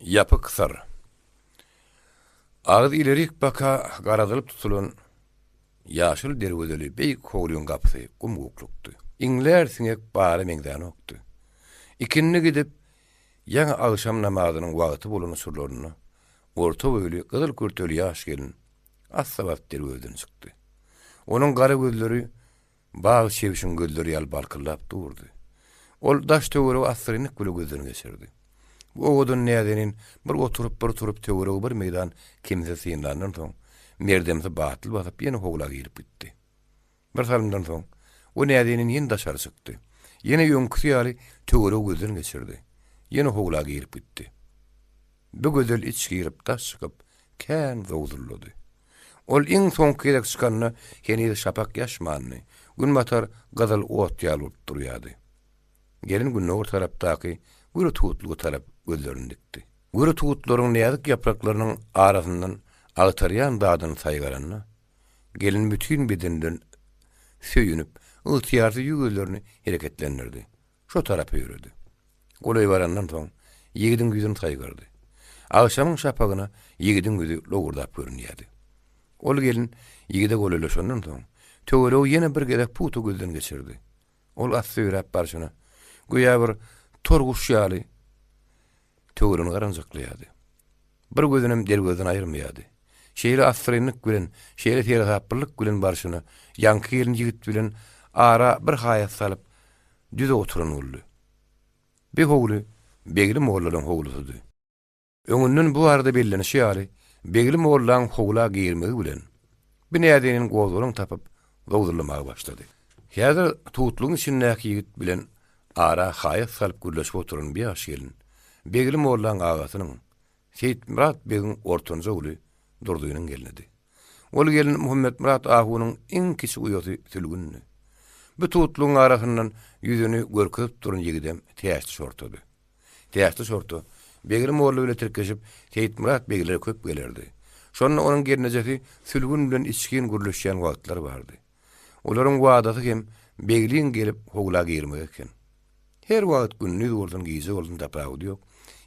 Yapı kısar. Ağız ilerik baka garadılıp tutulan yaşıl dergödeli beyik hoğluyun kapısı gumukluktu. İngler sinek bari mengdan oktu. İkinni gidip yana akşam namazının vaqti bolany surlaryny orta boýly gyzyl kürteli ýaş gelin as-sabat dergöden çykdy. Onuň gara gözleri bagy şewşin gözleri ýal balkylap durdy. Ol daş töwere asryny güle gözlerini geçirdi. Bu odun nädenin bir oturup töwere bir meydan kimse synlandan soň merdemse batyl basyp ýene howla girip gitdi. Bir salymdan soň o nädenin ýene daşary çykdy. Ýene ýöňküsi ýaly töwere gözlerini geçirdi. Ýene howla girip gitdi. Bu gözel iç girip daş çykyp kän zowdurlady. Ol iň soňky ýerek çykanyny heni şapak ýaşmanyny gün batar gazyl ot ýalyp durýardy. Gelin gün o tarapdaky gürü tuğutluğu tarap gözlerini dikti. Gürü tuğutluğun neyadık yapraklarynyň arasyndan agtaryan dağdyn saygaranna, gelin bütün bedeninden söýünüp, ıhtiyarlı yügülerini hareketlendirdi. Şo tarapa yürüdü. Olay varandan soň ýigidin güýdüni saýgardy. Agşamyň şapagyna ýigidin güýdi logurdap görünýärdi. Ol gelin ýigide goleleşenden soň töwere ýene bir gerek putu gözden geçirdi. Ol asyrap barşyna goýa bir torguş ýaly töwrüni garanjaklaýardy. Bir gözünem dergözden aýyrmaýardy. Şeýle asrynyk bilen, şeýle teraplyk bilen barşyny ýanky ýelin ýigit bilen ara bir haýat salyp düze oturan boldy. Bir howly begli mollaryň howlusydy. Öňünden bu arada bellenişi ýaly begli mollaryň howla girmegi bilen bir nädenin gowluryny tapyp gowdurlamagy başlady. Häzir tuğutluğun içindäki ýigit bilen ara haýat salyp gürleşip oturan bir ýaş gelin begli mollaryň agasynyň Seyit Murat Begin ortanca uly durduýunyň gelnedi. Ol gelin Muhammed Murat ahunyň iň kiçik uýaty tülgünni. Bu tuğutluğun arasyndan ýüzüni görkezip duran ýigidem täşli şortady. Täşli şortu begli molla bilen tirkeşip Seyit Murat Begiler köp gelerdi. Şonda onuň gelnejeki tülgün bilen içkin gürleşýän wagtlar bardy. Olaryň wagty hem begliň gelip howla girmek eken. Her wagt günnüz bolsun giýje bolsun tapawdy ýok.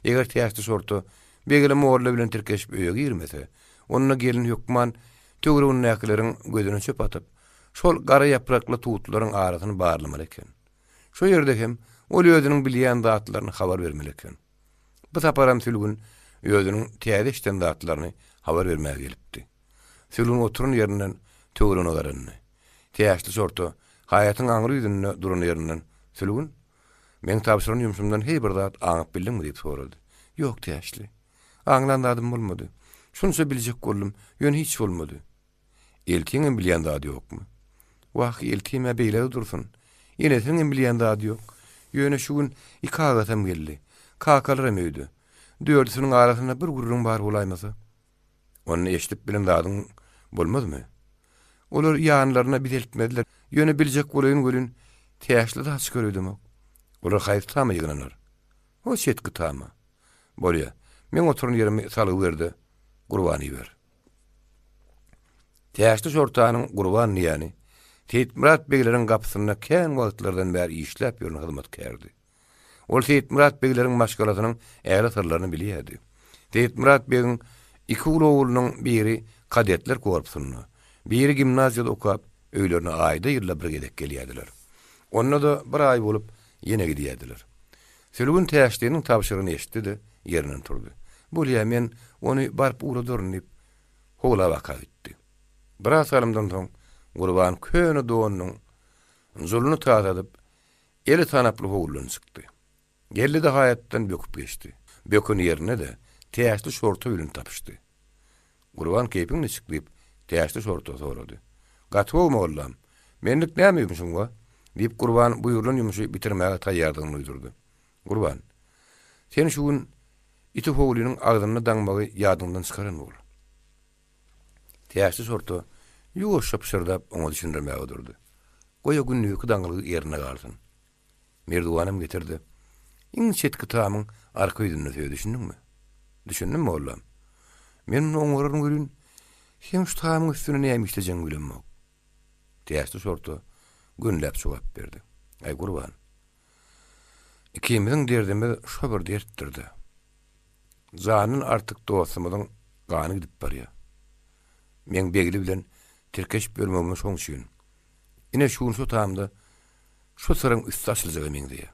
Eger täşli şortu begli molla bilen tirkeşip öýe girmese, onuň gelin hukman töwreğin näkilerin gözüne çöp atyp, şol gara ýaprakly tuğutlaryň arasyny barlamaly eken. Şo ýerde hem ol özüniň bilýän zatlaryny habar bermeli eken. Bu taparam sülgün özüniň täze işden zatlaryny habar bermäge gelipdi. Sülgün oturun ýerinden töwrüne garandy. Täşli şortu haýatyň aňry ýüzünde duran ýerinden sülgün men tapşyryň ýumşumdan heýbir zat aňyp bildiňmi diýip sorady. Ýok täşli. Aňlandym bolmady. Şunça biljek boldum, ýöne hiç bolmady. Eltiňe bilýän zat ýokmy? Wah, eltime beýle dursun. Ýene seň bilýän zat ýok. Ýöne şu gün iki agatam geldi. Kakalarym öýdi. Dördüsiniň arasynda bir gurrun bar bolaýmasa. Onu eşitip bilen zadyň bolmadymy? Olar ýanlaryna bideltmediler. Ýöne biljek bolaýyn gölün täşli da çykarydym. Olar haýytama ýygnanar. O şetki tama. Bolýa. Men oturun ýerime salyp berdi. Gurbany ber. Täşli şortanyň gurbany ýani Seyit Murat Begleriň gapysyna kän wagtlardan bäri işläp ýörün hyzmatkardy. Ol Seyit Murat Begleriň maşgalatynyň äli sırlaryny bilýärdi. Seyit Murat Begin iki ulu oğlunyň biri kadetler korpusyny, biri gimnaziýada okap, öýlerine aýda ýylla bir gedek gelýärdiler. Onda da bir aý bolup ýene gidýärdiler. Sülgün täşliniň tapşyrygyny eşitdi, ýerinden turdy. Bolýa men ony barp uradyryn diýip howla baka gitdi. Biraz salymdan soň Gurban köni doğanyň zulüni taýdadyp eli tanaply howluny çykdy. Geldi de haýatdan böküp geçdi. Bökün ýerine de täşli şortu bilen tapşdy. Gurban keýpiň niçik diýip täşli şortu sorady. Gatwa mollam. Menlik näme ýumuşyň wa? Diýip Gurban buýrulan ýumuşy bitirmäge taýýardygyny uýdurdy. Gurban, sen şu gün iti howlunyň agdyny daňmagy ýadyňdan çykaran bol. Täşli şortu ýuwşap şyrdap oňa düşündirmäge durdy. Goýa günnüki daňyly ýerine galsyn. Merdiwanym getirdi. Iň çetki tamyň arka ýüzünde söýdi, düşündiňmi? Düşündüm bollam. Men oňoraryň gülün hem şu tamyň üstüne näme işlejeň bilenmek. Täşli şortu günläp jogap berdi. Ay Gurban. Ikimiziň derdimiz şo bir dertdirdi. Zanyn artık dostumyň gany gidip barýar. Men begli bilen tirkeş bölmegime şoňşyn. Ine şuňşu tamda şu syryň üstü açyljagy men diýär.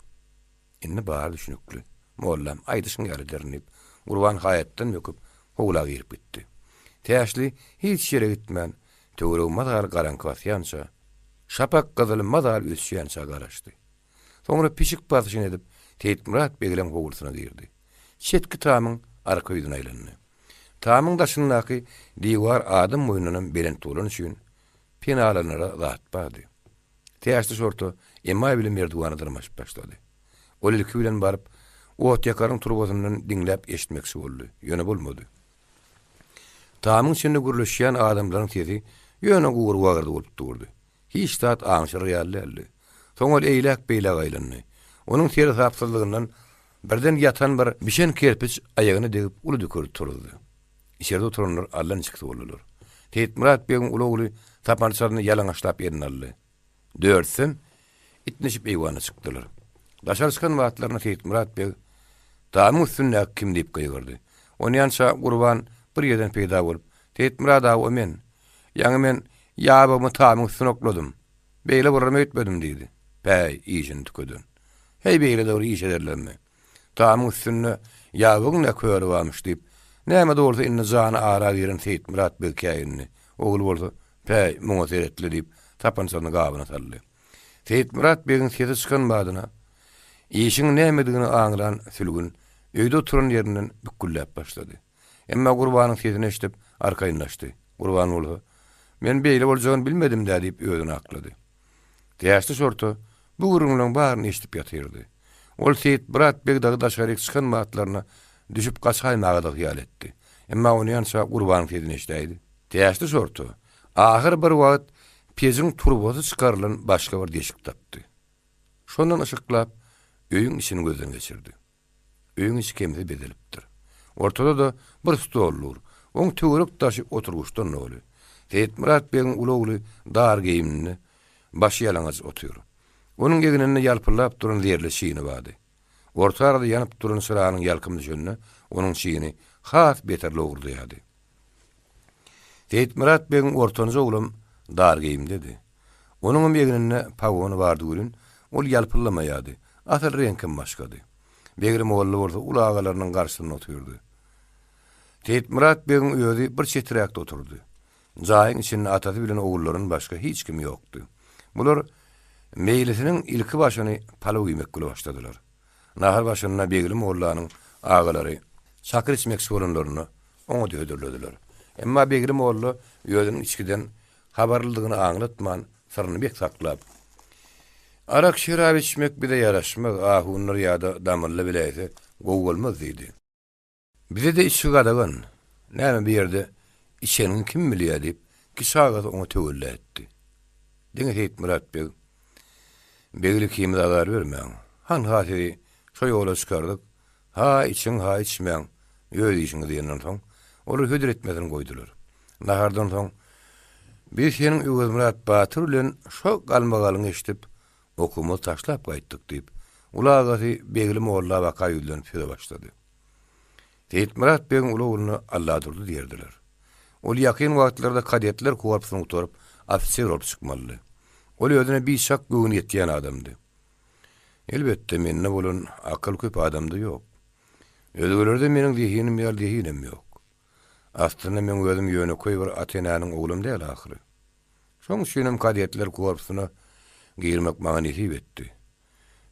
Inni bar düşünükli. Mollam aýdyşyň ýaly dernip, Gurban hayatdan ýöküp howla girip gitdi. Täşli hiç ýere gitmän, töweregime dar garanky basýança, şapak gyzylma dar üsýänçä garaşdy. Soňra pişik basyşyn edip, Teýtmurat begilen howlusyna girdi. Çetki tamyň arka ýüzüne aýlandy. Tamyň daşyndaky diwar adam moýnundan beren tulan üçin penalanara zat bardy. Täşli şortu emma bilen merdiwany dyrmaşyp başlady. Ol ilki bilen baryp, ot ýakaryň turbasyndan diňläp eşitmekçi boldy. Ýöne bolmady. Tamyň içinde gürleşýän adamlaryň sesi ýöne gurwagyrdy bolup durdy. Hiç tat aňşyr ýaly. Soňra eýlek beýle gaýlandy. Onuň teri sapsylygyndan birden ýatan bir bişen kerpiç aýagyny degip uly dökür turdy. İçeride oturanlar allan çykdy boldular. Teýtmurat begiň uly tapançasyny ýalaňaçlap ýerine aldy. Dörtsem itneşip eýwana çykdylar. Daşar çykan wagtlaryna Teýtmurat beg tamyň üstüne kim diýip gaýgyrdy. Ony ýança Gurban bir ýerden peýda bolup, Teýtmurat awa men, ýa men ýabymy tamyň üstüne okladym. Beýle burama etmedim diýdi. Päý, işin tükedin. Hey beýle dogry iş ederlermi? Tamyň üstüne ýabyň ne köri barmyş diýip, näme bolsa inni jany ara bilen Teýtmurat beg käýini. Ogul bolsa, päý, muňa seretli diýip tapançany gabyna saldy. Teýtmurat begiň sesi çykan badyna, işiň nämedigini aňlan sülgün, öýde oturan ýerinden bükülläp başlady. Emma Gurbanyň sesini eşitip arkaýynlaşdy. Gurban bolsa, men beýle boljagyny bilmedim diýip öýüne aklady. Täşli şortu bu gurulmaň baryny eşitip ýatyrdy. Ol Teýtmurat beg dagy daşary çykan matlaryna düşüp gaçaýmagy da hyýal etdi. Emma ony ýança Gurbanyň sesini eşitdi. Täşli şortu ahyr bir wagt peziň turbasy çykarylan başga bir deşik tapdy. Şondan ışıklap öýüň içini gözden geçirdi. Öýüň içi kemde bedelipdir. Ortada da bir stol. Oň töwerek taşy oturguşdan öli. Teýtmurat begiň uly dar geyimini baş ýalaňaç otur. Onuň egininde ýalpylap duran zerli şiýini bardy. Orta arada ýanyp duran sıranyň ýalkymly jönüne onuň şiýini has beterli ogurdaýdy. Teýtmurat begiň ortanjy oglum dar geyim dedi. Onuň egininde pagony bardy görün, ol ýalpylamaýady. Asyl renkim başgady. Begrim oğullu orta ulağalarının karşısına oturdu. Teýtmurat begiň öýüdi bir çetirakda oturdu. Jaýyň içinde atasy bilen oğulların başga hiç kimi ýokdy. Bular meýlisiniň ilki başyny palaw ýemek bile başladylar. Nahar başyna beglim oğullaryň agalary çakyr içmek soranlaryny oňa döýdürlediler. Emma beglim oğullu öýüdiniň içkiden habarlydygyny aňlatman syryny bek saklap. Arak şerap içmek bir de yaraşmak, ahunlar ýa-da damyrly bileýse gowulmaz diýdi. Bize de içki gadagan, näme bir ýerde içeniň kim bilýär diýip, kisagat oňa töwelle etdi. Diňe Teýtmurat beg, begli kimi zarar bermäň. Han hatyry şo ýola çykardyk, ha içiň ha içmäň, ýöýdi işiňi diýenden soň, olar hödür etmeden goýdular. Nahardan soň, biz senin Teýtmurat Batyr bilen şo galmagalyňy eşitip, okumy taşlap gaýtdyk diýip, ulagaty beglim oğulla waka ýüzlen pide başlady. Teýtmurat begiň uly Allah durdy diýerdiler. Ol ýakyn wagtlarda kadetler korpusyny oturup ofisier bolup çykmaly. Ol öýüne bir şak göwün ýetýän adamdy. Elbetde menne bolan akyl köp adamdy ýok. Öýdülerde meniň diýenim ýa diýenim ýok. Aslynda men özüm ýöne koýur Atenanyň oğlum däl ahyry. Şoň üçin kadetler korpusyna girmek maňa nesip etdi.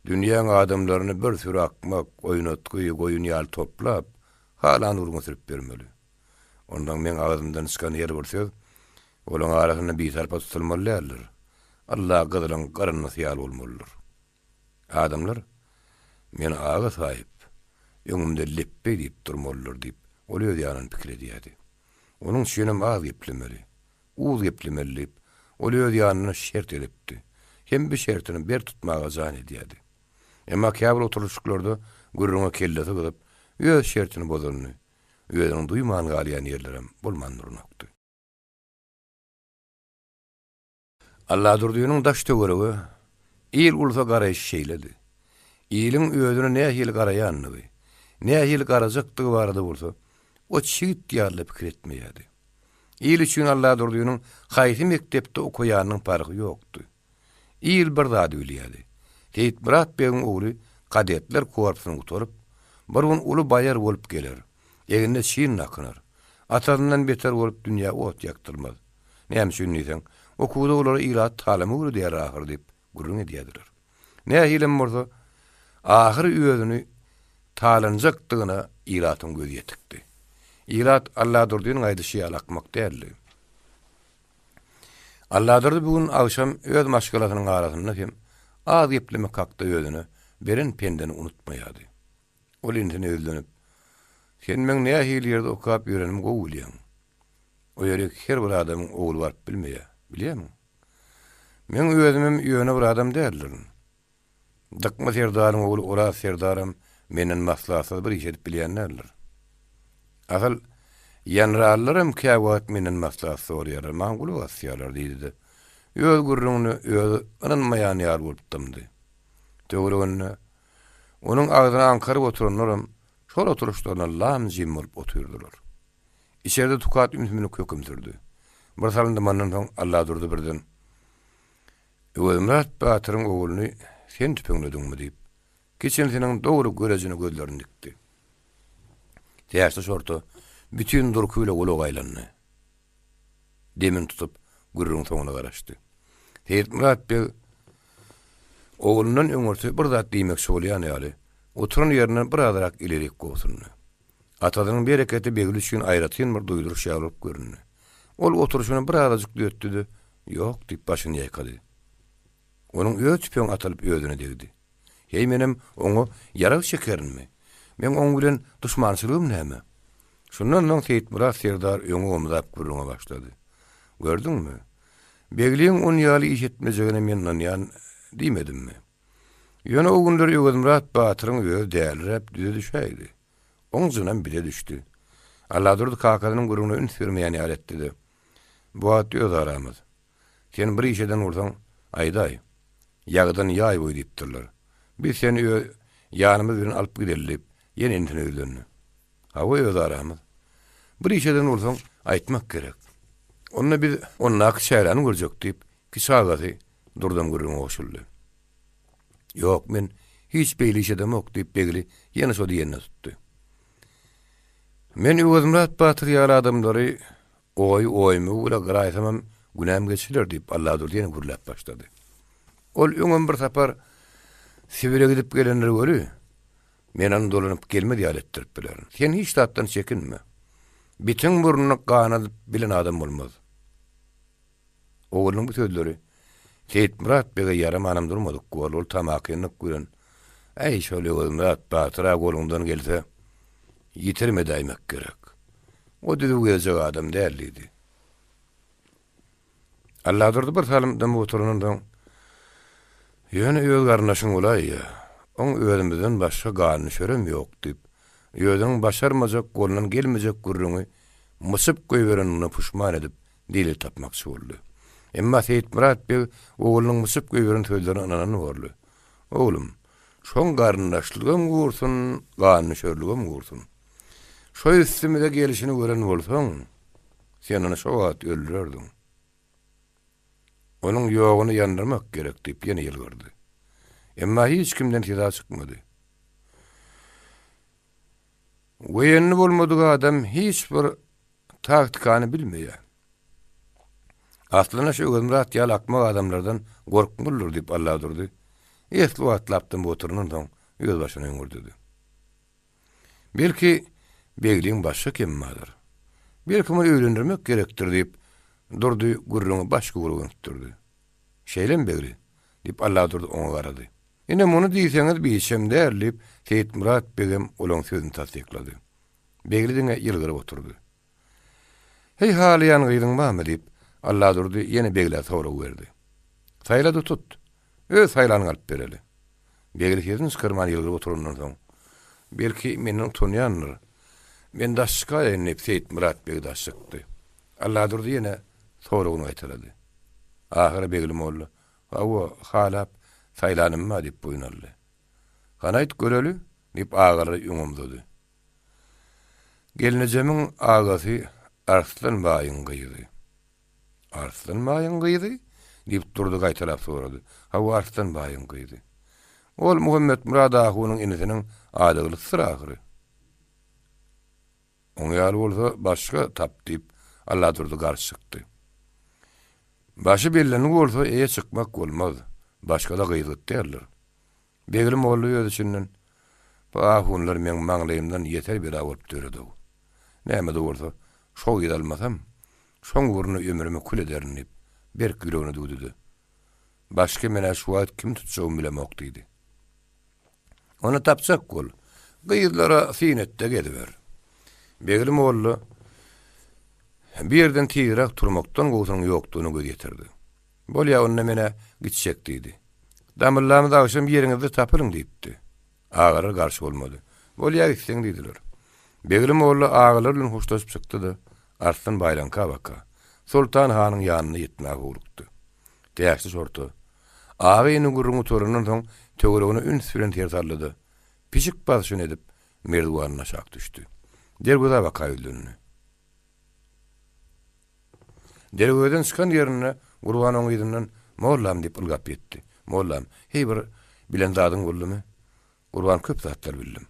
Dünýäň adamlaryny bir sürü akmak, oýnatgy, goýun ýal toplap, halan urgun sürüp bermeli. Ondan men ağzımdan çykan ýer bolsa, olaň arasyna bir tarpa tutulmalydyr. Allah gyzylan garanyny ýal bolmalydyr. Adamlar men ağa sahyp, ýöňümde leppe diýip durmalydyr diýip, ol ýa-da pikir edýärdi. Onuň şenem az geplemeli, uz geplemeli diýip, ol ýa-da şert edipdi. Hem bir şertini ber tutmağa zan edýärdi. Emma käbir oturuşyklarda gürrüňe kelleti gyzyp, öz şertini bozulny, özüň duýman galýan ýerlerem bolmandyrnakdy. Allah durduýynyň daş töweregi il ulsa garaýş şeýledi. Iliň özüne nähili garaýanlygy, nähil garajykdygy barada bolsa, o çigit ýaly pikir etmeýärdi. İl üçin Allah durduýynyň haýsy mektepde okuýanyň farky ýokdy. İl bir zat bilýärdi. Seyit Murat begiň ogly kadetler korpusyny oturup, bir gün uly baýar bolup geler. Eginde şiir nakynar. Atandan beter bolup dünýä ot ýaktyrmaz. Näme üçin diýsen, okuwda olary ilat talamy uly diýer ahir diýip gurrun edýärdiler. Nähilem bolsa, ahir öýüni talanjakdygyna ilatyň gözi ýetikdi. İlat Allah durduýynyň aýdyşy alakmak däldi. Allah durdy bugün akşam öz maşgalatynyň arasynda hem az geplemek hakda öýüni beren pendeni unutmaýardy. Ol indini özlenip, sen men nähil ýerde okap ýörenim gowulýan. O ýerek her bir adamyň ogly baryp bilmeýär, bilýärmi? Men özümem ýöne bir adam däldirim. Dykma serdaryň ogly Oraz serdarym menden maslahatsy bir iş edip bilýänlerdir. Asal ýanrallaram käwat menden maslahatsy bolýar, maňguly wasýalar diýdi. Öz gurruny öz ananmaýan ýar bolupdymdy. Töwereginde onuň agzyna ankaryp oturanlaram şol oturuşlarına lam jim bolup oturýardylar. İçeride tukat ümidini kökümdürdi. Bir salynda mandan soň Allah durdy birden. Öwelmat Batyryň ogluny sen tüpeňledingmi diýip, geçen seniň dogry görejini gözlerini dikdi. Täze şorto bütün durkuyla ulug aýlandy. Demin tutup gurrun soňuna garaşdy. Seyit Murat beg oglunyň öňürsi bir zat diýmekçi bolýan ýaly, oturan ýerine bir azarak ilerik gowsundy. Atadynyň bereketi begli üçin aýratyn bir duýduruş ýalyp göründy. Ol oturuşyny bir azajyk dötdi. Ýok diýip başyny ýaýkady. Onuň öz tüpeň atylyp öýdüne degdi. Hey menem oňa ýarak çekerinmi? Men oň bilen duşmançylygym näme? Şundan soň Seyit Murat serdar öňe omzap gurruna başlady. Gördüňmi? Begliň on ýaly iş etmejegine men nanýan diýmedimmi? Ýöne o günleri Seyit Murat Batyryň öz dälrep düze düşäýdi. Oňjynan bile düşdü. Allah durdy kakadynyň gurruna ün vermeýän ýaletdi. Bu at öz aramyz. Sen bir işeden ursaň, aýday. Ýagdan ýaý boý diýipdirler. Biz seni ýanymyz bilen alyp gidelim, ýene intine öýlenni. Hawa öz aramyz. Bir işeden ursaň, aýtmak gerek. Onna biz onnak şäherany görjek diýip, kisagaty durdam gurruna goşuldy. Ýok, men hiç beýle işedem ok diýip begli ýene şo diýende tutdy. Men Seyit Murat Batyr ýaly adamlary oýmy ula garaýsamam günäm geçiler diýip Allah durdy ýene gurlap başlady. Ol öňüm bir sapar Sibir'e gidip gelenler görü. Men onu dolanyp gelmedi ýaletdirip bilerim. Sen hiç tatdan çekinme. Bütün burnuny ganadyp bilen adam bolmaz. Oglunyň bu sözleri Seyit Murat bege ýaram anam durmadyk. Ol tamakynyp gülen. Ey şöyle Seyit Murat Batyra golundan gelse yitirme daýmak gerek. O dedi gelecek adam däldi. Allah durdy bir salymdan oturundan. Ýöne öz garnaşyň bolay ýa. Oň özümizden başga garnaşyrym ýok diýip, ýöňden başarmajak golundan gelmejek gurruny mysyp goýberenine puşman edip dili tapmakçy boldy. Emma Seyit Murat beg oglunyň mysyp goýberen sözlerine ananan boldy. Oglum, şoň garnaşlygym gursun, garnaşyrlygym gursun. Şo üstüme gelişini gören bolsaň, sen onu şo wagt öldürerdin. Onuň ýoguny ýandyrmak gerek diýip ýene ýylgyrdy. Emma hiç kimden tida çykmady. Goýanly bolmadyk adam hiç bir taktikany bilmeýär. Aslynda şu Seyit Murat ýaly akmak adamlardan gorkmuldur diýip Allah durdy. Esli watlapdan oturundan soň öz başyna öňürdi. Belki begliň başga kimmadyr. Belki onu öýrendirmek gerekdir diýip durdy, gurruny başga gurruna tutturdy. Şeýlem begli diýip Allah durdy oňa garady. Ine muny diýseňiz biçem därlip Seyit Murat begem olaň sözüni tasdiklady. Begli diňe ýylgyryp oturdy. Hey halyan gyýdyň bäme diýip Allah durdy ýene begli sowra berdi. Saýlady tut. Öz saýlanyň alyp bereli. Begli sözüni çykyrman ýylgyryp oturundan soň. Belki meni tanýanlar. Men daşka ýene Seyit Murat beg daşykdy. Allah durdy ýene sowragyny aýtylady. Ahyry begli molly. Hawa halap saýlanymma diýip boýnaldy. Ganaýt göreli diýip agary ýuňumdy. Gelineceğimin ağası Arslan bayın gıydı. Arslan bayın gıydı? Deyip durdu gaytalap soradı. Ha Arslan bayın gıydı. Ol Muhammed Murad Ahu'nun inisinin adıgılı sırahırı. Onu ýaly bolsa başga tap deyip Allah durdu garşy çykdy. Başı bellenik bolsa eýe çykmak bolmaz. Başga da gıydyt derler. Beglim oğlu öz içinden bu ahunlar men maňlaýymdan yeter bir awup döredi. Näme de bolsa şol gidalmasam, şoň burnu ömrümi kul ederin deyip berk gülöwüne dugdy. Başga mene şu wagt kim tutjagym bilemok diýdi. Onu tapsak bol. Gıydylara sinette gediber. Beglim oğlu bir yerden tiýrak turmakdan gowsunyň ýokdugyny göz getirdi. Bolýa onna mene gitjek diýdi. Damyllamy dagşam ýeriňizde tapyryň diýipdi. Ağalar garşy bolmady. Bolýa gitseň diýdiler. Beglim oğlu ağalar bilen hoşlaşyp çykdy-da Arslan baylanka baka. Sultan hanyň ýanyna ýetmäge urukdy. Täşli şortu. Ağa ýene gurrungy torundan soň töweregine ün süren tertarlydy. Pişik başyny edip merdwanyna şak düşdi. Dergüda baka öldürünü. Dergüden çykan ýerine Gurban oň ýerininden "Mollam" diýip ylgap ýetdi. "Mollam, hey bir bilen zadyň boldymy?" Gurban köp zatlar bildim.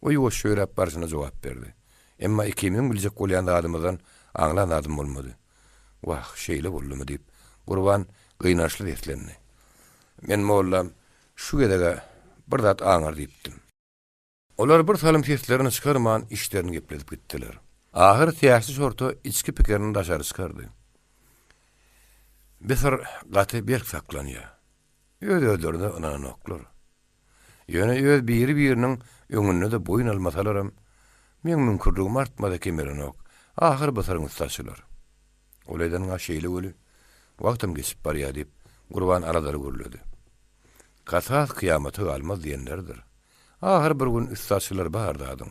O ýoş şöýrep barşyna jogap berdi. Emma ikimiň biljek bolýan zadymyzdan aňlanadym bolmady. "Wah, şeýle boldymy?" diýip Gurban gıynaşly deslendi. "Men mollam şu gedege bir zat aňar" diýipdim. Olar bir salym seslerini çykarman işlerini gepledip gittiler. Ahir täşli şortu içki pikirini daşary çykardy. Besir gaty berk saklanýar. Öýdörde onaň oklar. Ýöne öz biri-biriniň öňünde de boyun almasalaram, men mümkinligim artmady kemerini ok. Ahir basaryňyz taşylar. Olaydan gaşeýle öli. Wagtym geçip barýar diýip Gurban aradary görledi. Kasas kıyamaty galmaz diýenlerdir. Ahir bir gün üstaşylar bardadyň.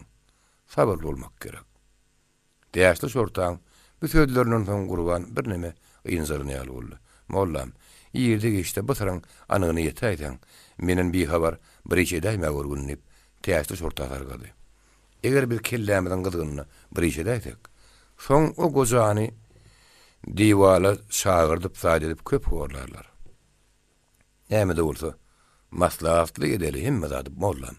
Sabrly bolmak gerek. Täşli şortaň bu sözlerinden soň Gurban bir neme ýynjaryny ýaly boldy. "Mollam, ýerde geçdi basaryň anygyny ýetäýden, menen bir habar bir işe däýme görgün" diýip täşli şorta gargady. Eger bir kellämeden gyzygyny bir işe däýsek, soň o gojany diwala şagyrdyp saýd edip köp horlarlar. Näme de bolsa, maslahatly edeli hemme zady mollam.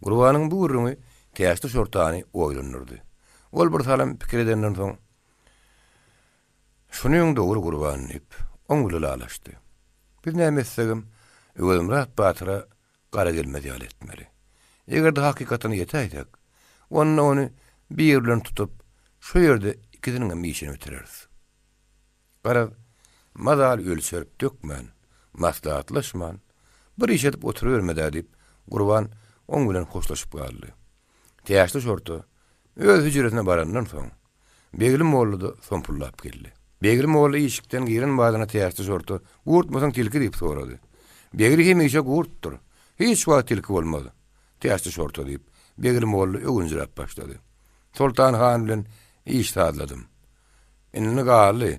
Gurbanyň bu gurruny täşli şortany oýlanyrdy. Ol bir salam pikir edenden soň "Şunyň dogry Gurban" diýip oňguly alaşdy. Bir näme etsegim, özüm rahat batyra gara gelmez ýaly etmeli. Eger de hakikatyny ýetäýsek, onu bir ýerden tutup, şu ýerde ikisiniň mişini bitireriz. Gara mazal ölçerip dökmän, maslahatlaşman, bir iş edip oturuvermedi diýip Gurban oň bilen hoşlaşyp galdy. Täşli şortu öz hüjretine barandan soň Beglim oğlu da sonpullap geldi. Beglim oğlu işikten girin badyna täşli şortu "Gurtmasaň tilki" diýip sorady. Begri hemişe gurtdur. Hiç wagt tilki bolmady. Täşli şortu diýip Beglim oğlu öňünjürap başlady. Sultan Han bilen iş tadladym. Enini galy.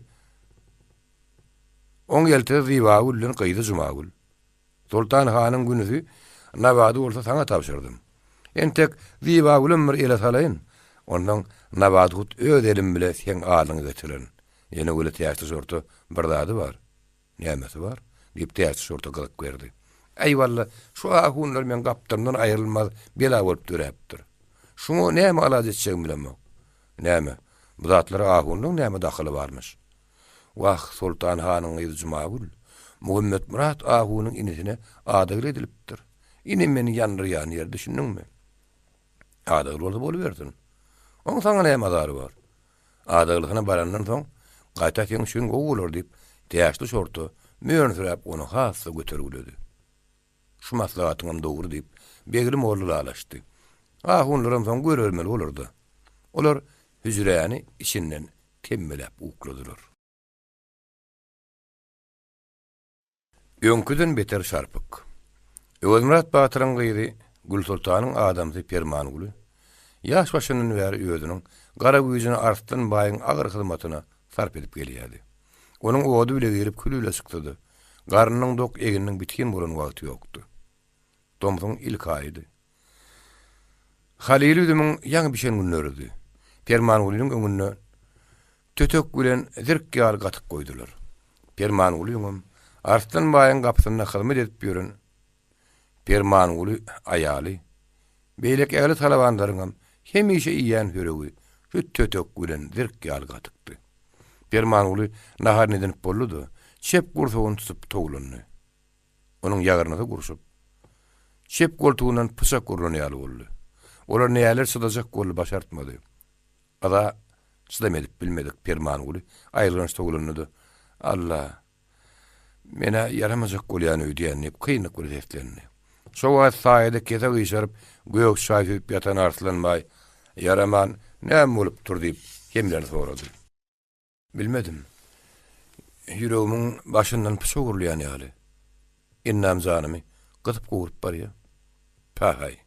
On gelte ziwagul bilen gyýdy jumagul. Sultan Hanyň günüsi nabady bolsa saňa tapşyrdym. Entek ziwagulym bir ele salaýyn. Ondan nabady gut öz elim bilen sen alyňy getirin. Ýene öle täşli şortu bir zady bar. Nämesi bar? Diýip täşli şortu gylyk berdi. "Eýwalla, şu ahunlar men gapdymdan aýrylmaz bela bolup döräpdir. Şuňa näme alaz etjegim bilemok." "Näme? Bu zatlara ahunlyň näme daxyly barmyş?" "Wah, Sultan Hanyň gyzy Jumagul, Muhammed Murad ahunyň inisine adagyl edilipdir. Ine meni ýandyrýan ýer düşündiňmi?" "Adagyl bolsa bolubersin. Oň saňa näme azary bar? Adaglygyna barandan soň gaýta sen şün gowular" diýip täşli şortu möhür sürep onu hassa götergüledi. "Şu maslahatyňam dogry" diýip Beglim oğlu alaşdy. Ahunlaryň soň görelmeli bolardy. Olar hüjräni içinden temmelep ukladylar. Öňküden beter şarpyk. Özmürat Batyryň gyzy Gül Sultanyň adamsy Permanguly ýaş başynyň bäri özüniň gara güýjüni Arslan baýyň agyr hyzmatyna sarp edip gelýärdi. Onuň owady bile gelip külüle çykdy. Garnyň dok eginiň bitgen bolan wagty ýokdy. Tomsyň ilk aýdy. Halil üdümün ýaňy bişen günlerdi. Permanulyň öňüne tötök bilen zirk ýaly gatyk goýdular. Permanulyň artdan baýyň gapysyna hyzmat edip ýören Permanuly aýaly beýlek äli talabanlaryň hemişe iýen höregi şu tötök bilen zirk ýaly gatykdy. Permanuly nahar neden bolludy, çep gursugyny tutup togulandy. Onuň ýagyryna gurşup çep goltugundan pysak gurulýar boldy. Olar näler sydajak bolup başartmady. Ada çydam edip bilmedik Permanuly aýrylanyş togulandy. Allah mena yaramazak bolýan öýdýänni kynlyk görýärlerini. Şo wagt saýda kete gyşaryp göýök şaýyp ýatan artlanmay yaraman näme bolup dur diýip hemler sorady. Bilmedim. Ýüregimin başyndan pyşak gurulýan ýaly. Innam zanymy gytyp goýup barýar. Pahay.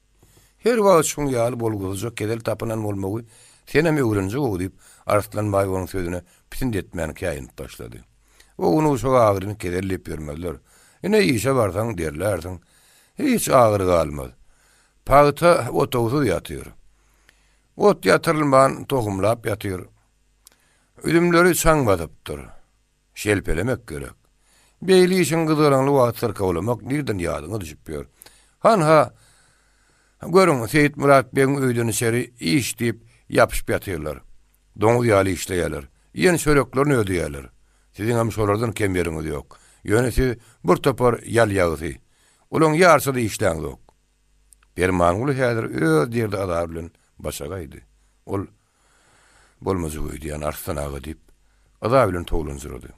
Her wagt şoň ýaly bolguzyjak gedel tapynan bolmagy senem öwrenjek o diýip artlanmay onuň sözüne pitin etmäni käýinip başlady. O onu şo agyryny kedelip ýörmediler. Ine işe barsaň derlerdiň. Hiç agyry galmady. Pagta otowuzy ýatyr. Ot ýatyrylman togumlap ýatyr. Ölümleri saňmadypdyr. Şelpelemek gerek. Beýli işin gyzyraňly wagt syrkawlamak nirden ýadyňa düşüp ýör. Hanha görüň Seyit Murat beň öýdüni seri iş diýip ýapyşyp ýatyrlar. Doňuz ýaly işleýärler. Ýen şöreklerini ödüýärler. Siziň hem şolardan kem ýeriňiz ýok. Ýönesi bir topar ýal ýagy. Olaň ýarsa da işleň ýok. Permanuly häzir öz diýerde adar bilen başagaýdy. Ol bolmazy öýdýän arslan agy diýip adar bilen togulanjyrdy.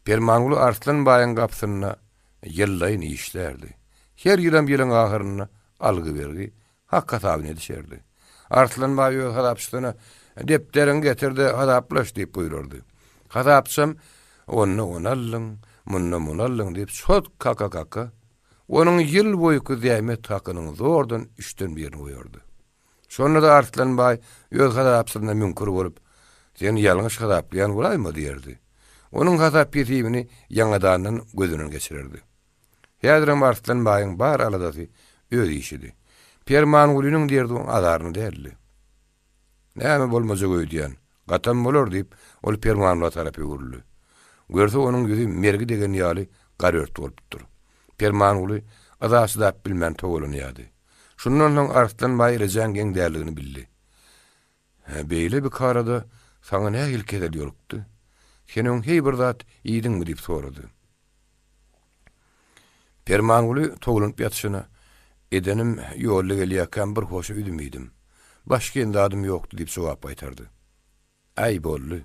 Permanuly arslan baýyň gapsyna ýyllaýyn işlerdi. Her ýylam ýylyň ahyryna algy berdi, hakka tabyň edişerdi. Arslan baýy hadapçysyna depderin getirdi, hadaplaş diýip buýrardy. Hadapçym onu allyň, munna allyň diýip şot kaka. Onuň ýyl boýky diýmet hakynyň zordan 3den birini goýardy. Şonda da Arslan baý öz hadapçysyna münkür bolup, "Sen ýalňyş hadaplaýan bolaýmy?" diýerdi. Onuň hadap ýetibini ýaňadandan gözünden geçirerdi. Häzirem Arslan baýyň bar aladasy öz işidi. Permanulynyň diýerdi adaryny derli. Näme bolmajak öýdýän, gatam bolar diýip ol Permanuly tarapy guruldy. Görse onuň ýüzi mergi degen ýaly garört bolupdyr. Permanuly adasy da bilmän togulanýady. Şundan soň Arslan baý rejengiň därligini bildi. Beýle bir karada saňa näme hilket edýärdi? Senin heýbir zat iýdiňmi diýip sorady. Permanuly togulanıp ýatyşyna edenim ýolly gelýärken bir hoşa üdümýdim. Başga ende adym ýokdy diýip jogap aýtardy. Aý boldy.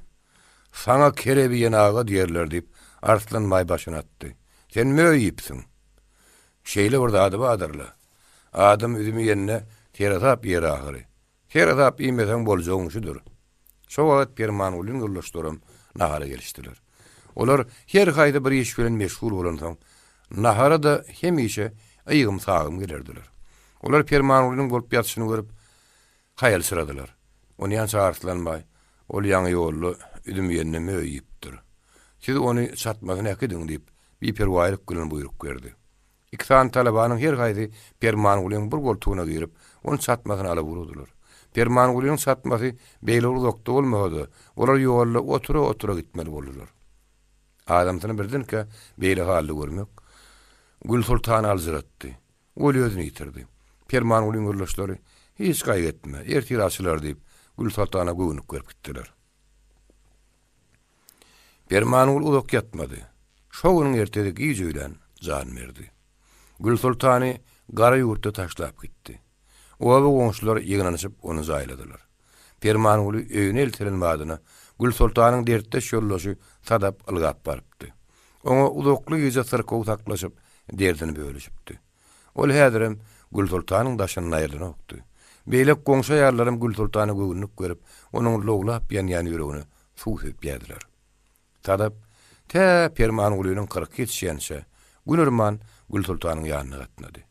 Saňa kerebi ýenaga diýerler diýip Arslan baý başyny atdy. Sen möýipsiň. Şeýle burada ady badyrla. Adam üdümi ýenne teratap ýer ahyry. Teratap iýmesen boljagyňşydyr. Şo wagt Permanulyň guruluşlarym nahara gelişdiler. Olar her haýda bir iş bilen meşgul bolansoň, nahara da hemişe aýygym sagym gelerdiler. Olar Permanulyň bolup ýatyşyny görüp haýal syradylar. Ony ýança Arslanbaý, ol ýaňy ýolly üdüm ýenne möýipdir. Siz ony satmagyny ekediň diýip bir perwaýlyk bilen buyruk berdi. İksan talabanyň her haýdy Permanulyň bir goltugyna girip, onu satmagyny alyp urdular. Permanulyň satmasy beýle uzakda bolmady. Olar ýolly otura gitmeli boldular. Adamsyny birdenke beýle hally görmek Gül Sultan alzyratdy. Ol özüni ýitirdi. Permanulyň guruluşlary hiç gaýretme, ertiraçylar diýip Gül Sultana göwnük berip gitdiler. Permanuly uzak ýatmady. Şoňyň ertedeki ýüzülen jan berdi. Gül Sultany gara ýurtda taşlap gitdi. Owa goňşular ýygnanyşyp onu zaýladylar. Permanuly öýüne eltiren badyna Gül Sultanyň dertde şollaşy sadap ylgap barypdy. Oňa uzakly ýüze syrkaw taklaşyp derdini bölüşipdi. Ol häzirem Gül Sultanyň daşyny aýrdyna okdy. Beýlek goňşa ýarlarym Gül Sultany göwnük görüp, onuň loglap ýan ýüregine suwsyp ýerdiler. Sadap te Permanulyň 40 ýetişýänçe Günürman Gül Sultanyň ýanyna gatnady.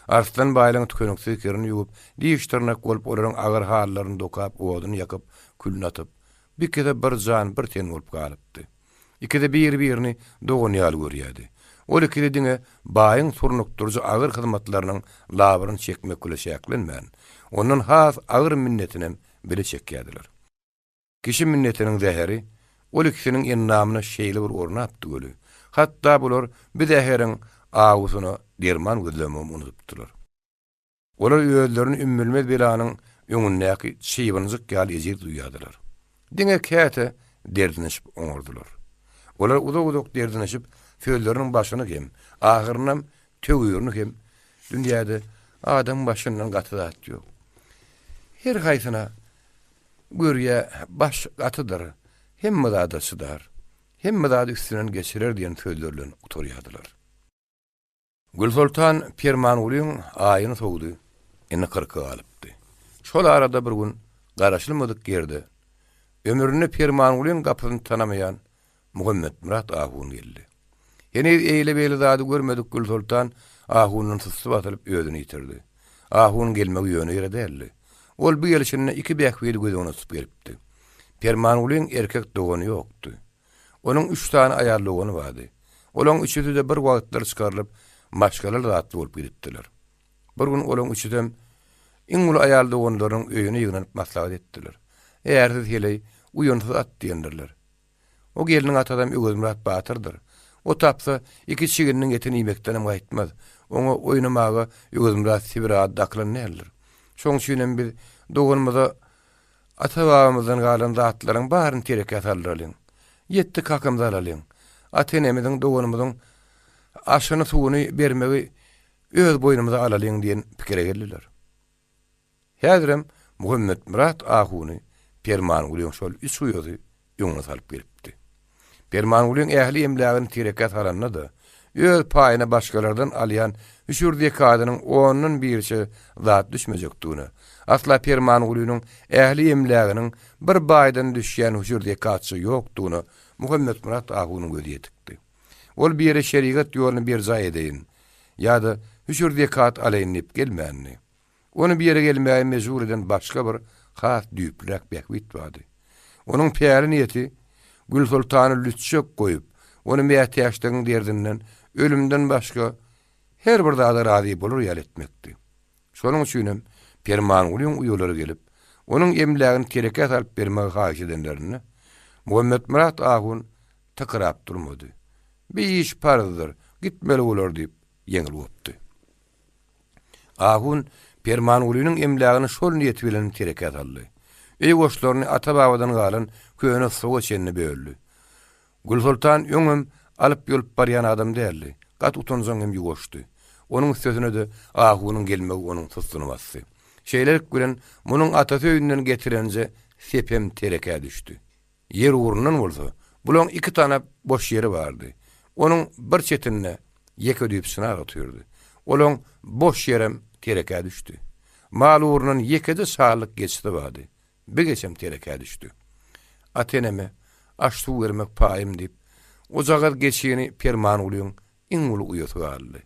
Arslan baýlyň tükeniksiz kerini ýuwup, diýişdirnek bolup olaryň agyr hallaryny dokap, owadyny ýakyp, külni atyp, bir kede bir jan bir ten bolup galypdy. Ikide bir-birini dogan ýaly görýärdi. Ol ikide diňe baýyň surnukdurjy agyr hyzmatlarynyň labyryny çekmek güleşäklenmän. Onuň has agyr minnetinem bile çekýärdiler. kişi minnetinin zäheri ol ikisiniň ennamyna şeýle bir orna apdy göli. Hatda bular bir zäherin agusyna derman gözlemem unutypdylar. Olar özlerini ümmülmez belanyň öňündäki şybynyzyk ýaly ejir duýýadylar. Diňe käte derdinişip oňardylar. Olar uzak-uzak derdinişip sözleriniň başyny hem, ahyrynam tögüýürni hem dünýäde adam başyndan gaty zat ýok. Her gaýsyna görýä baş gatydyr, hemme zada çydar, hemme zada üstünden geçirer diýen sözlerle oturýardylar. Gülsultan Pirmangulyň aýyny sogdy, ene kyrky galypdy. Şol arada bir gün garaşylmadyk ýerde ömrüni Pirmangulyň gapyny tanamayan Muhammed Murat Ahun geldi. Ene eýle beýle zady görmedik Gülsultan Ahun'un tısı batılyp özüni yitirdi. Ahun gelmek ýöne ýere däldi. Ol bu gelişine iki bäkweli göz onup beripdi. Pirmangulyň erkek dogany ýokdy. Onuň 3 tane aýarly ogany bardy. Olaň üçüsi de bir wagtlar çykarylyp maşgalar zatly bolup gidipdiler. Bir gün olaň üçüdem iň ulu aýarly oganlaryň öýüne ýygnanyp maslahat etdiler. Eğer hili uýunsuz at diýendirler. O geliniň atadam Ögüzmurat Batyrdyr. O tapsa iki çiginin etini yemektenim gaýtmaz. Oňa oýnamaga Ögüzmurat Sibirad daklanýarlar. Şoň üçin biz doganmyza ata-babamyzdan galan zatlaryň baryny tereke atarlaryň. Ýetdi kakymda alalyň. Ata-enemiziň doganmyzyň aşyny suwuny bermegi öz boýnumyza alalyň diýen pikire geldiler. Häzirem Muhammed Murat Ahuny Pirmangulyň şol 3 ýozy ýoňuna salyp beripdi. Pirmangulyň ähli emlägini tereke ataranyna da öz paýyna başgalardan alýan üçürdäki kadynyň 10-nyň birçe zat düşmejekdigini, asla Pirmangulyň ähli emläginiň bir baýdan düşýän üçürdäki kaçy ýokdugyny Muhammed Murat Ahunyň gözi ýetikdi. Ol bir ýere şerigat ýoluny bir zaý edeýin, ýa-da üçürdäki kat alaýynyp gelmänni. Onu bir ýere gelmäge mejbur eden başga bir has düýpläk bäkwit bardy. Onuň päýäli niýeti Gülsultany lütçek goýup, onu mähtiýaçdygyň derdinden ölümden başga her bir zada razy bolur ýal etmekdi. Şonuň üçin Pirmangulyň uýulary gelip, onuň emlägini tereke salyp bermegi haýyş edenlerini Muhammed Murat Ahun takrap durmady. Bir iş parzydyr, gitmeli bolar diýip ýeňil bopdy. Ahun Pirmangulyň emlägini şol niýeti bilen tereke saldy. Ey goşlaryny ata-babadan galan köýüne sowa çenini böldü. Gülsultan ýöňüm alyp ýolup barýan adam däldi. Gat utanjaň hem ýugoşdy. Onuň sözüne de Ahunyň gelmegi onuň tustuny bastı. Şeýlerik bilen munyň atasy öýünden getirenje sepem tereke düşdi. Yer urundan bolsa, bulan 2 tane boş yeri bardy. Onuň bir çetine ýeke düýüp synar atýardy. Olaň boş yerem tereke düşdi. Mal urundan ýekede sağlyk geçdi bardy. Bir geçem tereke düşdü. Ateneme aştu vermek paýym diýip o jagat geçýäni Pirmangulyň iň ulu uýaty aldy.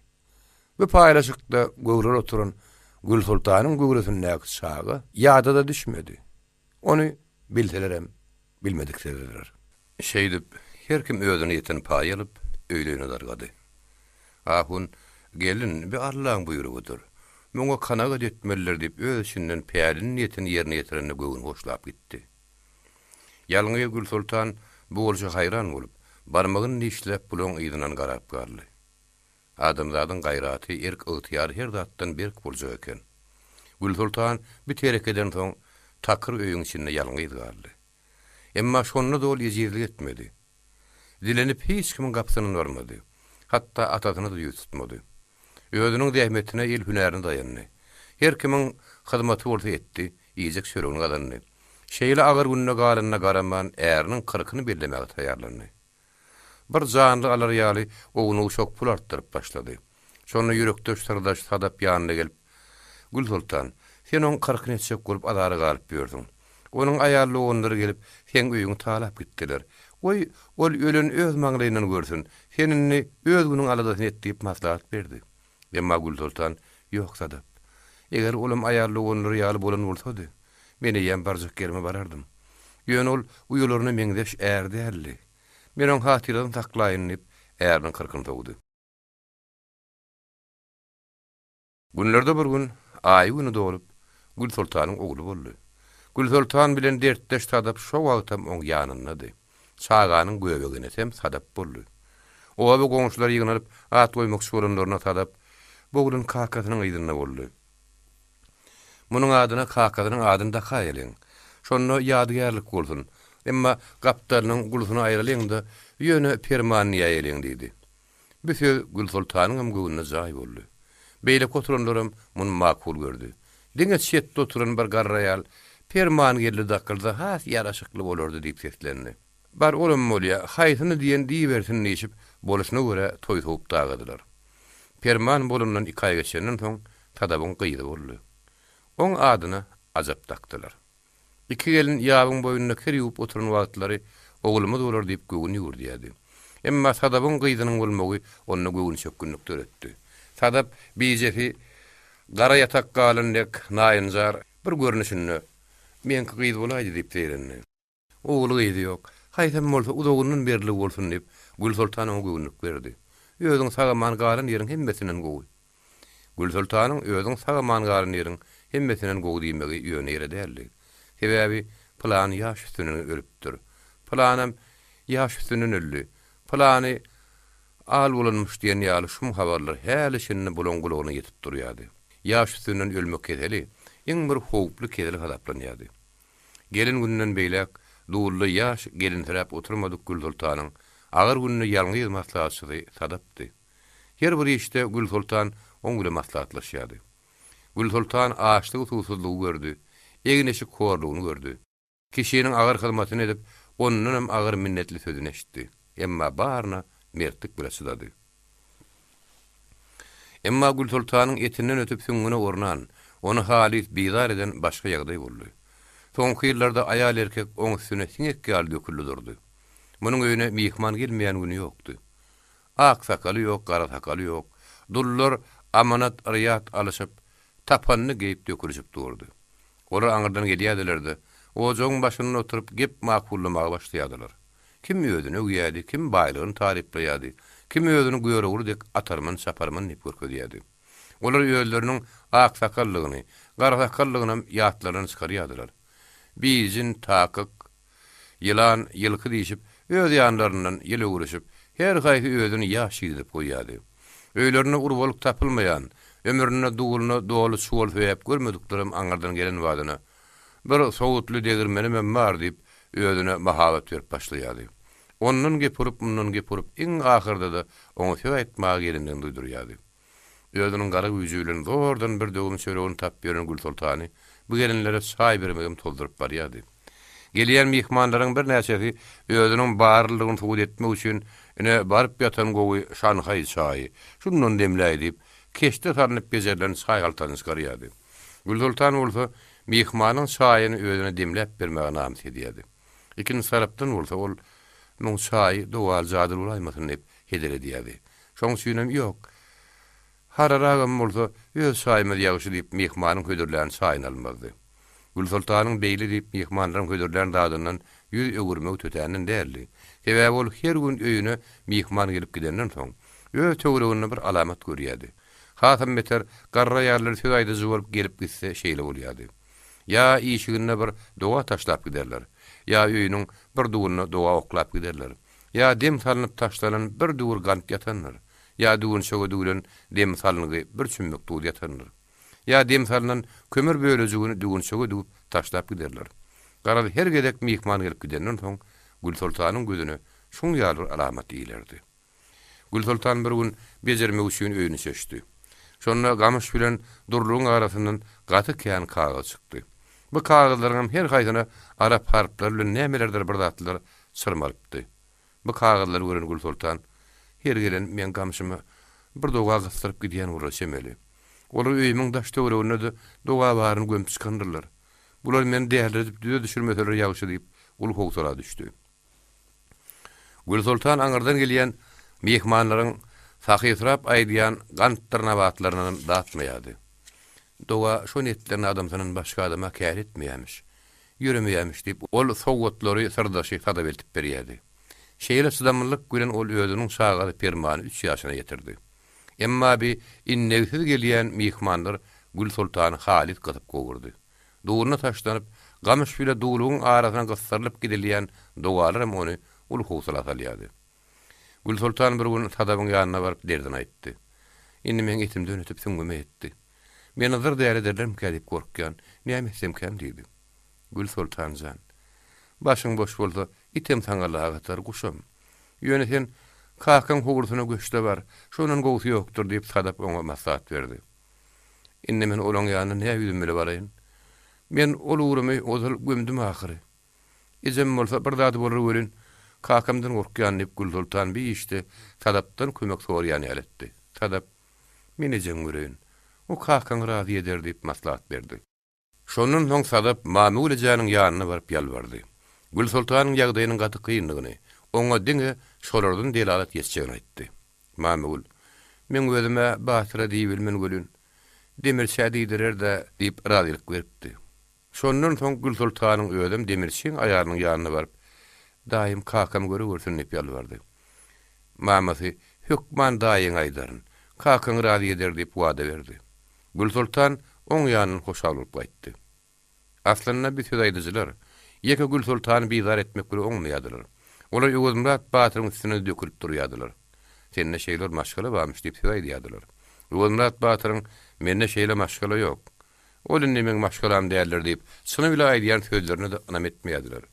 Bu paýlaşykda göwrer oturan Gülsultanyň göwresindäki çaga ýada da düşmedi. Onu bilselerem bilmedik dediler. Şeýdip her kim özüne ýeten paý alyp öýleýine dargady. Ahun gelin bir Allah'ın buyruğudur. Muňa kanagat etmeliler diýip öz içinden päýälini niýetini ýerine ýetirenine göwün hoşlap gitdi. Ýalňy Gülsultan bu bolşa haýran bolup, barmagyny nişläp bulan ýygynan garap garly. Adamzadyň gaýraty, erk ygtyýar her zatdan berk boljak eken. Gülsultan bir terekeden soň takyr öýüň içinde ýalňy garly. Emma şonda da ol ýejirlik etmedi. Dilenip hiç kimin gapsyny barmady. Hatta atasyny da ýüz tutmady. Özüniň zähmetine el hünerini dayandy. Her kimin hyzmaty bolsa etdi, ýyjek şöregini galandy. Şeýle agyr gününe garanyna garaman äriniň kyrkyny bellemäge taýýarlandy. Bir janly alar ýaly oguny şok pul artdyryp başlady. Şonu ýürekde sardaş sadap ýanyna gelip, Gülsultan, sen oň kyrkyny etjek bolup adary galyp ýördiň. Onuň aýarly ogunlary gelip, sen öýüňi talap gitdiler. Oy, ol ölen öz maňlaýyndan görsün, senini öz günüň aladasyny et diýip maslahat berdi. Emma Gülsultan, ýok sadap. Eger olam aýarly ogunlary ýaly bolan bolsady, meni ýem barjak gelme barardym. Ýöne ol uýularyny meňdeş ärdi elli. Men oň hatyradan taklaýyn diýip äriniň kyrkyny togdy. Günlerde bir gün aý güni dolup Gülsultanyň ogly boldy. Gülsultan bilen dertdeş sadap şo wagtam oň ýanyndady. Saganyň göbegine hem sadap boldy. Owa bu goňşular ýygnalyp at goýmak şoranlaryna sadap bugün kakasynyň ýygyna boldy. Munyň adyna kakasynyň adyny da haýalyň. Şonu ýadygärlik bolsun. Emma gapdalynyň gulusyny aýralyň-da ýöne permanent ýaýalyň diýdi. Bu söz Gülsultanyň hem göwnüne jaý boldy. Beýle oturanlarym muny makul gördü. Diňe çetde oturan bir garraýal permanent ýerli dakylda has ýaraşykly bolardy diýip seslendi. Bar olam bolýa, haýsyny diýen diýbersin diýip boluşyna görä toý soňup dagadylar. Permanent bolundan 2 aý geçenden soň tadabyň gyýdy boldy. Oň adyna ajap takdylar. İki gelin ýabyň boýundan kerýüp oturan wagtlary oglumy dolar diýip göwüni ýurdy. Emma tadabyň gyýdynyň bolmagy onu göwün çökünlik töretdi. Tadap bijefi gara ýatak galyndyk naýynjar bir görnüşini men gyýdy bolaýdy diýip berendi. Ogly gyýdy ýok. Haýsam bolsa udogundan berli bolsun diýip Gülsultan oňa göwünlik berdi. Özüň sagaman galan ýeriň hemmesinden gowy. Gülsultanyň özüň sagaman galan ýeriň hemmesinden gowy diýmegi ýöne ýere däldi. Sebäbi plan ýaş üstüne ölüpdir. Planam ýaş üstüne öldü. Plany al bolanmış diýen ýaly şum habarlar häli şinni bulongulugyna ýetip durýardy. Ýaş üstünden ölmek kedeli, iň bir howply kedeli hadaplanýardy. Gelin günden beýlek duully ýaş gelin tarap oturmadyk Gülsultanyň agyr gününi ýalňyz maslahatçysy sadapdy. Her bir işte Gülsultan oňla maslahatlaşýardy. Gülsultan ağaçlyk susuzlygy gördü. Egineşi korluğunu gördü. Kişinin agyr hyzmatyny edip, onundan hem agyr minnetli sözüni eşitdi. Emma barna mertlik bilen syzady. Emma Gülsultanyň etinden ötüp süňgüne ornan, onu halis bizar eden başga ýagdaý boldy. Soňky ýyllarda aýal erkek oň üstüne siňek gal döküldi durdy. Munyň öýüne mihman gelmeýän güni ýokdy. Ak sakaly ýok, gara sakaly ýok. Dullar amanat riýat alyşyp, tapanny geyip dökülüp durdy. Olar aňyrdan gelýärdiler-de. O joň başyna oturup gep makullamaga başlaýardylar. Kim özüni öýýärdi, kim baýlygyny taripleýärdi, kim özüni göýregurdyk atarmyn, saparmyn diýip görkezýärdi. Olar öýleriniň ak sakallygyny, gara sakallygyny ýatlaryny çykarýardylar. Bizin takyk, ýylan, ýylky diýip, öz ýanlaryndan ýyly uruşyp, her gaýsy özüni ýaş edip goýýardy. Öýlerine urbalyk tapylmaýan, ömrüne duğuluna doğalı sual feyap görmediklerim aňardan gelen wadyna bir sowutly degirmeni memar diýip özüne mahabat berip başlaýardy. Ondan gepurup, mundan gepurup, iň ahyrda da oňa söz aýtmagy gelinden duýdurýardy. Özüniň gara güýjülen zordan bir döwüm söregini tap beren Gülsultany bu gelinlere saý bermegim toldurup barýardy. Gelýän mihmanlaryň bir näçesi özüniň barlygyny suwut etmek üçin ine baryp ýatan gowy Şanhaý çaýy şundan demläýdi diýip keşte tarnyp bezerlerini çay altından çykarýardy. Gülsultan bolsa mihmanyň çaýyny özüne demläp bermäge namyt edýärdi. Ikinji tarapdan bolsa ol muň çaý dowal jadyr bolaýmasyn diýip heder edýärdi. Şoň süýnem ýok. Hararagam bolsa öz çaýymy ýagşy diýip mihmanyň hödürlerini çaýyny almazdy. Gülsultanyň beýli diýip mihmanlaryň hödürlerini dadyndan ýüz ögürmek tötänden däldi. Sebäbi ol her gün öýüne mihman gelip gidenden soň öz töwereginde bir alamat görýärdi. Hasam beter garra ýarlary söz aýdyjy bolup gelip gitse şeýle bolýardy. Ya işigine bir doğa taşlap giderler. Ya öýüniň bir duwuny doğa oklap giderler. Ya dem salanyp taşlanan bir duwur gant ýatanlar. Ya duwun şoga duwulan dem salanygy bir çümmük duw ýatanlar. Ya dem salanan kömür bölejigini duwun şoga duwup taşlap giderler. Garal her gedek mihman gelip gidenden soň Gülsultanyň gözüne şuň ýaly alamat diýilerdi. Gülsultan bir gün bejermek üçin öýüni seçdi. Şonda gamış bilen durluğun arasından gaty kän kagaz çykdy. Bu kagazlaryň her gaýsyna arap harpler bilen nämelerdir bir zatlar sırmalypdy. Bu kagazlary gören Gülsultan her gelen men gamşymy bir doga gystyryp gidýän uraşemeli. Olar öýümiň daş töweregine de doga baryny gömüp çykandyrlar. Bular meni däherledip düze düşürmeseler ýagşy diýip ul howsara düşdi. Gülsultan aňyrdan gelýän mehmanlaryň Sahytrap aýdýan gantlarna batlaryny datmaýardy. Doga şo netlerini adamsynyň başga adama kär etmeýärmiş. Ýüremeýärmiş diýip ol sowgatlary sırdaşy sada beltip berýärdi. Şeýle sydamlyk gören ol özüniň sagary permany 3 ýaşyna ýetirdi. Emma bi innegsiz gelýän mehmanlar Gülsultany halit gatyp gowurdy. Dowruna taşlanyp Gamış bile duguluğun arasına gıssarılıp gidilýän dogalarym ony ulhusala salýady. Gül Sultan bir gün Sadapyň ýanyna baryp derdini aýtdy. Indi men etimden ötüp süňgüme etdi. Men azır däre ederim kädip gorkýan, näme etsem käm diýdi. Gül Sultanjan, başyň boş bolsa item saňa lagatar guşam. Ýöne sen kakan howursuny göçde bar, şonuň gowsy ýokdur diýip Sadap oňa maslahat berdi. Indi men olaň ýanyna näme ýüzümle baraýyn? Men ol urumy ozal gömdüm ahyry. Ejem bolsa bir zat bolar welin, kakamdan gorkýan diýip Gül Sultan bir işte Sadapdan kömek sorýany aletdi. Sadap, men ejem göreýin. O kakan razy eder diýip maslahat berdi. Şonun soň Sadap Mamul ejanyň ýanyna baryp ýalbardy. Gül Sultanyň ýagdaýynyň gaty kynlygyny, oňa diňe şolardan delalat ýetjegini aýtdy. Mamul, men özüme batyra diýip bilmen gölün. Demirçi diýdirer de diýip razylyk beripdi. Şondan soň Gül Sultanyň özüm demirçiň aýarynyň ýanyna baryp, daýym kakam görüwürsin diýip ýalbardy. Mamasy, hükman daýyň aýdaryn, kakam razy eder diýip wada berdi. Gül Sultan oň ýanyny hoşalyp aýtdy. Aslynda bir söz aýdyjylar, ýeke Gül Sultany bizar etmek bilen oňmaýadylar. Olar Ýozumrat Batyryň üstüne dökülip durýadylar. Senne şeýler maşgala barmy diýip söz aýdýadylar. Ýozumrat Batyryň menne şeýle maşgala ýok. Ol indi men maşgalam däller diýip şunu bile aýdýan sözlerini de anam etmeýärdiler.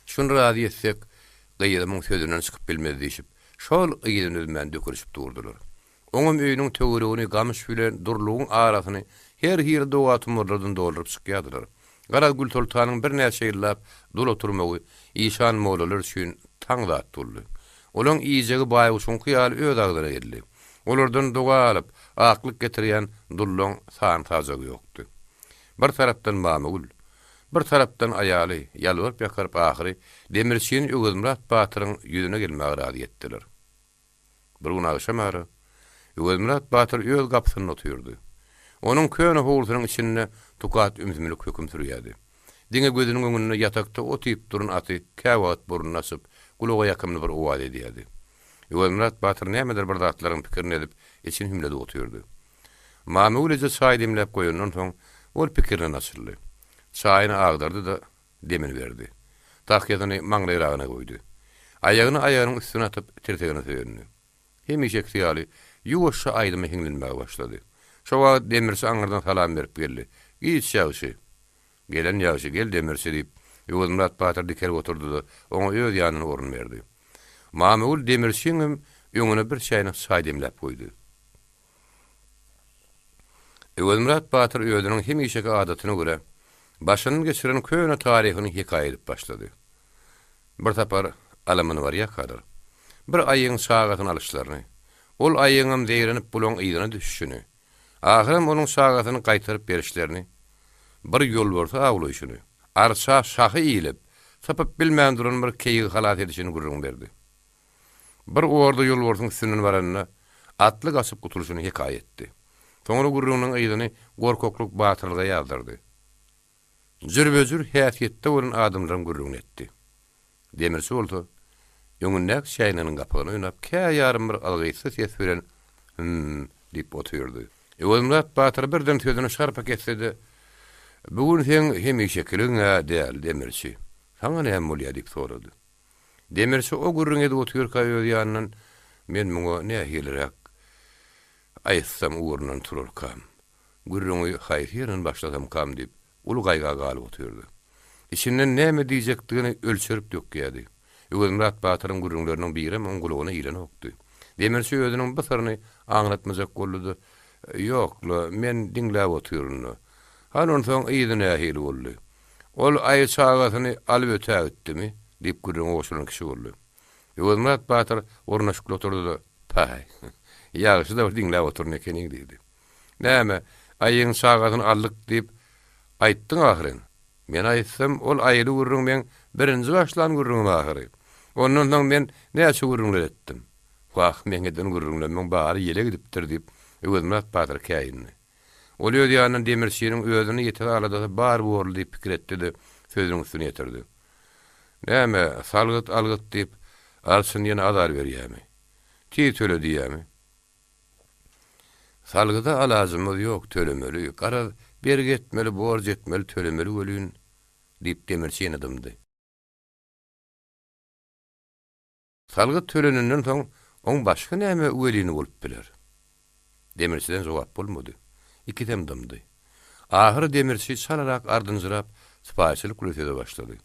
Şunu razy etsek, gyýdymyň sözünden çykyp bilmez diýip, şol gyýdyn özünden dökülüp durdular. Oňam öýüniň töweregini gamış bilen durlugyň arasyny her ýerde dowatmlardan doldurup çykýardylar. Gara Gül Sultanyň bir näçe ýyllap dul oturmagy işan molalar üçin taňdat tuldy. Olaň iýjegi baýguşyň kyýaly öz agdyra geldi. Olardan doga alyp, aklyk getirýän dullaň sany tajagy ýokdy. Bir tarapdan Mamul, bir tarapdan aýaly ýalwaryp ýakaryp ahyry demirçiň Ýozumrat Batyryň ýüzüne gelmäge razy etdiler. Bir gün akşamary Ýozumrat Batyr öz gapysyny oturdy. Onuň köne howursunyň içinde tukat ümsümlik höküm sürýärdi. Diňe gözüniň öňünde ýatakda otyp durun aty käwat burun asyp, gulaga ýakymly bir owaz edýärdi. Ýozumrat Batyr nämedir bir zatlaryň pikirini edip, için hümlede oturdy. Mamul eze çaý demläp goýandan soň ol pikirini açyldy. Çaýyny agdardy da demin berdi. Takyýadyny maňlaýragyna goýdy. Aýagyny aýagynyň üstüne atyp tertegine söýündi. Hemişek ýaly ýuwaşça aýdymy hiňlenmäge başlady. Şowa demirçi aňyrdan salam berip geldi. "Giýit ýagşy." "Gelen ýagşy, gel demirçi" diýip Ýozumrat Batyr diker oturdy da oňa öz ýanyna orun berdi. Mamul demirçiň öňüne bir çaýny çaý demläp goýdy. Ýozumrat Batyr özüniň hemişek adatyna görä başyny geçiren köne taryhyny hikaýa edip başlady. Bir tapar alamyny var ýakar. Bir aýyň şagatyny alışlaryny, ol aýyňam zeýrenip bulan ýygyna düşüşini, ahyrym onuň şagatyny gaýtaryp berişlerini, bir ýol bolsa aglyşyny, arşa şahy ýylip, sapyp bilmän duran bir keýi halat edişini gurrun berdi. Bir orda ýol bolsa üstünden baranyna atly gasyp gutuluşyny hikaýa etdi. Soňra gurrunyň ýygyny gorkokluk batyrlyga ýazdyrdy. Jürbözür häsiýetde bolan adamlaryň gurrun etdi. Demirçi bolsa ýöňündäki şaýnynyň gapagyny oýnap, kä ýarym bir algysy ses beren diýip oturdy. Ýozumrat Batyr birden sözüni şarpa kessedi. "Bugun sen hemişekiliň däl demirçi. Saňa näme bolýar?" diýip sorady. Demirçi o gurrun edip oturýar ýanyndan, "Men muňa näme hilerek aýtsam uğrundan turarkam. Gurruňy haýır ýerden başlasam kam" diýip ulu gaýga galyp oturdy. İçinden näme diýjekdigini ölçerip dökýärdi. Ýozumrat Batyryň gurrunlarynyň biri oň gulagyna ýylan okdy. Demirçi özüniň bu syryny aňlatmajak boldy. "Ýokla, men diňläp oturýaryn." Hanon soň ýygyny ähili boldy. Ol aýy çagatyny alyp ötägitdimi diýip gurrun oşulan kişi boldy. Ýozumrat Batyr ornaşyp oturdy da, "Pay, ýagşy da diňläp oturyn ekeniň" diýdi. "Näme, aýyň çagatyny aldyk diýip aýtdyň ahyryn?" "Men aýtsam, ol aýly gurrun men birinji başlan gurrun ahyry. Ondan soň men näçe gurrunlar etdim. Wah, men eden gurrunlar men bary ýele gidipdir" diýip Ýozumrat Batyr käýindi. Ol ýöz ýanyň demirçiň özüni ýeter alada bar boldy diýip pikir etdi de sözüniň üstüne ýetirdi. "Näme, salgyt algyt diýip alsyn ýene azar berýärmi? Ti töle diýärmi?" "Salgyda alazymyz ýok, tölemeli. Gara bergi etmeli, borç etmeli, tölemeli ölüün diýip demirçi ýanadymdy. Salgy tölenenden soň oň başga näme ölüni bolup biler. Demirçiden jogap bolmady. Iki demdimdi. Ahir demirçi çalarak ardynjyrap sypaýçylyk gürültüde başlady.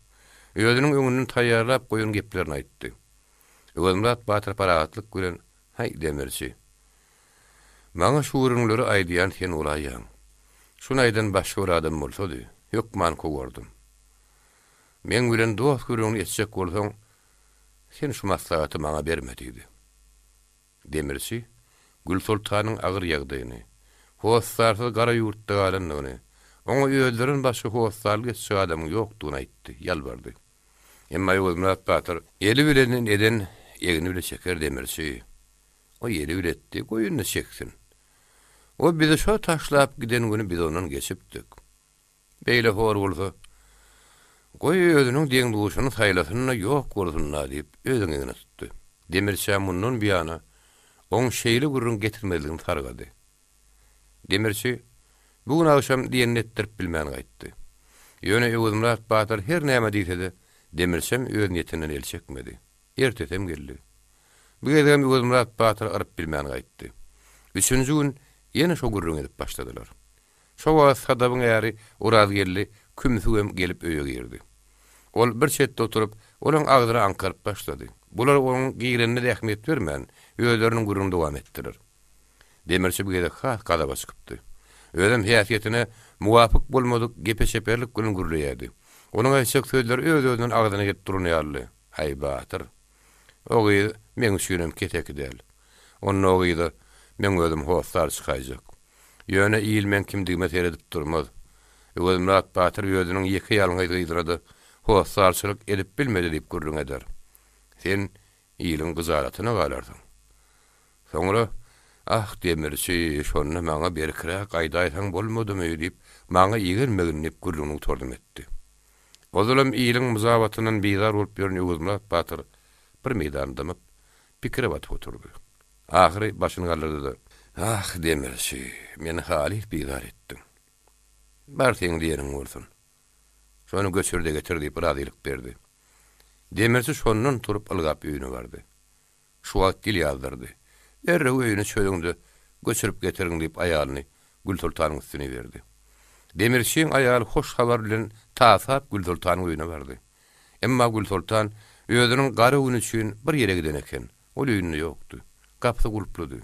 Özüniň öňünden taýýarlap goýun geplerini aýtdy. Öwelmat Batyr paragatlyk bilen "Hay demirçi. Maňa şu ürünleri aýdýan sen ulaýan. Şunaýdan başga bir adam bolsady, ýok man kowardym. Men bilen dost görüňi etjek bolsaň, sen şu maslahaty maňa bermedigi." Demirçi Gül Sultanyň agyr ýagdaýyny, howaslarsyz gara ýurtda galanlygyny, oňa öýlerin başga howaslarlyk etjek adamyň ýokdugyny aýtdy, ýalbardy. Emma Öwelmat Batyr eli bilen eden egini bile çeker demirçi. O eli biletdi, goýuny çeksin. O bizi şo taşlap giden günü biz ondan geçipdik. Beýle hor bolsa, goý özüniň deň duşuny saýlasyna ýok bolsunlar diýip özüňe egine tutdy. Demirçi mundan biýana oň şeýle gurrun getirmezligini targady. Demirçi bugün akşam diýeni etdirip bilmän gaýtdy. Ýöne Öwelmat Batyr her näme diýse-de demirçem öz niyetinden el çekmedi. Ertetem geldi. Bu gedem Öwelmat Batyr aryp bilmän gaýtdy. Üçüncü gün ýene şo gurrun edip başladylar. Şowa sadabyň ýary uraz geldi, kümsügem gelip öýe girdi. Ol bir çetde oturup, olaň agdyra ankaryp başlady. Bular onuň giýrenine ähmiýet bermän, öýleriniň gurrun dowam etdiler. Demirçi bu gede has kada başypdy. Özüm hiýasiyetine muwafyk bolmadyk gepe-şeperlik günün gurulýardy. Onuň aýtjak sözleri öz-özünden agdyna gelip durýarly. Hay Batyr. Ogy men şünem ketek del. Onun ogyda men özüm howslar çykaýjak. Ýöne iýilmen kimdigime seredip durmaz. Öwelmat Batyr özüniň ýeki ýalyny gyzdyrady. Howslarçylyk edip bilmedi diýip gurrun eder. Sen iýiliň gyzaratyna galarsyň. Soňra "Ah demirçi, şonu maňa berkirä gaýdaýsaň bolmadymy" diýip maňa ýigilmegin diýip gurruny tordum etdi. Ozalam iýiliň muzabatynyň bizar bolup ýörüň Öwelmat Batyr bir meýdanda pikire batyp oturdy. Ahyry başyny galdyrdy. "Ah demirçi, meni haly bizar etdiň. Bar seň diýeňiň bolsun. Şonu göçürde getir" diýip razylyk berdi. Demirçi şondan turup ylgap öýüne bardy. Şu wagt dil ýazdyrdy. Erre öýüne çöýüňdi, göçürüp getiriň diýip aýalyny Gül Sultanyň üstüne berdi. Demirçiň aýaly hoş habar bilen taýsap Gül Sultanyň öýüne bardy. Emma Gül Sultan özüniň gara güni üçin bir ýere giden eken. Ol öýünde ýokdy. Gapy gulpludy.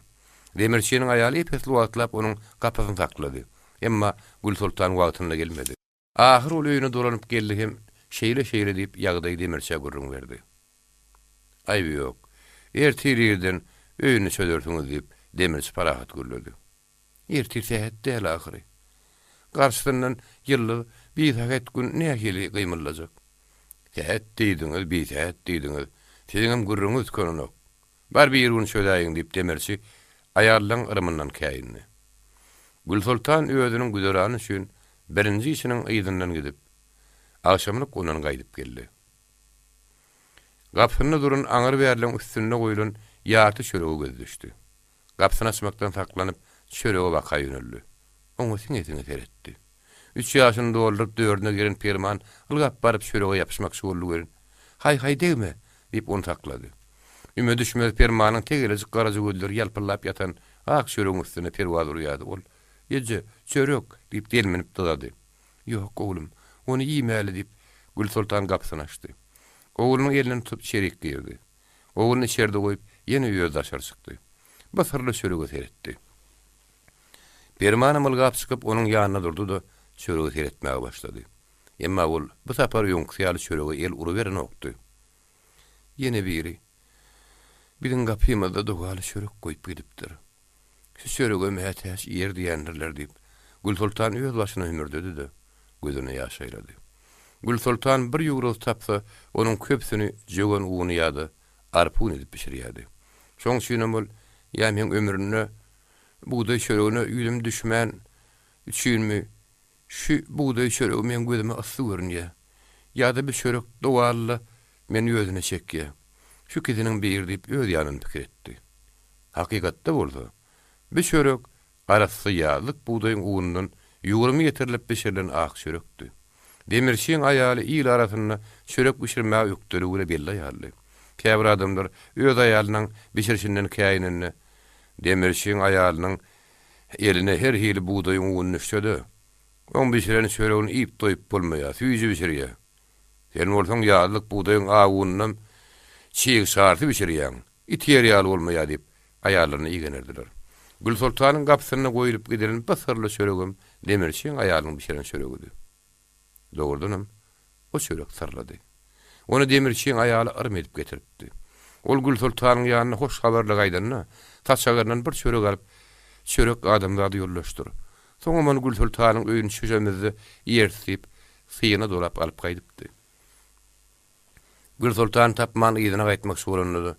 Demirçiň aýaly epesli wagtlap onuň gapysyny taklady. Emma Gül Sultan wagtyna gelmedi. Ahyr ol öýüne dolanyp geldi hem şeýle diýip ýagdaý demirçe gurrun berdi. "Aýby ýok. Ertirýärden öýüni çödertiňiz" diýip demirçi parahat gürledi. "Ertir tähet däl ahyry. Garşydyndan ýylly bir sagat gün nähili gymyllajak. Tähet diýdiňiz, bir tähet diýdiňiz. Siziň gurruňyz könünok. Bar bir gün çödäýin" diýip demirçi aýalyň ırmyndan käýindi. Gül Sultan özüniň güzerany üçin birinji işiniň ýygynyň gidip akşamlyk onuň gaýdyp geldi. Gapyny durun aňyr berlen üstüne goýulan ýarty çöregi göz düşdi. Gapysyny açmakdan saklanyp çörege bakaý ýöneldi. Oňa siňetini teretdi. 3 ýaşyny doldurup dördüne giren Perman ylgap baryp çörege ýapyşmakçy boldy. "Hay degme" diýip onu saklady. Üme düşmez Permanyň tegelecik garaja gözleri ýalpylap ýatan ak çöregiň üstüne perwaz urýardy. Ol "Ýeje, çörek" diýip delmenip durdady. "Ýok oglum, onu ýemäli" diýip Gül Sultan gapysyny açdy. Oğlunun elini tutup içeri girdi. Oğlunu içeride koyup yeni üyöz aşağı çıktı. Basarlı çörüğü seyretti. Permanım ılgap çıkıp onun yanına durdu da çörüğü seyretmeye başladı. Emma ol bu sefer yonksiyalı çörüğü el uruverin oktu. Yine biri bizim kapıyımızda doğalı çörük koyup gidiptir. Şu çörüğü mehteş yer diyenlerler deyip Gül Sultan üyöz başına hümürdüdü de gözüne yaşayladı. Gül Sultan bir yuğruz tapsa onun köpsünü jögen uğunu yadı, arpun edip pişiriyadi. Şoň şünem ol, ya men ömrüne buğday çörüğüne yüzüm düşmän üçünmü, şu buğday çörüğü men gözüme aslı görünýär. Ya da bir çörük doğallı men özüne çekýär. Şu kedinin bir deyip öz ýanyny pikir etdi. Hakykatda bolsa, bir çörük arasy ýalyk buğdaýyň uğundan Ýugurmy getirilip pişirilen ak çörekdi. Demirçiň aýaly ýyl arasynda çörek pişirmäge ýükdürügüle belli ýaly. Käbir adamlar öz aýalynyň pişirişinden käýnini demirçiň aýalynyň eline her hili buğdaýyň ugyny nüşedi. On pişiren çöregini ip doýup bolmaýar, süýji pişirýär. Sen bolsaň ýalyk buğdaýyň agynyň çiğ şarty pişirýär. İtiýär ýaly bolmaýar diýip aýallaryny iýgenirdiler. Gül Sultanyň gapysyna goýulyp gidilen basarly çöregim demirçiň aýalynyň pişiren çöregidi. Dogurdunam, o çörek sarlady. Onu demirçiň aýaly ırm edip getiripdi. Ol Gül Sultanyň ýanyna hoş habarly gaýdanna, taçagardan bir çörek alyp, çörek adamlary ýollaşdyr. Soňra men Gül Sultanyň öýüni şüjemizi ýertip, syýyna dolap alyp gaýdypdy. Gül Sultan tapman ýygyna gaýtmak sorandy.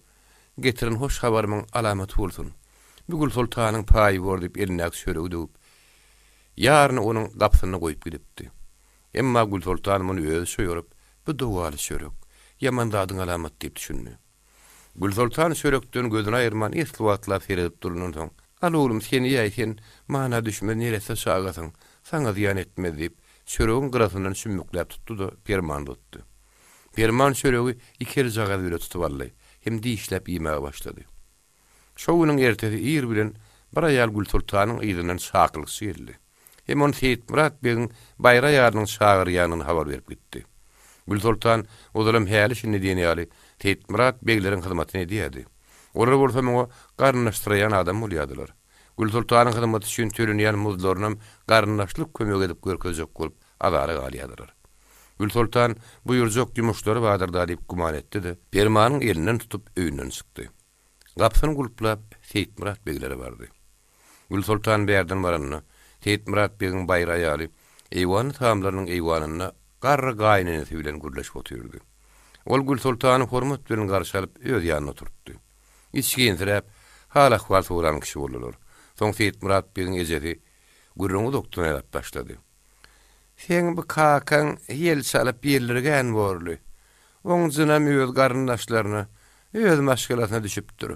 Getirin hoş habarymyň alamaty bolsun. Bu Gül Sultanyň paýy gordyp eline çörek döwüp, ýaryny onuň gapysyna goýup gidipdi. Emma Gül Sultan muny özü şöýürip, bu dogaly çörek, ýaman dadyň alamaty diýip düşündi. Gül Sultan çörekden gözüni aýyrman esli wagtlar feredip durundan soň, "Al oğlum seni ýaýsyn, mana düşme nerese şagasyň, saňa ziýan etmez" diýip çöregiň gyrasyndan sümükläp tutdy-da perman tutdy. Perman çöregi ikili jagada bile tutup aldy, hem diýişläp ýemege başlady. Şowunyň ertesi ýer bilen bir aýal Gül Sultanyň ýygynyň şakylysy geldi. Hem on Seyit Murat Begin bayra ýarynyň şagyr ýanyna habar berip gitdi. Gül Sultan odalam häli şini diýeni ýaly Seyit Murat Begleriň hyzmatyny edýärdi. Olar bolsa muňa garnaşdyraýan adam bolýardylar. Gül Sultanyň hyzmaty üçin törenýän muzlaryna garnaşlyk kömek edip görkezjek bolup adary galýardylar. Gül Sultan buýurjak ýumuşlary badyrda diýip guman etdi-de, permanyň elinden tutup öýünden çykdy. Gapsyny gulplap Seyit Murat Beglere bardy. Gül Sultan berden baranyny Seyit Murat Begin bayra ýaly eýwan tamamlarynyň eýwanyna garry gaýnyny bilen gürleşip oturdy. Ol Gül Sultanyň hormat bilen garşy alyp öz ýanyna oturtdy. İçgiňdiräp hal ahwal soran kişi boldular. Soň Seyit Murat Begin ejeri gürrüňi doktoryna alap başlady. "Sen bu kakan ýel salyp ýerlergen borly. Oňjyna öz garyndaşlaryna öz maşgalatyna düşüpdir.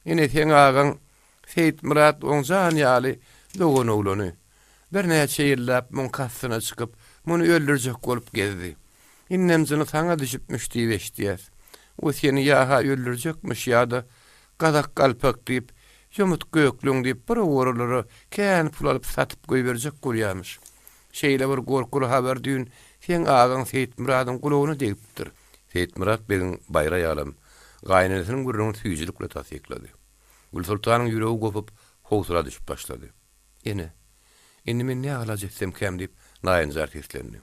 Ine sen agan Seyit Murat oňjan ýaly dogan oglany. Bir näçe ýyllap mun kassyna çykyp, muny öldürjek bolup gezdi. Innemjini saňa düşüpmiş diýip eşdiýär. O seni ýaha öldürjekmiş ýa-da gadak galpak diýip, ýumut göklüň diýip bir orulary kän pul alyp satyp goýberjek bolýarmyş. Şeýle bir gorkulu habar düýün, sen agan Seyit Muradyň gulagyny degipdir." Seyit Murat Begin bayra ýalym gaýnasynyň gurrunu süýjilikle tasdiklady. Gül Sultanyň ýüregi gopup, howsura düşüp başlady. Indi men ne alaj etsem käm diýip naýynjar keslendi.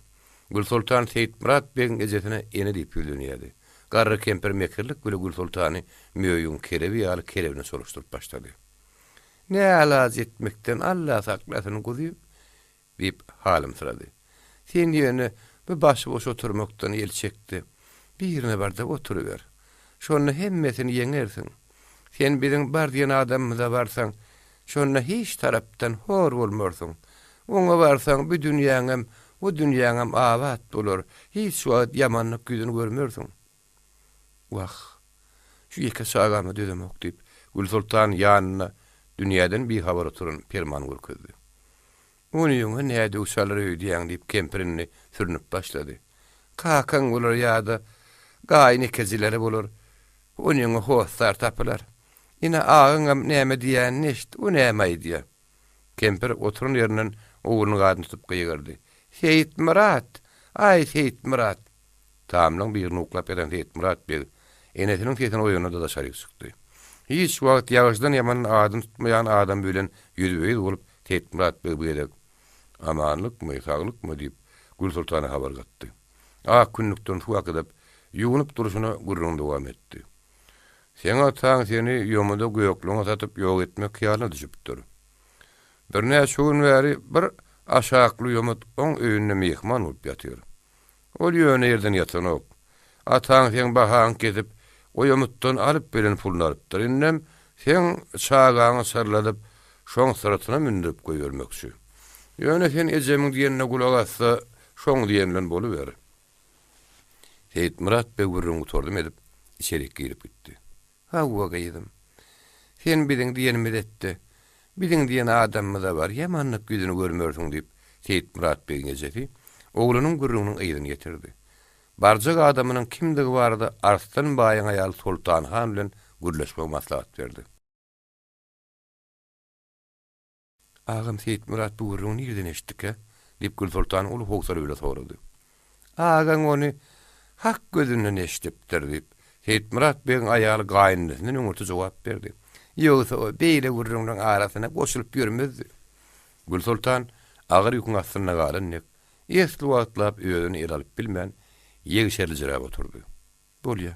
Gül Sultan Seyit Murat Begin ejetine ene diýip ýüldürýärdi. Garry kemper mekirlik bile Gül Sultany möýüň kerebi ýaly kerebini soruşdurup başlady. "Ne alaj etmekden Allah saklasyn goýup" diýip halim sırady. "Sen ýöne bu başy boş oturmakdan el çekdi. Birine barda oturuver. Şonu hemmesini yeňersiň. Sen biziň bar diýen adamymyza barsaň, şonu hiç tarapdan hor bolmarsyň. Oňa barsaň bu dünýäňem, bu dünýäňem awat bolar. Hiç wagt ýamanlyk güýdüni görmersiň." "Wah, şu ýeke sagamy dödemek" diýip Gül Sultan ýanyna dünýäden bir habar oturan perman gürkezdi. "Ony ýöňe näde uçalary öýdýäň" diýip kemperini sürnüp başlady. "Kakan bolar ýa-da gaýny kezileri bolar. Ony ýöňe howslar tapylar. Ine ağaňam näme diýän neşt, o näme diýär." Kemper oturun ýerinden oğlunu gadyny tutup gyýgyrdy. "Seyit Murat, ay Seyit Murat." Tamamlaň bir nuklap eden Seyit Murat bir enesiniň sesini oýunyna da şaryk çykdy. Hiç wagt ýagyşdan ýaman adym tutmaýan adam bilen ýüzbeýiz bolup Seyit Murat bir edek. "Amanlykmy, saglykmy" diýip Gül Sultana habar gatdy. Künnükden şu wagtyp ýuwunyp duruşyna gurrun dowam etdi. "Sen ataň seni ýomada göýekliňe satyp ýok etmek ýalyna düşüpdir. Bir näçe gün bäri bir aşakly ýomut oň öýünde mehman bolup ýatýar. Ol ýöne ýerden ýatanok. Ataň sen bahan gezip, o ýomutdan alyp beren pulny alypdyr. Innem sen çagaňy sarladyp, şoň syratyna mindirip goýbermekçi. Ýöne sen ejemiň diýenine gulak atsa, şoň diýenlen boluber." Seyit Murat Begurrun oturdum edip, içerik girip gitti. "Hawwa gaýdym. Sen biziň diýenimi etdi. Biziň diýen adammy da bar, ýamanlyk güýdüni görmersiň" diýip Seyit Murat Bey'in ejeti, oğlunun gurrunun ýygyny getirdi. Barjak adamynyň kimdigi barada Arslan baýyň aýaly Sultan Han bilen gürleşmek maslahat berdi. Agam Seyit Murat bu gurrunu ýerden eşitdik-e? Dip Gül Sultan ulu hoksar öyle sorady. Agam onu hak gözünden eşitipdir dip. Seyit Murat Bey'in aýaly gaýyndysynyň öňürti jogap berdi. Ýogsa o beýle gurrunun arasyna goşulyp ýörmezdi. Gül Sultan agyr ýüküň astyna galanýak. Esli wagtlap öýüni ýeralyp bilmän ýegişerli jirap oturdy. Bolýa.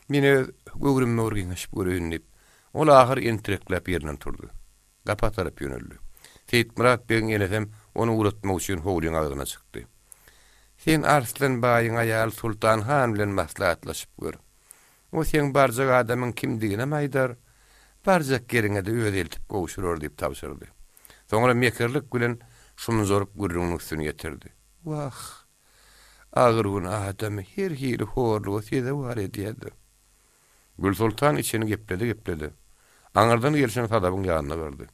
Mine göwrümme urgiňeş görüýünip, ol ahyr entereklap ýerinden turdy. Gapa tarap ýöneldi. Seyit Murat Bey'in elesem onu uratmak üçin howlyň agyna çykdy. Sen Arslan baýyň aýaly Sultan Han bilen maslahatlaşyp gör. O sen barjak adamyň kimdigine maýdar, barjak geriňe de öýde eltip gowşurur diýip tapşyrdy. Soňra mekerlik bilen şumzorup gurrunun üstüne getirdi. Wah! Agyr adam her hili horlugy sede bar edýärdi. Gül Sultan içini gepledi. Aňardan gelşen sadabyň ýanyna bardy.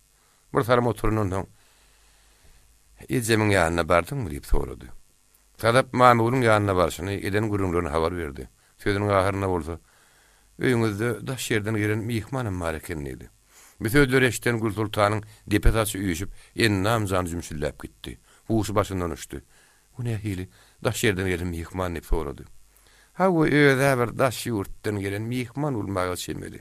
Bir sara motorundan soň "Ejemiň ýanyna bardyňmy?" diýip sorady. Sadap Mamulun ýanyna barşyny eden gurrunlaryna habar berdi. Sözüniň ahyryna bolsa, "Öýüňizde daş ýerden gelen mihmanam bar ekenidi." Bu sözleri eşiten Gül Sultanyň deputaty üýüşip, ennam jany jümşüllep gitdi. Huşy başyndan uçdy. Bu ne hili? Daş ýerden gelen mihman diýip sorady. Ha bu öýde bir daş ýurtdan gelen mihman bolmagy şemeli.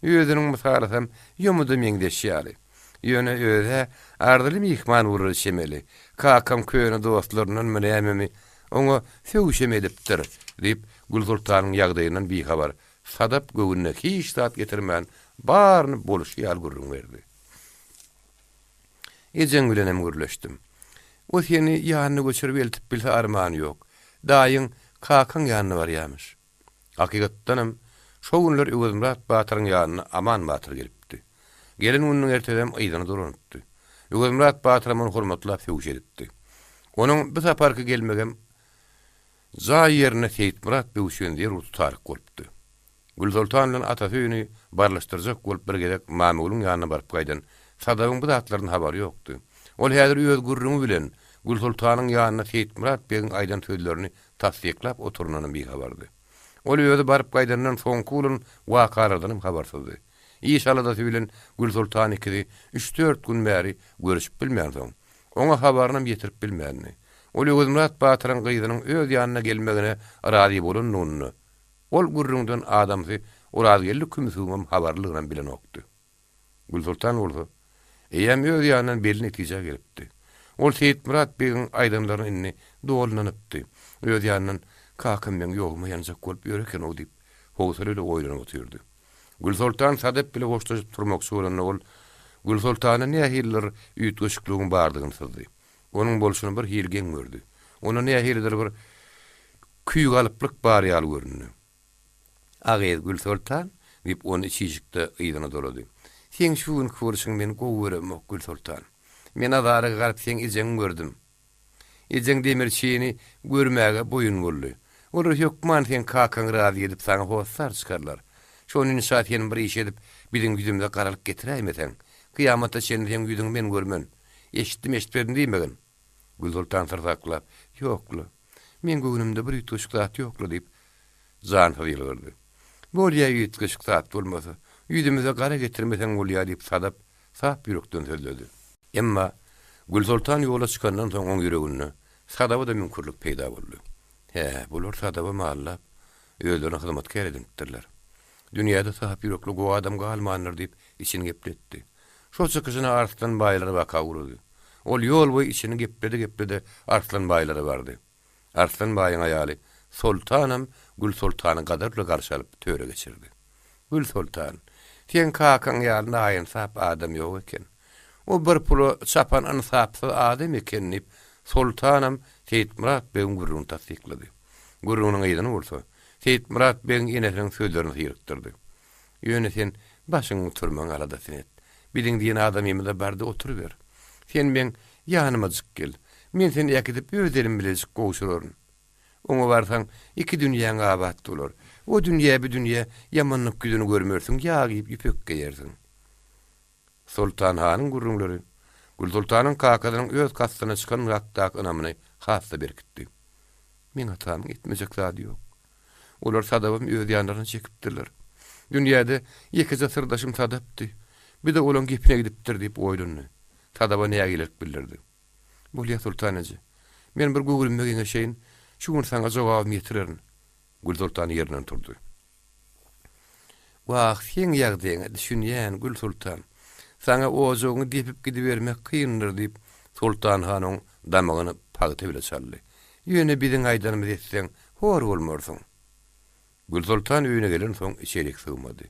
Öýdüniň mysalasam ýomudy meňdeşýäri. Ýöne öýde ardyly mihman bolur şemeli. Kakam köýüne dostlarynyň menämemi oňa söwüşem edipdir diýip Gül Sultanyň ýagdaýyndan bir habar. Sadap göwünne hiç tat getirmän barny boluş ýal gurrun berdi. Ejen bilenem gürleşdim. O seni ýanyna göçürip eltip bilse armany ýok. Daýyň kakaň ýanyna barýarmyş. Hakykatdanam şo günler Öwür Murat Batyryň ýanyna aman Batyr gelipdi. Gelen gündüň ertedem ýygyny durupdy. Öwür Murat Batyr onu hormatlap söwüş edipdi. Onuň bu saparky gelmegem za ýerine Seyit Murat Bewşen diýer taryk bolupdy. Gül Sultan bilen atasy barlaşdyrjak bolup bir gezek Mamulun ýanyna baryp gaýdan. Sadabyň bu zatlaryň habary ýokdy. Ol häzir öz gurruny bilen Gül Sultanyň ýanyna Seyit Murat Bey'in aýdan sözlerini tasdiklap oturanyny bir habardy. Ol öýde baryp gaýdandan soňky ulun wakaradan habarsızdy. İnşallah da bilen Gül Sultan ikisi 3-4 gün bäri görüşip bilmärdi. Oňa habaryny ýetirip bilmärdi. Ol Öwür Murat Batyryň gyzynyň öz ýanyna gelmegine razy bolanlygyny ol gurrundan adamsy urazgellik kümsüňem habarlygyny bilen okdy. Gül Sultan bolsa, "Eýem öz ýanyna belini tija gelipdi." Ol Seyit Murat Bey'in aýdamlaryny inni dolanypdy. Öz ýanynyň kakam bilen ýoluma ýanjak bolup ýöreken o diýip howsary oýlanyp oturdy. Gül Sultan sadep bile hoşlaşyp turmak soýlany ol. Gül Sultanyň nähiller üýtgeşikligiň bardygyny sezdi. Onuň bolşuny bir hilgen gördü. Ona nähildir bir küýü galyplyk bar ýaly göründü. Agýe Gül Sultan diýip onu içijikde ýygyna dolady. "Sen şu gün görüşiň meni gowurem Gül Sultan. Men adary garyp sen ejen gördüm. Ejen demirçini görmäge boyun boldy. Olar ýokman sen kakaň razy edip sana hossar çykarlar. Şonuň saat ýene bir iş edip biziň ýüzümde garalyk getiräýmesen, kıyamata sen ýüzüň men görmän. Eşitdim diýmegin." Gül Sultan sırdaklap, "Ýoklu. Men göwnümde bir ýetgeşiklat ýoklu" diýip zan ýylgyrdy. "Bolýa ýetgeşiklat bolmasa, ýüzümde gara getirmesen bolýa" diýip sadap sap ýürekden sözledi. Emma Gül Sultan ýola çykandan soň oň ýüreginde sadaba da mümkinlik peýda boldy. Bular sadaba mallap öýlerine hyzmat edipdirler. Dünýäde sap ýürekli gowy adam galmandyr diýip içini gepletdi. Şo çykyşyna Arslan baýlary waka urdy. Ol ýol boýy içini gepledi Arslan baýlary bardy. Arslan baýyň aýaly Sultanam Gül Sultany gadarly garşy alyp töre geçirdi. "Gül Sultan, sen kakaň ýalyna aýyn sap adam ýok eken. O bir pulo çapan ansapsy adam eken" diýip Sultanam Seyit Murat Bey'in gurruny tasdiklady. Gurrunyň ýygyny bolsa, Seyit Murat Bey'in enesiň sözlerini ýyrykdyrdy. "Ýöne sen başyňy turmaň arada sen. Biziň diýen adam ýemide bardy oturuber. Sen men ýanyma jyk gel. Men seni ýakydip ödelim bilezik gowşuraryn. Oňa barsaň iki dünýäň abat bolar. O dünýä bu dünýä ýamanlyk güdüni görmersiň, ýagyp ýüpek geýersiň." Sultan Hanyň gurrunlary Gül Sultanyň kakadynyň öz kastyna çykan rakdak ynamyny hassa berkitdi. Men hatam etmejek zady ýok. Olar sadabym öz ýanlaryny çekipdirler. Dünýäde iki sırdaşym sadapdy. Bir de olan gepine gidipdir diýip oýlandy. Sadaba näme gelip bildirdi. Gül Sultanyjy, men bir gugulmagyň şeýin şuň saňa jogab ýetirerin. Gül Sultan ýerinden turdy. Waq sen ýagdaýyňy düşünýän Gül Sultan, sana ojogyny depip gidibermek kyndyr diýip Sultan hanyň damagyny pagyty bile çaldy. Ýöne biziň aýdanymyz etseň, hor bolmarsyň. Gül Sultan öýüne gelen soň içerik sığmady.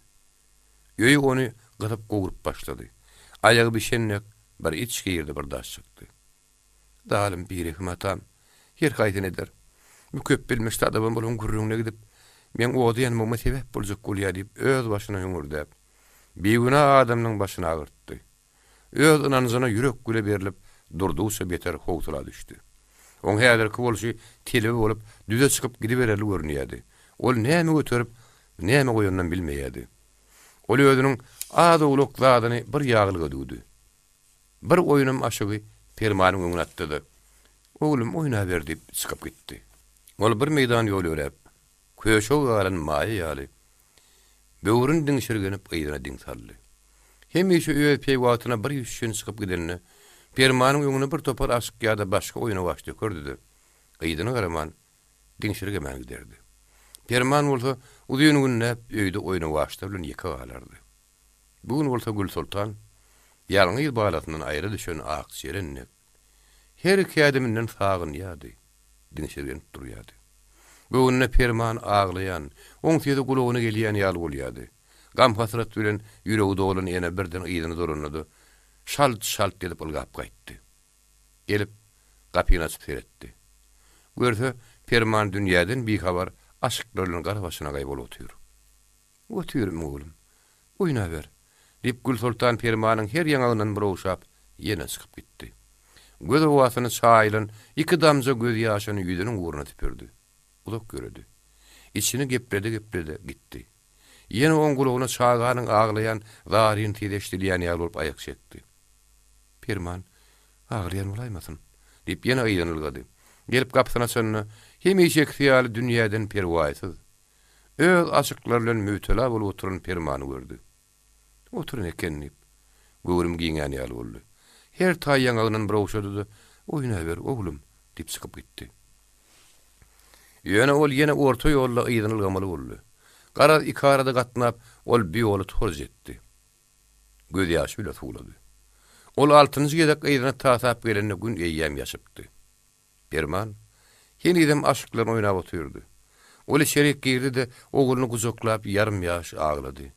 Ýöý ony gyryp gogurup başlady. Aýagy bişennek bir içki ýerde bir daş çykdy. Dalym bir hikmatam, her gaýtyn eder. Müköp bilmiş adamın bolun gurruna gidip, men oğdu yanmama sebep bolacak golya diýip öz başyna ýöňürdäp, beýguna adamyň başyna agyrtdy. Öz ynanyjyna ýürek güle berilip, durduýsa beter howtula düşdi. Oň häzirki bolşy telebe bolup, düze çykyp gidibereli görünýärdi. Ol näme götürüp, näme goýandan bilmeýärdi. Ol özüniň ada uluk zadyny bir ýaglyga dugdy. Bir oýunum aşygy permanyň öňüne atdy. Oglum oýna ber diýip çykyp gitdi. Ol bir meýdan ýol öräp, köşe galan maýy ýaly. Böwrün diňşirgenip ýygyna diň saldy. Hemişe öýe peýwatyna bir ýüşün çykyp gidenini, permanyň öňüne bir topar aşyk ýa-da başga oýuna başlaýar gördü. Ýygyna garaman diňşirgemän giderdi. Perman bolsa uzyny günnäp öýde oýuna başlaýar bilen ýeka galardy. Bugün bolsa Gül Sultan ýalňy ýyl balasyndan aýra düşen akçerennek. Her iki adamynyň sagynýardy. Diňşirgen durýardy. Bugünne perman aglayan, oň sede gulagyna gelýän ýaly bolýardy. Gam hasrat bilen ýüregi dolan ýene birden ýygyny durunady. Şalt edip ılgap gaýtdy. Gelip gapyny açyp seretdi. Görse perman dünýäden bir habar aşyklarlyň garabaşyna gaýbol otyr. Otyrym oglum. Oýna ber. Diýip Gül Sultan permanyň her ýaňagynyň bir owşap ýene çykyp gitdi. Göz owasyny çaýlan iki damja göz ýaşyny ýüzüniň uğruna tüpürdi. Ulak göredi. İçini gepredi gitti. Ýene oň gulagyna çağanyň aglayan, zaryn tideşdirýän ýaly bolup aýak çekdi. Perman, aglayan bolaýmasyn diýip ýene ýynylgady. Gelip gapysyna çönni, hemişe ýaly dünýäden perwaýsyz. Öz aşyklar bilen mütela bolup oturan permany gördü. Oturun eken diýip, göwrüm giýen ýaly boldy. Her taý ýaňagynyň bir owşady, oýna ber oglum diýip çykyp gitdi. Ýöne ol ýene orta ýolda ýynylgamaly boldy. Gara iki arada gatnap, ol bir ýoly torz etdi. Göz ýaşy bile tuğlady. Ol 6-njy gezek ýygyna tasap gelende gün eýýäm ýaşypdy. Perman, henidem aşyklar oýnap otyrdy. Ol şerik girdi de ogluny gujoklap yarım ýaş aglady.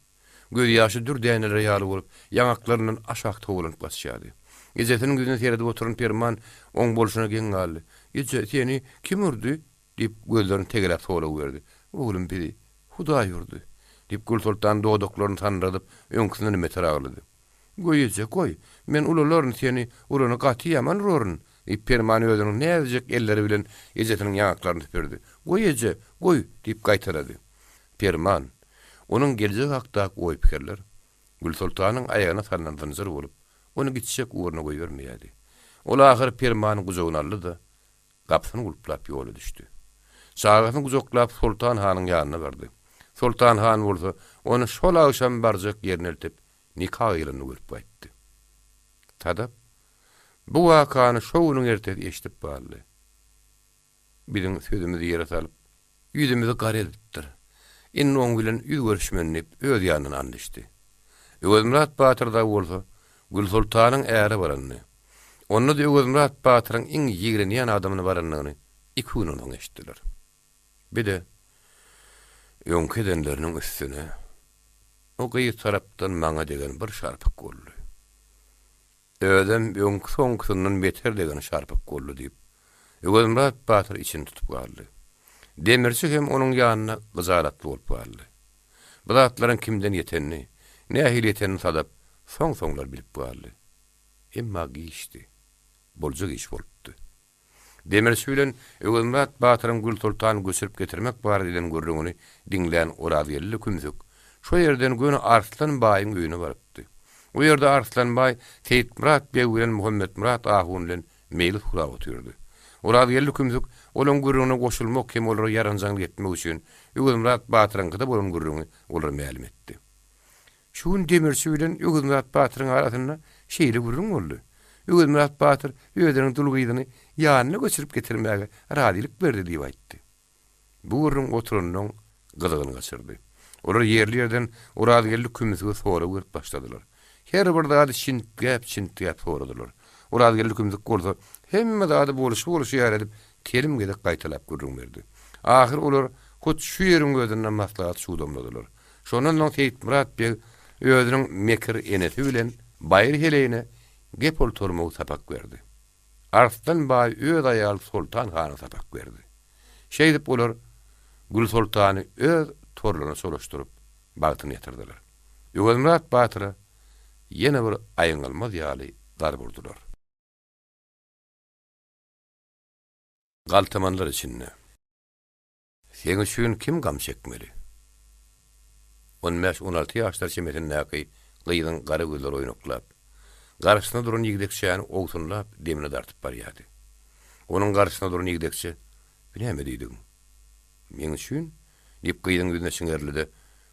Göz ýaşy dürdäňlere ýaly bolup, ýanaklarynyň aşak towulyp başlaýdy. Gezetiniň gözüne seredip oturan perman oň bolşuna geň galdy. "Ýeje, seni kim urdy?" diýip gözlerini tegelep soňra berdi. "Oglum biri, Hudaý urdy." diýip Gül Sultan dodoklaryny tanradyp, öňküsini meter aglady. "Goýeje, goý, men ulalaryň seni urany gatyýaman uraryn." diýip perman özüniň näzijek elleri bilen gezetiniň ýanaklaryny tüpürdi. "Goýeje, goý" diýip gaýtarady. Perman, onuň geljek hakda oý pikirler Gül Sultanyň aýagyna sarlandyr bolup, onu gitşek uğruna goýbermeýärdi. Ol ahyr permanyň gujogyna aldy, gapysyny gulplap ýola düşdi. Çağasyny gujoklap Sultan hanyň ýanyna bardy. Sultan han bolsa, onu şol agşam barjak ýerine eltip, nikah ýylyny görüp gaýtdy. Tadap, bu wakany şowunyň ertesi eşitip bardy. Biziň sözümizi ýere salyp, ýüzümizi gara edipdir. Inni oň bilen ýüz görüşmenip, öz ýanyny anlaşdy. Öwedmurat Batyr da bolsa, Gül Sultanyň äri baranyny. Onu da Öwedmurat Batyryň iň ýigrenýän adamyny baranlygyny iki günüň soň eşitdiler. Bir de öňkü edenleriniň üstüne o gaýy tarapdan maňa degen bir şarpyk boldy. Öwedem öňkü soňkysynyň beter degen şarpyk boldy diýip Öwedmurat Batyr içini tutup galdy. Demirçi hem onuň ýanyna gyzarat bolup galdy. Bu zatlaryň kimden ýetenini, nähil ýetenini sadap soň-soňlar bilip galdy. Emma giýişdi. Boljak iş bolupdy. Demirçi bilen Öwedmurat Batyryň Gül Sultany göçürip getirmek bar diýen gürrüňini diňlän Orazyly kümsük. Şo ýerden göni Arslan baýyň öýüne barypdy. O ýerde Arslanbaý Seyit Murat Bey bilen Muhammed Murat Ahuň bilen meyli surap otyrdy. Orada geldi kümsük olan gurruna koşulmak hem olara yarancan etmek üçün Ügüz Murat Batyryň gyda bolan gurruny olara ma'lum etdi. Şuň demirçi bilen Ügüz Murat Batyryň arasynda şeýle gurrun boldy. Ügüz Murat Batyr öýdüniň dulgydyny ýanyna göçürip getirmäge radylyk berdi diýip aýtdy. Bu gurrun oturanyň gyzygyny gaçyrdy. Olar yerli yerden orada geldi kümsüge sora görüp başladylar. Her bir dady çintgäp soradylar. Orada geldi kümsük bolsa hemme dady boluşy ýer edip kelim gedip gaýtalap gurrun berdi. Ahir olar hut şu ýeriň gözünden maslahat şu domladylar. Şondan soň Seyit Murat Bey öýdüniň mekir enesi bilen baýr heleyine gep olturmagy sapak berdi. Arslanbaý öz aýaly Sultan Hana sapak berdi. Şeýdip olar Gül Sultany öz torlaryna soluşturup bagtyny ýatyrdylar. Ügüz Murat Batyra ýene bir aýyňylmaz ýaly dar burdular. Galtamanlar içinde. Seň üçin kim gam çekmeli? 15-16 ýaşlar çemetindäki gyýdyň gara gözleri oýnaklap, garşyna duran ýigdekçäni ogsunlap demine dartyp barýardy. Onuň garşyna duran ýigdekçe "Bileme diýdim. Men üçin" diýip gyýdyň ýüzüne şiňerlidi,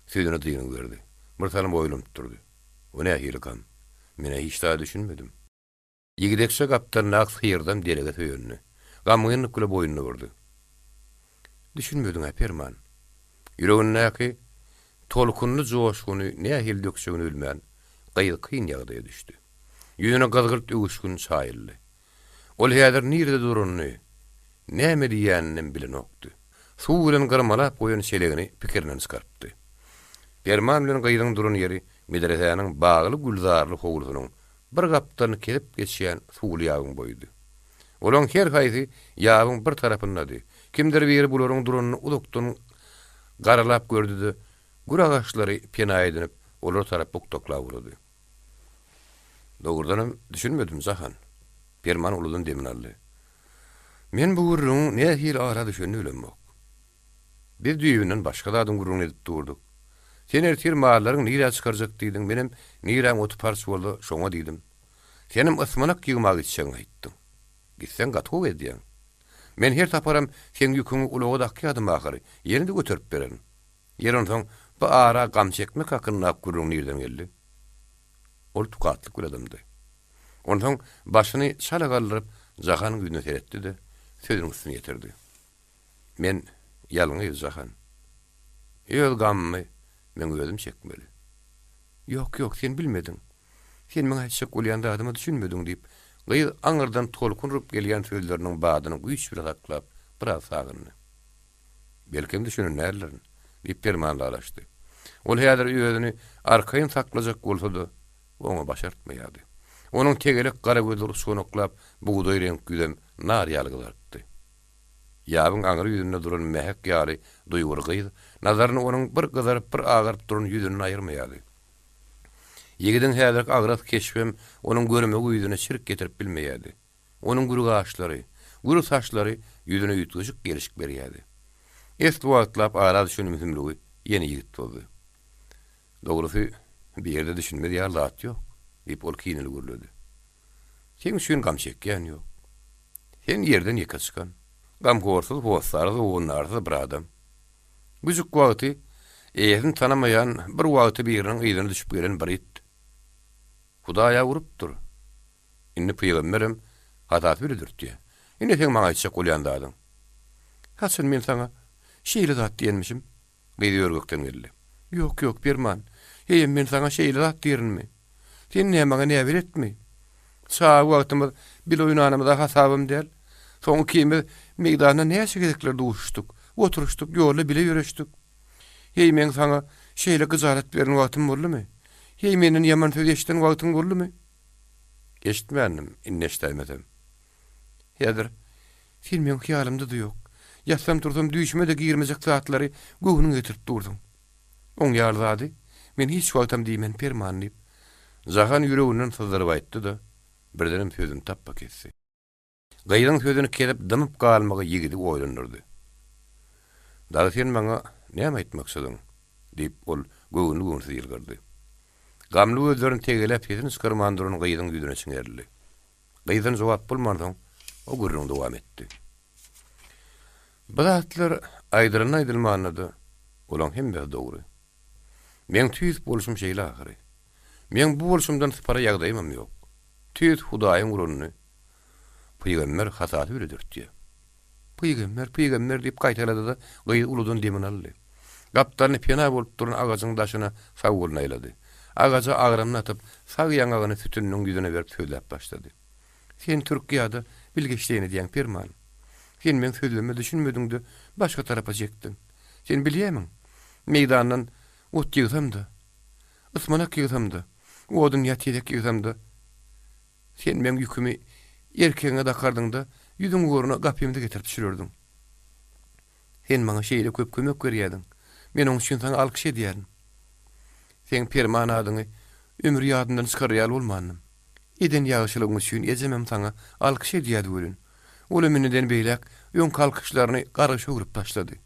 sözüne dyýyny berdi. Bir talam oýlanyp durdy. "O nähili gam? Mene hiç daha düşünmedim." Ýigdekçe gaptarnak hyýyrdan derege söýenni. Gamyny kule boýnuny vurdy. "Düşünmedim Perman. Ýüregindäki tolkunly joşguny nähili dökşegini bilmän kyn ýagdaýa düşdi. Ýüzüne gazgyrt öwüşgün çaýyldy. Ol häzir nirde durunny, näme diýäninden bilen okdy. Suw bilen garmalap goýan çelegini pikirinden çykarpdy. Perman bilen gyýdyň duran ýeri medresäniň bagly gülzarly howlusynyň bir gapdan kelip geçýän suwly ýagyň boýdy. Olaň her haýsy ýagyň bir tarapyndady. Kimdir biri bularyň duranyny ulukdan garalap gördü. Guragaşlary penaýa edinip olar tarap bukdoklap urdy. Dogurdanam düşünmedim zahan. Perman uludan demin aldy. Men bu gurruň nähili ara düşünýän bilenmok. Bir düýünden başga dadyň gurruny edip durduk. Sen ertir mallaryň nirä çykarjak diýdiň, menem niräň otup parça boldy, şoňa diýdim. Senim ysmanak ýygmagy içen aýtdyň. Gitsen gatow edýän. Men her taparam sen ýüküňi ulaga dakýadym ahary, ýerinde götürüp beren. Ýeren soň bu ara gam çekmek hakyna gurruň nirden geldi. Ol tukatlyk bir adamdy. Ondan başyny şala galdyryp Jahanyň ýüzüne seretdi-de, sözüň üstüne ýetirdi. Men ýalňy Jahan. Ýöl gammy, men özüm çekmeli. Ýok, sen bilmedin. Sen meňe hiç bolýanda adymy düşünmediň diýip, gyýy aňyrdan tolkunup gelýän sözleriniň badyny güýç bir aklap, biraz sagyndy. Belkim düşünýärlerin, diýip Perman alaşdy. Ol häzir özüni arkaýyn saklajak bolsa-da, oňa başartmaýardy. Onuň tegelek gara gözleri soňoklap, buğday renk güdem nar ýalgylardy. Ýabyň aňyr ýüzünde duran mehek ýaly duýgurgydy, nazaryny onuň bir gyzaryp bir agaryp duran ýüzünden aýyrmaýardy. Ýigidin häzirki agrat keşfem onuň görmegi ýüzüne çirk getirip bilmeýärdi. Onuň gurgaşlary, guru saçlary ýüzüne ýutgyşyk gelişik berýärdi. Eski wagtlap ara düşünmüzümligi ýeni ýigit boldy. Dogrusy bir ýerde düşünmedi ýarlat ýok. Diýip ol kinili gürledi. Sen üçin gam çekýän ýok. Sen ýerden ýeka çykan. Gam gorsyz, bozsarys, oňardy bir adam. Güzük wagty eýesin tanamaýan bir wagty biriniň ýygyna düşüp gelen bir it. Hudaýa urupdyr. Inni peýgamberim hatat bildirdi. Indi sen maňa çek bolýandadyň. Haçan men sana şeýle zat diýenmişim. Gyýdy örgekden geldi. Ýok, Perman. Heýem men sana şeýle zat diýerinmi? Sen näme näme biletmi? Çağa wagtymyz bil oýnanymyza hasabym del. Soň kime meýdana näçe gedekler duşduk, oturuşduk, ýolda bile ýöreşdik. Hey men sana şeýle gyzarat beren wagtym boldymy? Hey meniň ýaman söz eşiten wagtym boldymy? Eşitmänim, inneştäýmedem. Häzir sen men hyýalymda-da ýok. Ýatsam tursam düýşmede girmejek zatlary göwüne getirip durdum. Oň ýarlady, men hiç wagtym diýmen Perman diýip Jahan ýüreginden syzyryp aýtdy-da, birdenem sözüni tappak etdi. Gyýdyň sözüni kelip dymyp galmagy ýigidi oýlanyrdy. "Daga sen maňa näme aýtmaksadyň?" diýip ol göwüni ýylgyrdy. Gamly gözlerini tegelep yetin skırmandırın gıydın güdüne siňerli. Gıydın jogap bulmadan o gurrun dowam etdi. Bazatlar aýdyryn aýdylmanydy. Olan hem de doğru. Men tüýüp bolşum şeýle ahyry. Men bu bolşumdan para ýagdaýymam ýok. Tüýüp Hudaýyň guruluny Peýgamber hasaty biledirdi. Peýgamber diýip gaýtalady da gyýy uludan demin aldy. Gaptarny pena bolup duran agazyň daşyna sagulna aýlady. Agaja agramna atyp sag ýaňagyny sütüniň ýüzüne berip söýläp başlady. Sen Türkiýede bilgeçliğini diýen Pirman. Sen men sözleme düşünmediňdi, başga tarafa çekdim. Sen bilýämiň? Meydandan ot ýygamdy. Osmanak ýygamdy. Odun ýatydek ýygamdy. Sen men ýükümi erkeňe dakardyňda ýüzüň goruny gapymda getirip düşürürdüň. Sen maňa şeýle köp kömek berýärdiň. Men onuň üçin sana alkyş edýärim. Sen Pirman adyny ömür ýadyndan çykarýar bolmanyň. Eden ýaşylygyň üçin ejemem sana alkyş edýärdi bolun. Ol meninden beýlek ýön kalkyşlaryny garaşa urup başlady.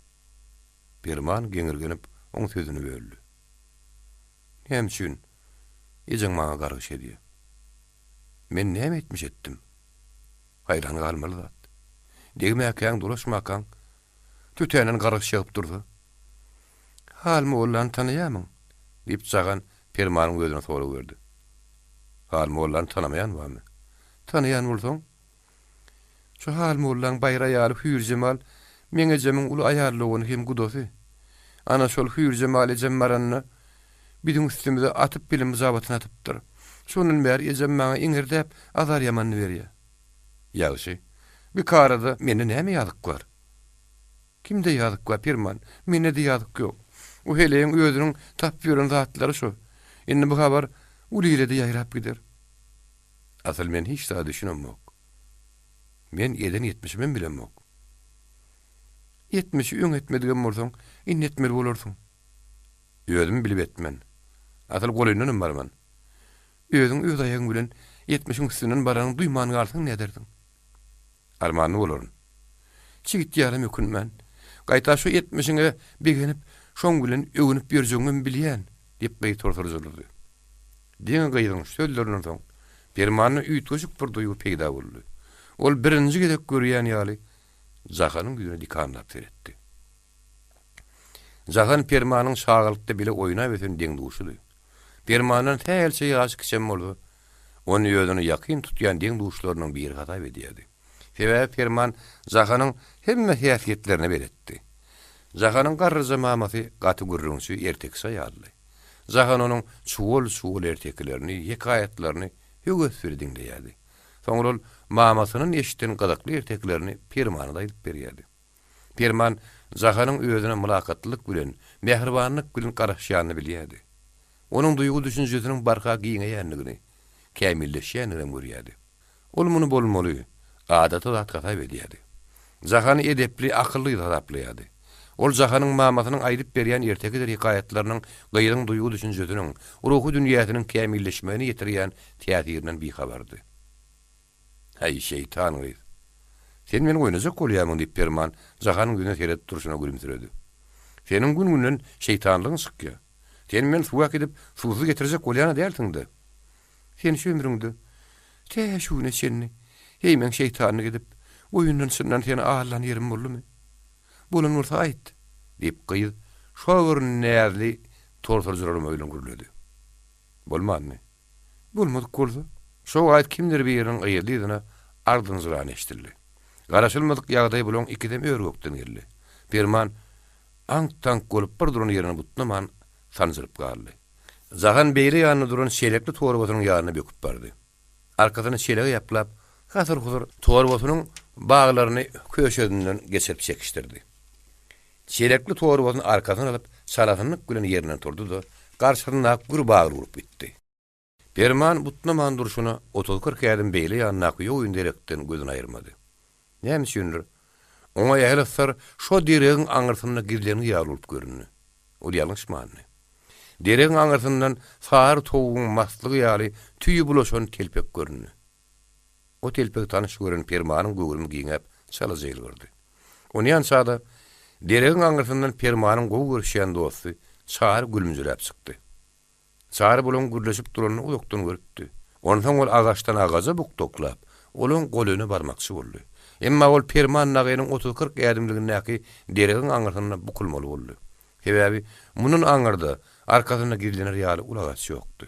Pirman geňirgenip oň sözüni böldü. Hem üçin ejeň maňa garaşa edýär. Men näme etmiş etdim? Hayran galmaly zat. Degmäkäň duruşmakaň tütänen garaşa ýagyp durdy. Halmy bolan tanıýamyň diýip çagan Pirmanyň gözüne soraw berdi. Halmy bolan tanamaýan barmy? Tanıýan bolsaň, şu halmy bolan baýra ýaly Hüýür Jemal meňe jemim uly aýarlygyny hem gudosy. Ana şol Hüýür Jemal ejem maranyny biziň üstümizde atyp bilim zabatyna atypdyr. Şonun bäri ejem maňa iňirdäp azar ýamany berýär. Ýagşy, bir karada meni näme ýadyk bar? Kimde ýadyk bar Pirman? Mene de ýadyk ýok. O heleň özüniň tap ýören zatlary şu. Indi bu habar uly-ile de ýaýrap gider. Asal men hiç daha düşünemok. Men eden 70'imin bilemok. 70'i öň etmedigen bolsaň, innetmeli bolarsyň. Özüm bilip etmen. Asal golynyň barman. Özüň öz aýagyň bilen 70'iň üstünden barany duýman galsaň ne derdiň? Armany bolaryn. Çigit ýaram ökünmän. Gaýta şu 70'iňe begenip, şoň bilen öňünüp berjegiňi bilýän, diýip gaý torturjylydy. Diň gaýdyň sözlerinden soň Pirmanyň üýtgeşik bir duýgu peýda boldy. Ol birinji gedek görýän ýaly Zahanyň ýüzüne dikanlap beretdi. Zahan Pirmanyň şagylykda bile oýnap eten deň duşudy. Pirmanyň täze ýaşyk içem boldy. Onu ýöňüne ýakyn tutýan deň duşlarynyň biri hata edýärdi. Sebäbi Pirman Zahanyň hemme häsiýetlerini beretdi. Zahanyň garry zamamasy gaty gurrunçy ertek saýarly. Zahan onuň çuwul erteklerini, hekayetlerini höwesirdiň diýärdi. Soňra mamasynyň eşitden gadakly erteklerini Pirmana da aýdyp berýärdi. Pirman Zahanyň özüne mülakatlyk bilen, mehribanlyk bilen garaşýanyny bilýärdi. Onuň duýgu düşünjesiniň barka giňeýänligini, kämilleşýänini görýärdi. Ol muny bolmaly, adaty zat gata edýärdi. Zahany edepli, akylly zat. Ol Zahanyň mamasynyň aýdyp berýän ertegidir hikayetleriniň gaýryň duýgu düşünjesiniň, ruhy dünýäsiniň kämilleşmegini ýetirýän täsirinden bihabardy. Hey şeytan gys. Sen meni oýnajak bolýarmyň diýip Pirman Zahanyň güne seredip duruşyna gülümsiredi. Seniň gün-günden şeytanlygyň çykýar. Sen men suwa gidip suwsuz getirjek bolýana däldiňdi. Sen şu ömrüňde täşüne senni heýmen şeytanyny gidip oýundan sünnan seni ağlan ýerim boldumy? Bulan bolsa aýt diýip gyýy şowur näzli torturjylarym öýlen gürledi. Bolmady. Bolmady bolsa. Şo aýt kimdir bir ýeriň gyýylydyna ardynjyran eşdildi. Garaşylmadyk ýagdaý bilen ikidem örgökden geldi. Pirman aňk-taňk bolup bir duran ýerine butnaman sanjyryp galdy. Zahan beýle ýanyna duran şeýlekli torbatynyň ýanyna böküp bardy. Arkasyny şeýlege ýaplap, hasır-huzur torbatynyň baglaryny köşedinden geçirip çekişdirdi. Şeýlekli torbatyny arkasyna alyp salatynyk bilen ýerinden turdy da garşyna gür bagly urup gitdi. Pirman butnaman duruşuna 30-40 ýerden beýle ýanyna ýok ýönderekden gözüni aýyrmady. Näme üçindir? Oňa ýalasar şo diregiň aňyrsyna girlerini ýalyp görünýär. O ýalňyşmany. Diregiň aňyrsyndan sar toguň maslygy ýaly tüýü bulaşan telpek görünýär. O telpek tanyş gören Pirmanyň göwrüni giňep salajaýl gördi. Ony ýanşada diregiň aňyrsyndan Pirmanyň gowy görüşýän dosty çağır gülümjülep çykdy. Çary bulan gürleşip duranyny uzakdan görüpdi. Ondan ol agaçdan agaza bukdoklap, olun goluny barmakçy boldy. Emma ol Perman nagaýynyň 30-40 ýadymlygyndaky deregiň aňyrtyna bukulmaly boldy. Sebäbi munun aňyrda arkasyna gidilen ýaly ulagaç ýokdy.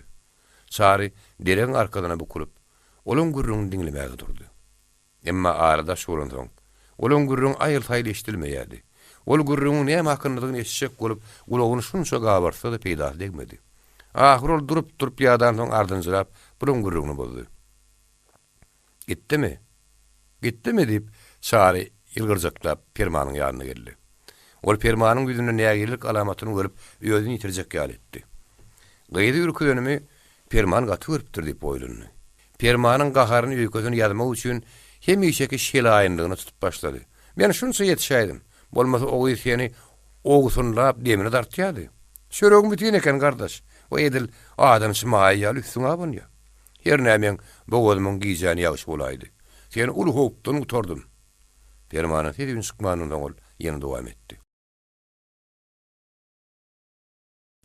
Çary deregiň arkasyna bukulup, olun gürrüňi diňlemäge durdy. Emma arada şolan soň, olun gürrüň aýyl-taýyl eşdilmeýärdi. Ol gürrüňiň näme hakyndalygyny eşitjek bolup, gulagyny şunça gabarsa da peýda degmedi. Ahir ol durup ýadan soň ardynjyrap, bulun gürrüňi boldy. Gitdimi? Gitdimi diýip Çary ýylgyrjaklap Permanyň ýanyna geldi. Ol Permanyň ýüzünde nägelik alamatyny görüp öýüni ýitirjek ýaly etdi. Gyýdy ürküdenimi Perman gaty görüpdir diýip oýlandy. Permanyň gaharyny öýkösüni ýazmak üçin hemişeki şelaýynlygyny tutup başlady. Men şunça ýetişäýdim. Bolmasa ogy seni ogusunlap demini dartýady. Şöregim bütün eken gardaş. O edil adam şmaýaly üstüňe abonýa. Her nämen bogodynyň giýjäni ýagyş bolaydy. Sen ulu howpdan utardym. Permanyň hedibini çykmanyndan ol ýene dowam etdi.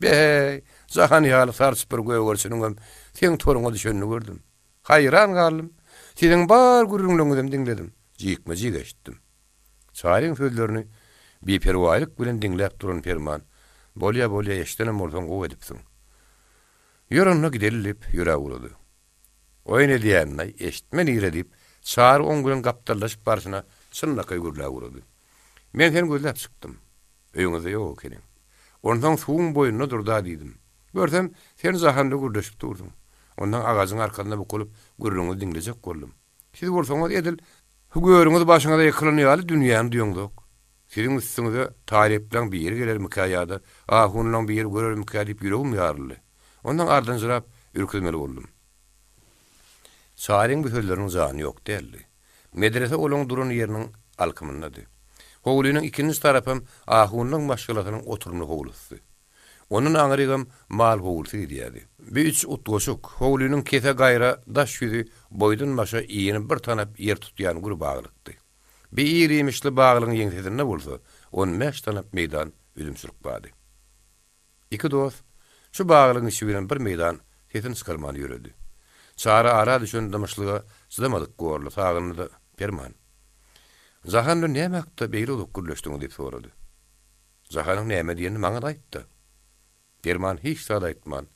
Bey, zahan ýaly sarçyp bir göwürsüniň sen toruňa düşenini gördüm. Haýran galym. Senin bar gürrüňleňizden diňledim. Jikme-jik eşitdim. Çaryň sözlerini beperwaýlyk bilen diňläp duran Perman, bolýa eşdenem bolsaň gowy edipsiň. Ýörünne gidelip ýüregi urady. Oýun edýänne eşitmeli ýere Çary oň bilen gapdalaşyp barsyna çynlakay gürläp urady. Men seni gözläp çykdym. Öýüňizde ýok ekenim. Ondan suwun boýunda durda diýdim. Görsem sen zahanda gürleşip durdun. Ondan agazyň arkasyna bukulyp gürrüňi diňlejek boldum. Siz bolsaňyz edil, görüňiz başyňyza ýekylanýaly dünýäni duýýandyk. Siziň üstüňize taýip bilen bir ýere geler mikaýada, ahunlaň bir ýer görer mikaýa diýip ýüregim ýarly. Ondan ardynjyrap ürkülmeli boldum. Çaryň bu sözleriniň zany ýok däldi. Medrese olaň duran ýeriniň alkymyndady. Howlunyň ikinji tarapym ahunlaň başgalatynyň oturumly howlusy. Onun aňyrygam mal howlusy diýýärdi. Bir üç utgoşuk howlunyň kefe gaýra daş ýüzi boýdun başa iýini bir tanap ýer tutýan gurup baglykdy. Bir ýerimişli baglyň ýeňsizinde bolsa, 15 tanap meýdan ölüm sürüp bardy. Iki dost şu baglyň işi bilen bir meýdan tetin çykarmany ýöredi. Çary ara düşen damışlyga çydamadyk gorly sagyndy da Perman. Zahanda näme hakda beýle olup gürleşdiňi diýip sorady. Zahanyň näme diýeni maňa da aýtdy. Perman hiç sada aýtman.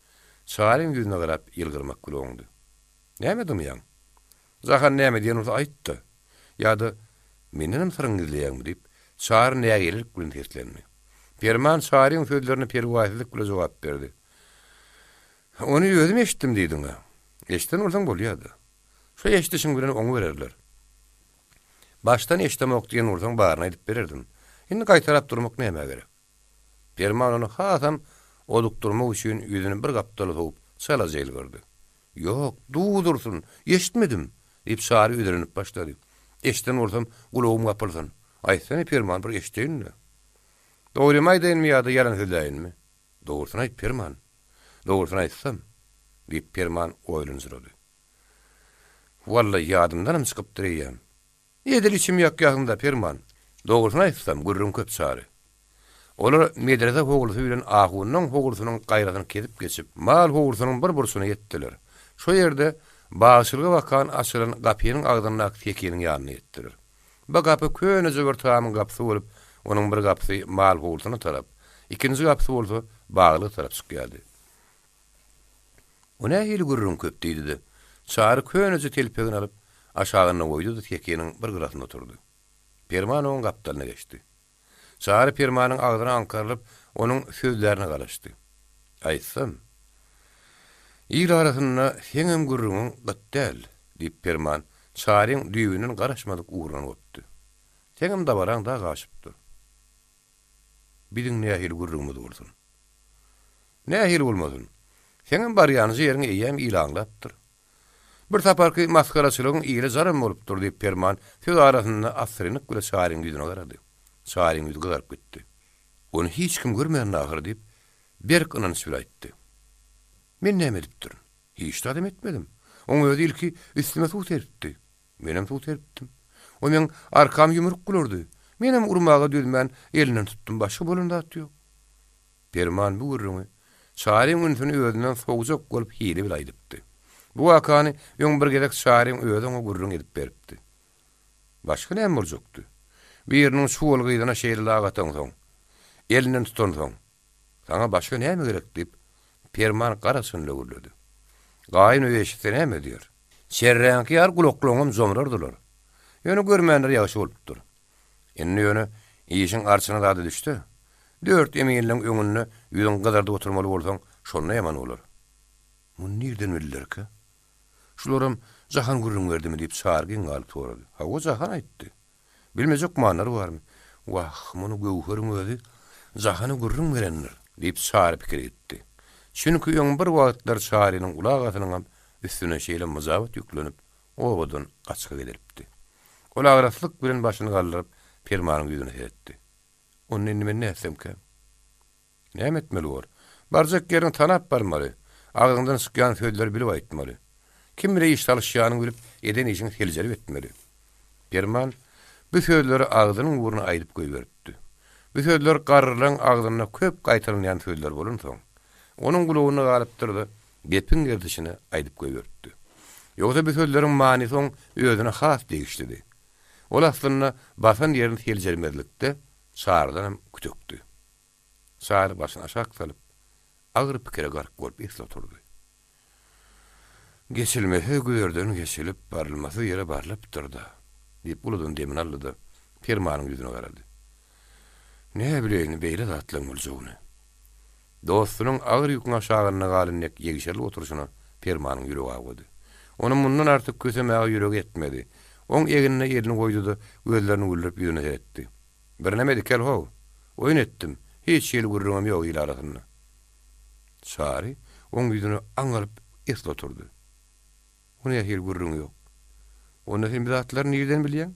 Çaryň ýüzüne garap ýylgyrmak gülüňdi. Näme demýän? Zahan näme diýeni aýtdy. Ýa-da menem syryň izleýärmi diýip Çary nägelik bilen teslenmi. Perman Çaryň sözlerini perwaýsızlyk bilen jogap berdi. Onu özüm eşitdim diýdiň. Eşitten bolsaň bolýardy. Şu eşitişiň bilen oňa bererler. Baştan eşitemek diýen bolsaň baryna edip bererdim. Indi gaýtarap durmak näme gerek? Perman onu hasam odukturmak üçin ýüzüne bir gapdaly soğup çala jylgyrdy. Ýok, duýdursun, eşitmedim diýip Çary üderenip başlady. Eşitten bolsam gulagym gapylsyn. Aýtsana Perman bir eşitdiňmi? Dogry aýdynmy ýa-da ýalan söýläýinmi? Dogrusyny aýt Perman. Dogrusyny aýtsam diýip Perman oýlanjyrdy. Wallahy ýadymdan çykyp durýan. Edil içim ýok ýagynda Perman. Dogrusyny aýtsam gürrüm köp Çary. Olar medrese howlusy bilen ahunnaň howlusynyň gaýratyny kesip geçip, mal howlusynyň bir bursuny ýetdiler. Şo ýerde başylyga bakan açylan gapynyň agdyna tekeniň ýanyna ýetdiler. Bu gapy köňe bir tamam gapsy bolup, onuň bir gapsy mal howlusyna tarap, ikinji gapsy bolsa bagly tarap çykýardy. Ona hili gürrüm köp diýdi. Çary köňe telpegini alyp aşagyna goýdy da tekeniň bir gırasyna oturdy. Perman oň gapdalyna geçdi. Çary Permanyň agdyna ankarlyp, onuň sözlerine garaşdy. Aýtsam, ýyl arasyna senem gürrüňiň gatdal diýip Perman Çaryň düýbüniň garaşmadyk uğruna öpdi. Senem da baraň da gaşypdy. Bidiň nähil gürrüňmi bolsun? Nähil bolmadyn? Senem barýanyjy ýeriň eýem ýylanlapdyr. Bir taparky maskaraçylygyň ýyly zarym bolupdyr diýip Perman söz arasyna asrynyk gule Çaryň ýüzüne garady. Çaryň ýüzi gyzaryp gitdi. Onu hiç kim görmeýän ahir diýip berk ynany süýleýdi. Men näme edipdir? Hiç adam etmedim. Oň özi ilki üstüme suw serpdi. Menem suw serpdim. O men arkam ýumruk gülerdi. Menem urmaga dözmän elinden tutdum, başga bolanda atdy ýok. Perman bu gürrüňi Şaryň ünsüni özünden sowjak bolup hili bil aýdypdy. Bu wakany ýöň bir gezek şaryň özüne gurrun edip beripdi. Başga näme boljakdy? Biriniň şuwal gyzyna şeýle lagatan soň, elinden tutan soň, sana başga näme gerek dip, Perman garasyny lögürledi. Gaýyn öýeşikde näme diýer? Şerränki ýar gulaklaňam zomrardylar. Ýöne görmänler ýaşy bolupdyr. Indi ýöne işiň arçyna dady düşdi. 4 emeliň öňünde ýüzüň gadarda oturmaly bolsaň, şonda ýaman bolar. Muny nirden bildirki? Şularam jahan gurrun berdimi diýip şargyn galyp sorady. Ha o jahan aýtdy. Bilmejek manary barmy? Wah, muny göwherim özi jahany gurrun berenler diýip şar pikir etdi. Çünki ýöň bir wagtlar şarynyň ulagasynyň üstüne şeýle muzabat ýüklenip, obadan gaçyka gelipdi. Ola araslyk bilen başyny galdyryp Permanyň ýüzüne etdi. Onu nime näsemkä? Näme etmeli bor? Barjak ýerini tanap barmaly. Agyndan çykýan sözleri bilip aýtmaly. Kim bile iş çalışýanyny bilip, eden işini teljeri etmeli. Perman bu sözleri agdynyň uğruna aýdyp goýberdi. Bu sözler garrylaň agdyna köp gaýtyrylýan sözler bolan soň, onuň gulagyna galypdyrdy, gepin gerdişini aýdyp goýberdi. Ýogsa bu sözleriň manysy oň özüne has degişdi. Ol aslynda basan ýerini teljermezlikde şahardan kütökdi. Şahar başyna aşak salyp, agyr pikire gark bolup esle oturdy. Geçilmesi güýerden geçilip, barylmasy ýere barylyp durdy. Diýip buludan demin aldy. Permanyň ýüzüne garady. Ne bileýin beýle zatlaň boljagyny. Dostunyň agyr ýüküň aşagyna galynyk ýegişerli oturuşyna Permanyň ýüregi agdy. Onuň mundan artyk kösemäge ýüregi etmedi. Oň egine ýerini goýdy, gözlerini güldürip ýüne etdi. Bir näme dikel ho? Oýun etdim. Hiç ýeli gurrugam ýok ýyl arasyna. Şary oň ýüzüne aňalyp esle oturdy. Ony ýer gurrun ýok. Onu sen bizatlar nirden bilýän?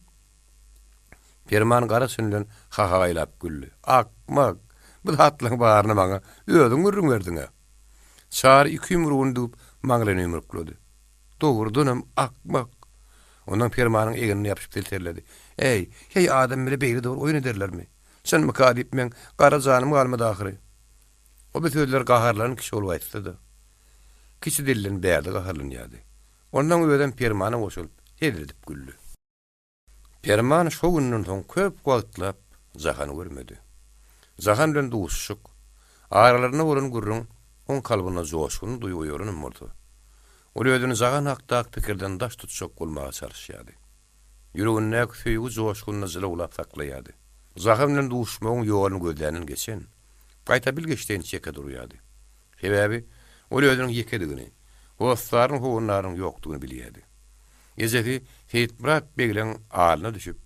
Perman garasynyň ha-ha gaýlap güldü. Akmak, bu hatlaň baryny maňa özüň gurrun berdiňe. Şary iki ýumrugyny dup maňlany ýumruklady. Dogurdunam akmak. Ondan Permanyň egini ýapyşyp telterledi. Hey adam bile beýle dogry oýun ederlermi? Sen mykadip men gara janym galmady ahyry. O bu sözler gaharlaryň kişi bolup aýtdy. Kişi dillen bäýdi gaharlanýady. Ondan öýden Permana goşulyp hedredip güldü. Perman şo günden soň köp wagtlap jahany görmedi. Jahan bilen duşşuk, aralaryna bolan gurrun on kalbyna joşgyny duýup ýörünüm boldy. Ol öýdüni jahan hakda pikirden daş tutşak bolmaga çalışýardy. Ýüreginde söýgü joşgyny zyla ulap saklaýardy. Jahan bilen duşmagyň ýoluny gözlänen geçen, gaýta bilgeçden çeke durýardy. Sebäbi ol öýdüniň ýekedigini, dostlaryň howunlaryň ýokdugyny bilýärdi. Gecesi Seyit Murat Begleň alyna düşüp,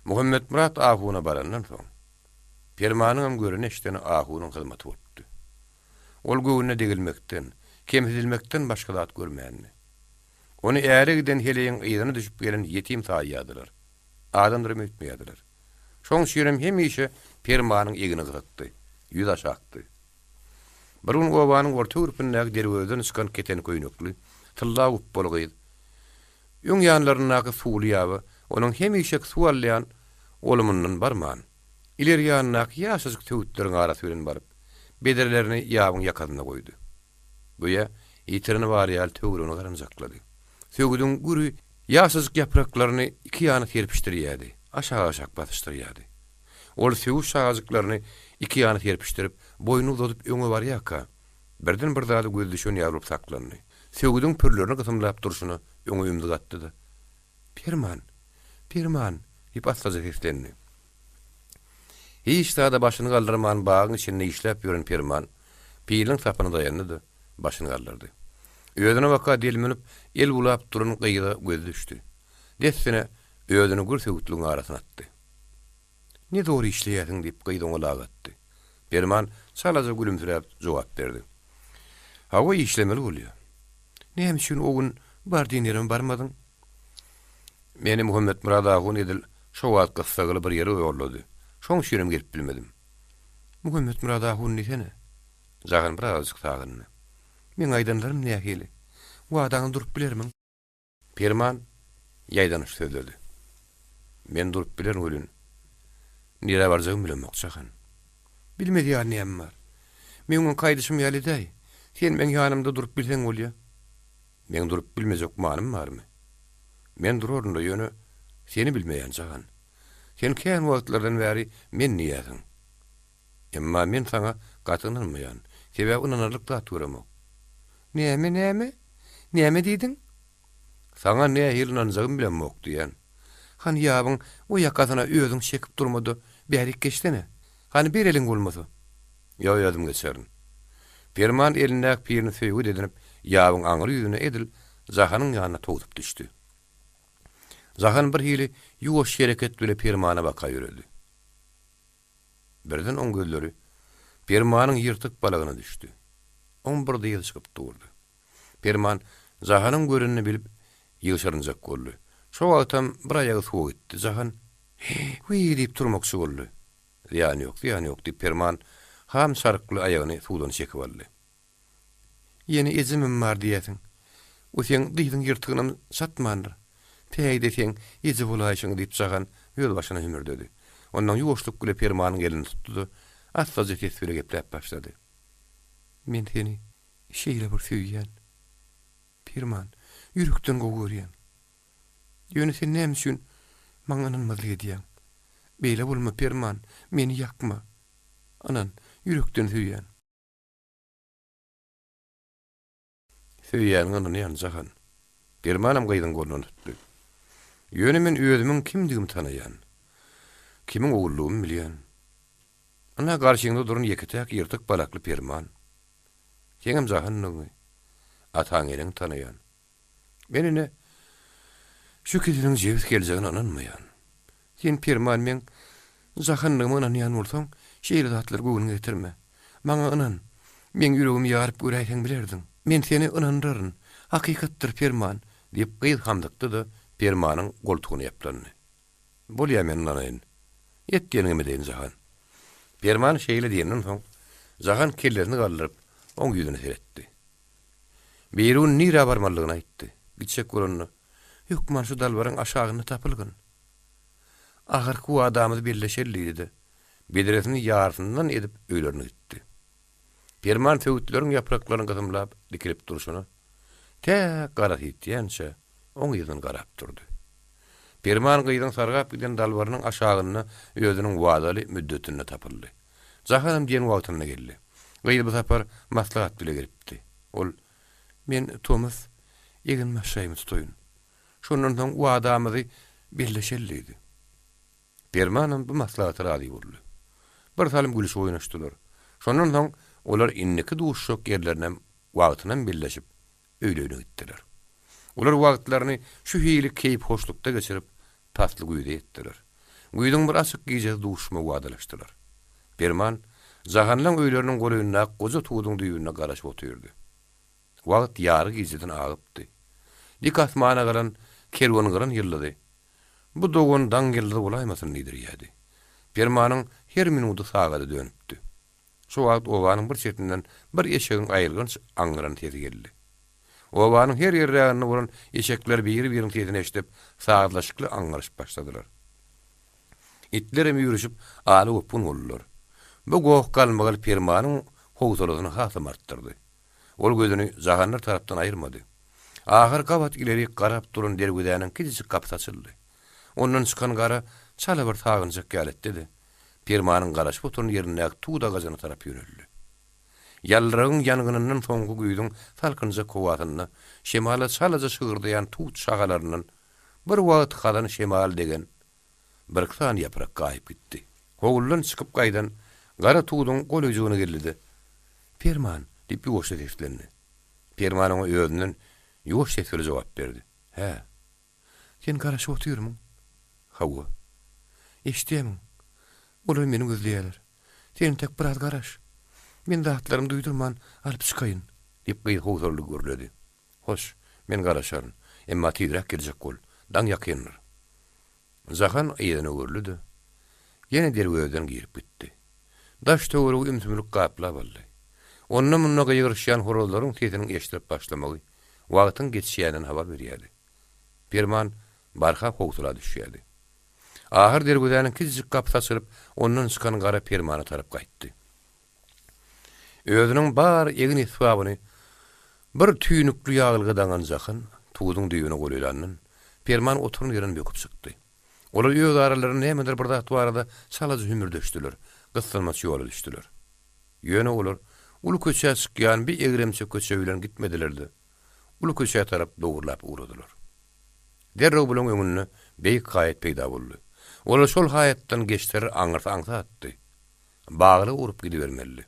Muhammed Murat ahuuna barandan soň, Permanyň göreneşden ahuunun hyzmaty bolupdy. Ol göwüne degilmekden, kemsidilmekden başga zat görmänmi. Onu äre giden heleýin ýygyna düşüp gelen ýetim saýýadylar. Adamlar etmeýärdiler. Şoň şeýrem hemişe Permanyň ýygyny gyzykdy, ýüz aşakdy. Bir gün gowanyň orta urpyndaky derwezden çykan keten köýnekli, tylla up bolgy. Ýöň ýanlarynaky suwly ýaby, onuň hemişe suwallýan olumyndan barman. İleri ýanynaky ýaşasyk töwütleriň arasy bilen baryp, bederlerini ýabyň ýakadyna goýdy. Goýa ýitirini barýal töwrüni garanjaklady. Söwgüdüň gürü ýaşasyk ýapraklaryny iki ýany terpişdirýärdi, aşağı-aşak batışdyrýardy. Ol söwgü şagazyklaryny iki ýany terpişdirip, boynu uzatyp öňe barýaka, birden bir zady göz düşen ýaryp saklandy. Söwgüdüň pürlerini gysymlap durşuny öňe ümdi gatdy. Perman, ýyp aslaja seslendi. Hiç da başyny galdyrman bagyň içinde işläp ýören Perman, piýiliň sapyna dayandy, başyny galdyrdy. Öýdüne waka delmenip, el bulap duran gyýyga göz düşdi. Dessine öýdüni gür söwütlüň arasyna atdy. Ne dogry işleýärdiň diýip gyýdyň olagatdy. Perman salaja gülümsirap jogap berdi. Hawa işlemeli bolýar. Näme üçin o gün bar diňerim barmadyň? Meni Muhammed Murat agun edil şo wagt gyssagyly bir ýere ýollady. Şoň şeýrem gelip bilmedim. Muhammed Murat agun nähene? Jagan birazjyk sagyndy. Men aýdanlarym näheli? Wadaňy durup bilermiň? Perman ýaýdan söýledi. Men durup bilen ölün. Nire barjagymy bilenmok çakan. Bilmedi ýa näme bar. Meňň kaýdyşym ýaly-daý. Sen meň ýanymda durup bilseň bolýa. Men durup bilmejek manym barmy? Men durarynda ýöne seni bilmeýän jagan. Sen kän wagtlardan bäri men niýatyň. Emma men sana gatynylmaýan, sebäbi ynanarlyk zat göremok. Näme? Näme diýdiň? Sana näme ýylnanjagym bilenmok diýen. Han ýabyň o ýakasyna özüň çekip durmady, bärik geçdene. Hani bir eliň bolmasy? Ýa-ýadym geçerin. Perman elindäki pirini söýgü edinip, ýabyň aňyry ýüzüne edil, Zahanyň ýanyna togutup düşdi. Zahan bir hili ýuwaş hereket bilen Permana baka ýöredi. Birden oň gözleri Permanyň ýyrtyk balagyna düşdi. On bir diýil çykyp durdy. Perman Zahanyň görünini bilip ýyşarynjak boldy. Şo wagtam bir aýagy suw gitdi. Zahan "Huy" diýip turmakçy boldy. "Ýany ýok diýip Perman ham sarykly aýagyny suwdan çekip aldy. "Ýene ezimim bar diýäsiň. O sen diýdiň ýyrtygyny satmandyr. Peýde sen ezi bolaýşyň" diýip Zahan ýol başyna hümürdedi. Ondan ýuwaşlyk güle Permanyň elini tutdy. Asfaja tesbire gepläp başlady. "Men seni şeýle bir söýýän. Perman, ýürekden gowurýan. Ýöne sen näme üçin maňa ynanmazlyk edýäň? Beýle bolma Perman, meni ýakma. Anan, ýürekden söýýän." Söýýän ony ýanjagan. Permanam gaýdyň golundan tutdy. "Ýöne men özümiň kimdigimi tanaýan. Kimiň ogullugymy bilýän. Ana garşyňda duran ýeketäk ýyrtyk balakly Perman. Keňem Zahanyň ataň eliň tanaýan. Menine şu kediniň jebis geljegine ananmaýan. Sen Perman men Zahanyň ananýan bolsaň, şeýle zatlar göwüne getirme. Maňa anan, men ýüregimi ýaryp göräýsäň bilerdiň. Men seni anandyryn. Hakykatdyr Perman" diýip gyýy hamdykdy-da Permanyň goltugyny ýaplandy. "Bolýa men ananyn. Ýetdiňimi deýin Zahan." Perman şeýle diýenden soň Zahan kellerini galdyryp oň ýüzüne seretdi. Beýrun nira barmalygyny aýtdy. Gitşek görünni. "Ýokman şu dalbaryň aşagyna tapylgyn. Ahyrky bu adamy birleşeldi." Bedresini ýartyndan edip öýlerine gitdi. Perman söwütleriň ýapraklaryny gazamlap dikilip durşuny tek gara hitdiýänçe oň ýyzyny garap durdy. Perman gyýdyň sargap giden dalbarynyň aşagyna özüniň wadaly müddetine tapyldy. Zahanam diýen wagtyna geldi. Gyýdy bu sapar maslahat bile geripdi. Ol, "Men Thomas ýegin maşaýmy tutoýun. Şondan soň wadamyzy birleşeldi." Permanam bu maslahaty razy boldy. Bir salim gülüşip oýnaşdylar. Şondan soň olar inniki duşşok ýerlerine wagtyna birleşip öýlüne gitdiler. Olar wagtlaryny şu hili keýip hoşlukda geçirip tasly güýde etdiler. Güýdüň bir açyk gije duşma wadalaşdylar. Perman Zahanyň öýleriniň goluyna goza tuğdyň düýüne garaşyp oturdy. Wagt ýary gijeden agypdy. Dik asmana garan kerwan garan ýyllady. Bu dogon dangelde bolaýmasyn nidir ýady. Permanyň her minuty sagada dönüpdi. Şu wagt owanyň bir çetinden bir eşegiň aýrylgany aňyran tezi geldi. Owanyň her ýerine bolan eşekler bir-biriň tezine eşdip sagatlaşykly aňraşyp başladylar. Itler hem ýürüşip aly gopun boldular. Bu goýuk galmagal Permanyň howsaladyny hasam artdyrdy. Ol gözüni Zahanlar tarapdan aýyrmady. Ahir gabat ileri garap duran dergüdäniň kiçik kapysy açyldy. Ondan çykan gara çala bir tagynjak galetdi. Permanyň garaşyp oturan ýerine tuğda gazyna tarap ýöneldi. Ýalrygyň ýangynyndan soňky güýdüň salkynjak kowatyny şemala çalaja şygyrdaýan tuğ şagalaryndan bir wagt galan şemal degen bir ksan ýaprak gaýyp gitdi. Howuldan çykyp gaýdan gara tuğdyň golujygyny geldi. "Perman" diýip ýuwaş etlendi. Permanyň özünden ýuwaş etleri jogap berdi. "He. Sen garaşyp oturýarmyň?" "Hawa. Eşdiýämiň. Olar meni gözleýärler. Sen tek biraz garaş. Men zatlarymy duýdurman, alyp çykaýyn" diýip gyýy howsarly görledi. "Hoş, men garaşaryn. Emma tiýrak geljek bol. Daň ýakyndyr." Zahan ýene görledi. Ýene derweden girip gitdi. Daş töwrü ümsümlük gaplap aldy. Ondan munna gyýyrşýan horolaryň sesini eşdirip başlamagy wagtyň geçýäninden habar berýärdi. Perman barha howsala düşýärdi. Ahir derwedäniň kiçik kapysy açylyp, ondan çykan gara Permana tarap gaýtdy. Özüniň bar egin isbabyny bir tüýnükli ýagylgydan anjakyn tuğduň düýbüne golýlanyn Perman oturun ýerine böküp çykdy. Olar ýöz aralaryny nämedir bir zat barada salazy hümürdeşdiler, gyssalmasy ýola düşdiler. Ýöne olar ulu köçe çykýan bir egremçe köçe bilen gitmedilerdi. Ulu köçe tarap dogurlap uğradylar. Derrew bilen öňünde beýik gaýet peýda boldy. Olar şol haýatdan geçleri aňyrsa atdy. Bagly urup gidibermeli.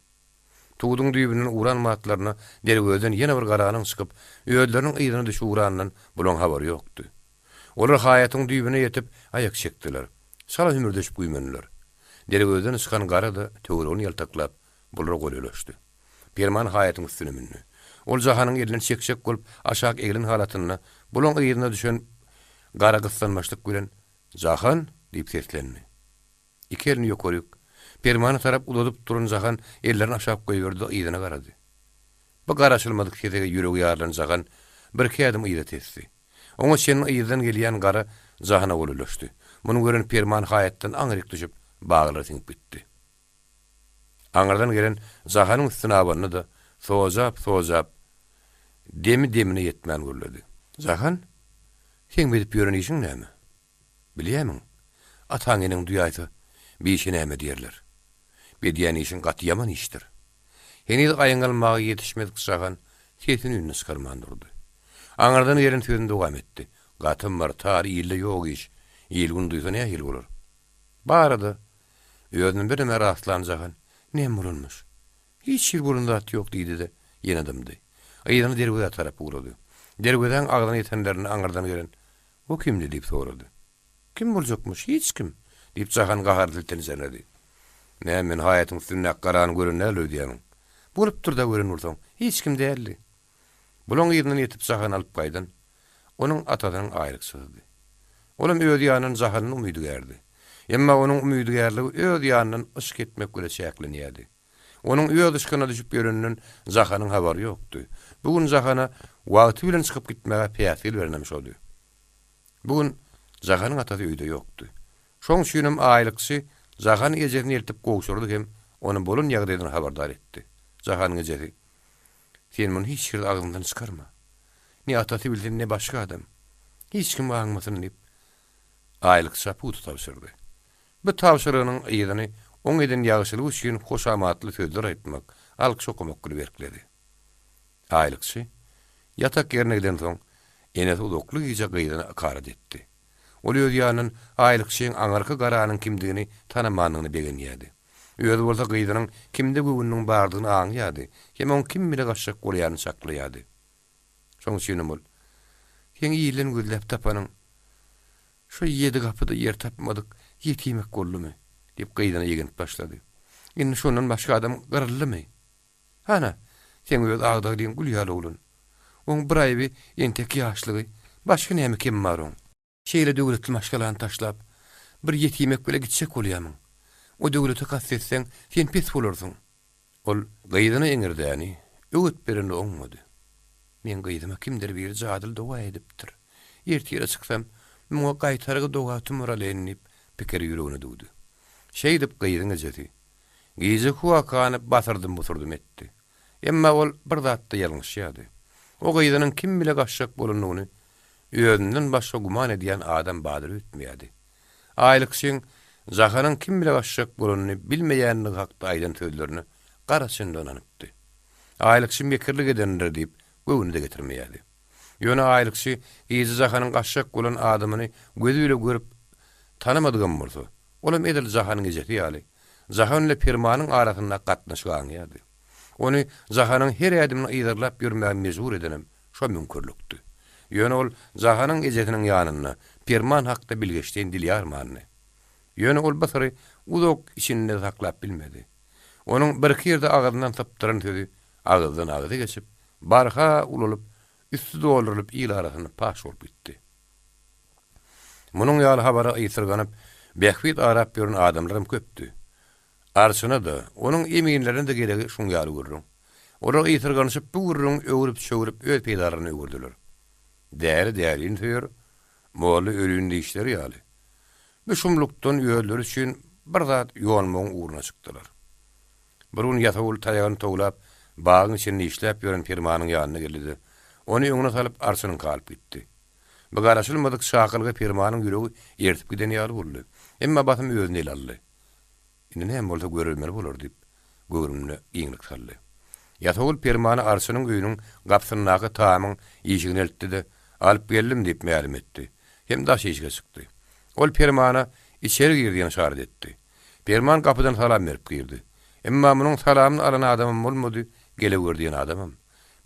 Tuğduň düýbüniň uran matlaryna derwezden ýene bir garanyň çykyp, öýdleriniň ýygyna düşüp urandan bulan habary ýokdy. Olar haýatyň düýbüne ýetip aýak çekdiler. Sala hümürdeşip güýmenler. Derwezden çykan gara da töweregini ýaltaklap bulara golýlaşdy. Perman haýatyň üstüne minni. Ol jahanyň elini çekçek bolup aşak egilin halatyna bulan ýerine düşen gara gyssanmaçlyk bilen "Jahan" diýip seslendi. Iki elini ýokaryk Permany tarap uladyp duran Jahan ellerini aşap goýberdi, ýygyna garady. Bu garaşylmadyk şeýlege ýüregi ýarlan Jahan bir kädim ýyda tesdi. Oňa şeň ýydan gelýän gara Jahana golýlaşdy. Muny gören Perman haýatdan aňryk düşüp bagly tiňip bitdi. Aňardan gelen Jahanyň üstüne abandy da sozap demine ýetmän görledi. "Jahan, sen bilip ýören işiň näme? Bilýämiň? Ataňyň duýaýsy bir işe näme diýerler. Bedýän işiň gaty ýaman işdir. Henüz aýangalmagy ýetişmedik Jahan sesini ünlü çykarman durdy. Aňardan gelen sözünde dowam etdi. "Gatym bar tar ýyly ýok iş. Ýylgyn duýsa näme ýyl bolar?" Barada özüne bir näme rastlan Jahan. "Näme bolanmyş? Hiç ýer bolanda at ýok" diýdi de ýene adamdy. Aýyny derwede tarap uğradı. Derweden agdan ýetenlerini aňardan gelen "O kimdi?" diýip sorady. "Kim boljakmyş? Hiç kim." diýip Jahan gaharly tenzenledi. "Näme men haýatyň üstüne garany görenler ödýämiň. Bolup dur da gören bolsaň, hiç kim däldi." Bulan ýerine ýetip Jahan alyp gaýdan, onuň atadan aýryk sızdy. Olam öz ýanyň Jahanyň umydy gerdi. Emma onuň umydy gerligi öz ýanynyň ışık etmek göre şäklenýärdi. Onuň öz ışygyna düşüp ýörenden Jahanyň habary ýokdy. Bugun Jahana wagty bilen çykyp gitmäge peýasil berenemiş boldy. Bugun Jahanyň atasy öýde ýokdy. Şoň şünem aýlykçy Jahan ejegini eltip gowşurdy hem onu bolun ýagdaýdan habardar etdi. Jahanyň ejegi "Sen muny hiç ýerde agyndan çykarma. Ne atasy bilsin ne başga adam. Hiç kim aňmasyn" diýip aýlykça putu tapşyrdy. Bu tapşyrygynyň ýygyny oň eden ýagşylyk üçin hoşamatly sözler aýtmak, alkyş okumak gibi berkledi. Aýlykçy ýatak ýerine giden soň enes udokly ýyja gyýdyna akarat etdi. Ol öz ýanyň aýlykçyň aňarky garanyň kimdigini tanamanyny begenýärdi. Özü bolsa gyýdynyň kimde güwünniň bardygyny aňýardy. Hem on kim bile gaşşak bolýany saklaýardy. Şoň şeýle bol. Sen ýylyň gözläp tapanyň şu ýedi gapyda ýer tapmadyk, ýetimek boldumy diýip gyýdyna ýegenip başlady. Indi şondan başga adam gyryldymy? Hana, sen öz agdagyň gülýär bolun. Oň bir aýby entek ýaşlygy, başga näme kim bar oň? Şeýle döwletli maşgalany taşlap, bir ýetimek bile gitjek bolýarmyň. O döwlete kassetsen, sen pes bolarsyň. Ol gyýdyna eňirdäni, öwet berende oňmady. Men gyýdyma kimdir bir jadyl dowa edipdir. Ýertiýere çyksam, muňa gaýtargy dowa tümürelenip pikir ýüregine dugdy. Şeý dip gyýdyň ejeti. Gyýjy huwakany batyrdym etdi. Emma ol bir zatda ýalňyşýady. O gyýdynyň kim bile gaşşak bolanyny özünden başga guman edýän adam badyr etmeýärdi. Aýlykçyň Jahanyň kim bile gaşşak bolanyny bilmeýänligi hakda aýdan sözlerini garaşyndan anypdy. Aýlykçy mekirlik edenler diýip göwüni de getirmeýärdi. Ýöne aýlykçy gyýjy Jahanyň gaşşak bolan adamyny gözü ile görüp tanamadygan bolsa, olam edil Jahanyň ejeti ýaly. Jahan ile Permanyň arasynda gatnaşýan ýaly. Ony Jahanyň her adamyny ýygyrlap ýörmäge mejbur edenem, şo mümkinlikdi. Ýöne ol Jahanyň ejetiniň ýanyna Perman hakda bilgeçden dilýärmany. Ýöne ol basary uzak içinde saklap bilmedi. Onuň bir ýerde agyrdan tapdyran sözi agyrdan agyrda geçip, barha ululyp, üstü doldurylyp ýyl arasyny paş bolup gitdi. Munyň ýaly habara ýetdirgenip, behwit arap ýören adamlarym köpdi. Arsyna da, onuň eminlerinde de geregi şuň ýaly görürüm. Olar ýetdirgenişip bu gurrun öwürüp şöwürüp öz peýdararyny öwürdiler. Däri-däriň söýür, moly ölündi işleri ýaly. Bu şumlukdan ýöller üçin bir zat ýolmagyň uğruna çykdylar. Birun ýatawul taýagyny toglap, Bağın içinde işläp ýören Pirmanyň ýanyna geldi. Onu öňüne salyp arsynyň kalyp gitdi. Bu garaşylmadyk şakylgy Pirmanyň ýüregi ertip giden ýaly boldy. Emma batym özüne el aldy. Indi hem bolsa görülmeli bolar diýip göwrümne iňlik saldy. Ýatagul Pirmany arsynyň öýüniň gapsynyňky taamyň ýyşigini eltdi de alyp geldim diýip mälim etdi. Hem daş eşige çykdy. Ol Pirmana içeri girdiýän şart etdi. Pirman kapydan salam berip girdi. Emma munyň salamyny alan adamym bolmady, gele gördiýän adamym.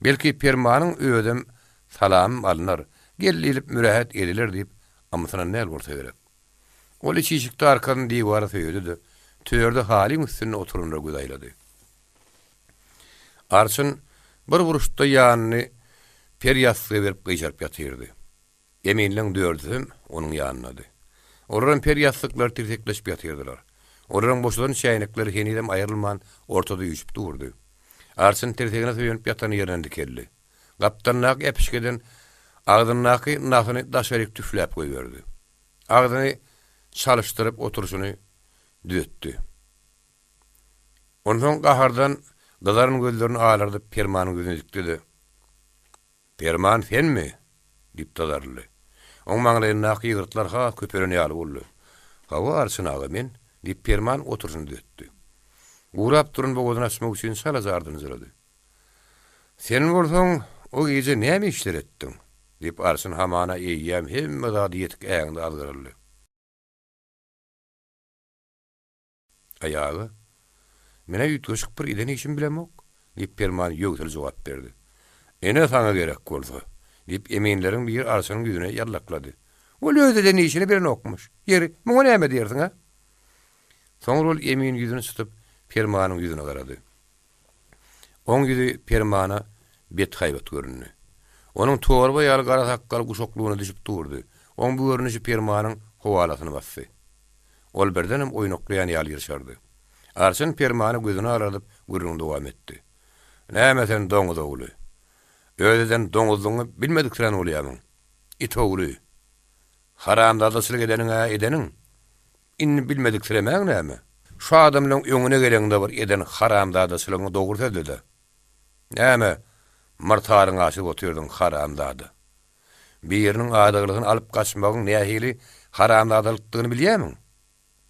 Belki Pirmanyň öýdem salam alynar, gelip mürahat ediler diýip amsyna näl bolsa gerek. Ol içişikde arkadan diýwara söýdi de töýerde halyň üstüne oturunra güdaýlady. Arçyn bir buruşda ýanyny perýaslyga berip gyjaryp ýatyrdy. Eminliň dördüm onuň ýanynydy. Oradan perýaslyklar tirtekleşip ýatyrdylar. Oradan boşlanan çaýnaklar henidem aýrylman ortada ýüşüp durdy. Arçyn tirtekine söýenip ýatan ýerine dikeldi. Gapdanlaky epişgeden agdynlaky nahyny daşaryk tüfläp goýberdi. Agdyny çalıştyryp oturuşuny düýetdi. Ondan gahardan gyzaryň gözlerini ağlardy Pirmanyň gözüne dikdi. Pirman senmi? Diýip dadarly. Oň maňlaýyndaky ýygyrtlar ha köpereni ýaly boldy. Hawa Arçyn aga men diýip Pirman oturuşuny düýetdi. Gurap durun boğazını açmak için salazardyny zırady. Sen bolsaň o gece näme işler etdiň? Diýip Arçyn hamana eýýäm hemme zady ýetik äňde algyrly. Ayağı, mene ýutuşyk bir eden işim bilemok, diýip Pirman ýögtül jogap berdi. Ene saňa gerek bolsa, diýip eminleriň bir Arçynyň ýüzüne ýallaklady. Ol öýden işini bilen okmuş. Ýeri, muňa näme diýersiň ha? Soňra ol emin ýüzüni tutup Pirmanyň ýüzüne garady. Oň ýüzi Pirmana bethaýbat göründi. Onuň torba ýaly gara sakkal guşoklugyna düşüp durdy. Oň bu görnüşi Pirmanyň howalasyny bassy. Ol berdenem oýnaklaýan ýaly ýerşardy. Arçyn Pirmany gözüne aradyp gürrüň dowam etdi. Näme sen doňuz ogly? Öýden doňuzlygyny bilmedik sen bolýarmyň. It ogly. Haramdadyçylyk edeniň inni bilmedik seremäň näme? Şu adamlaryň öňüne geleňde bir eden haramdadyçylygyny dogry söýledi. Näme? Martaryň aşyp otyrdyň haramdady. Biriniň adagylygyny alyp gaçmagyň nähili haramdadylygyny bilýärmiň?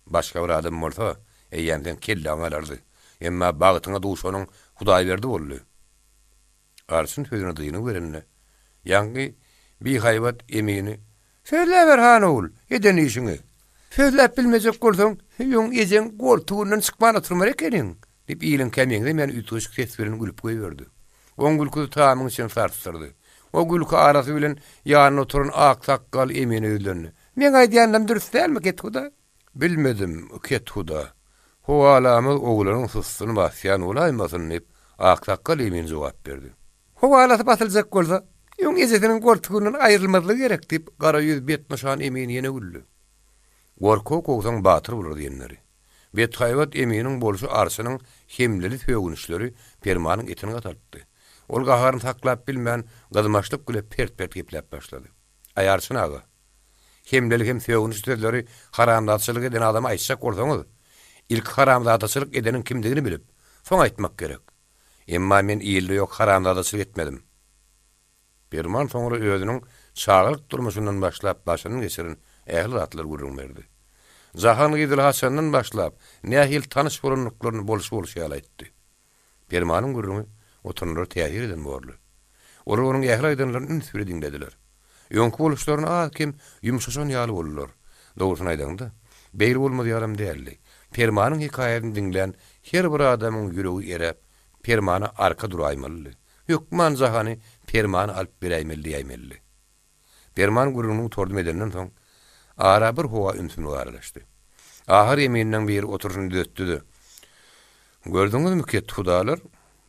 Başga bir adam bolsa, eýýämden kelle aňalardy. Emma bagytyňa duşanyň Hudaý berdi boldy. Arçyn sözüne dyýyny berenne. Ýa-ni bir haýbat emini "Söýleber han ol, eden işini. Sözläp bilmejek bolsaň, ýoň ejen goltugyndan çykmana turmar ekeniň." diýip ýylyň kämeňde men ütüşik ses bilen gülüp goýberdi. Oň gülkü taamyň içine sartyrdy. O gülkü arasy bilen ýanyna oturan ak sakkal emini öýlendi. "Men aýdýanlam dürüst dälmi kethuda?" "Bilmedim, kethuda. Howalamy oglaryň systyny basýan olaýmasyn" diýip ak sakkal emin jogap berdi. "Howalasy basyljak bolsa, ýoň ejetiniň goltugyndan aýrylmadygy gerek" diýip gara ýüz betnaşan emin ýene güldü. Gorko kowsaň batyr bolar diýenleri. Bethaýbat eminiň bolşy Arçynyň hemleli söýgünişleri Pirmanyň etini gatartdy. Ol gaharyny saklap bilmän gyzmaşlyk güle pert-pert gepläp başlady. "Ay Arçyn aga, hemleli hem söýgüniş sözleri haramdaçylyk eden adama aýtsak bolsaňyz, ilk haramdaçylyk edeniň kimdigini bilip, soň aýtmak gerek. Emma men ýyldy ýok haramdaçylyk etmedim." Pirman soňra özüniň çağlyk durmuşyndan başlap başynyň geçirin ähli atlar gurrun berdi. Zahan Gidil Hasan'dan başlap nähil tanış bolanyklaryny boluş ýaly Pirmanyň gurruny oturunlar täýir eden boldy. Olar onuň ähli aýdanlaryny ünsüre dinlediler. Ýoňky boluşlaryny kim ýumşaşan ýaly boldular. Dogrusyny aýdanda, beýil bolmady ýaram däldi. Pirmanyň hikaýasyny dinleýän her bir adamyň ýüregi erep, Pirmana arka duraýmaly. Ýokman zahany Pirmany alyp beräýmeli diýmeli. Pirman gurrunyň tordum edenden soň ara bir howa ünsüni garalaşdy. Ahir eminiň bir oturuşyny düýetdi. "Gördüňizmi kethudalar?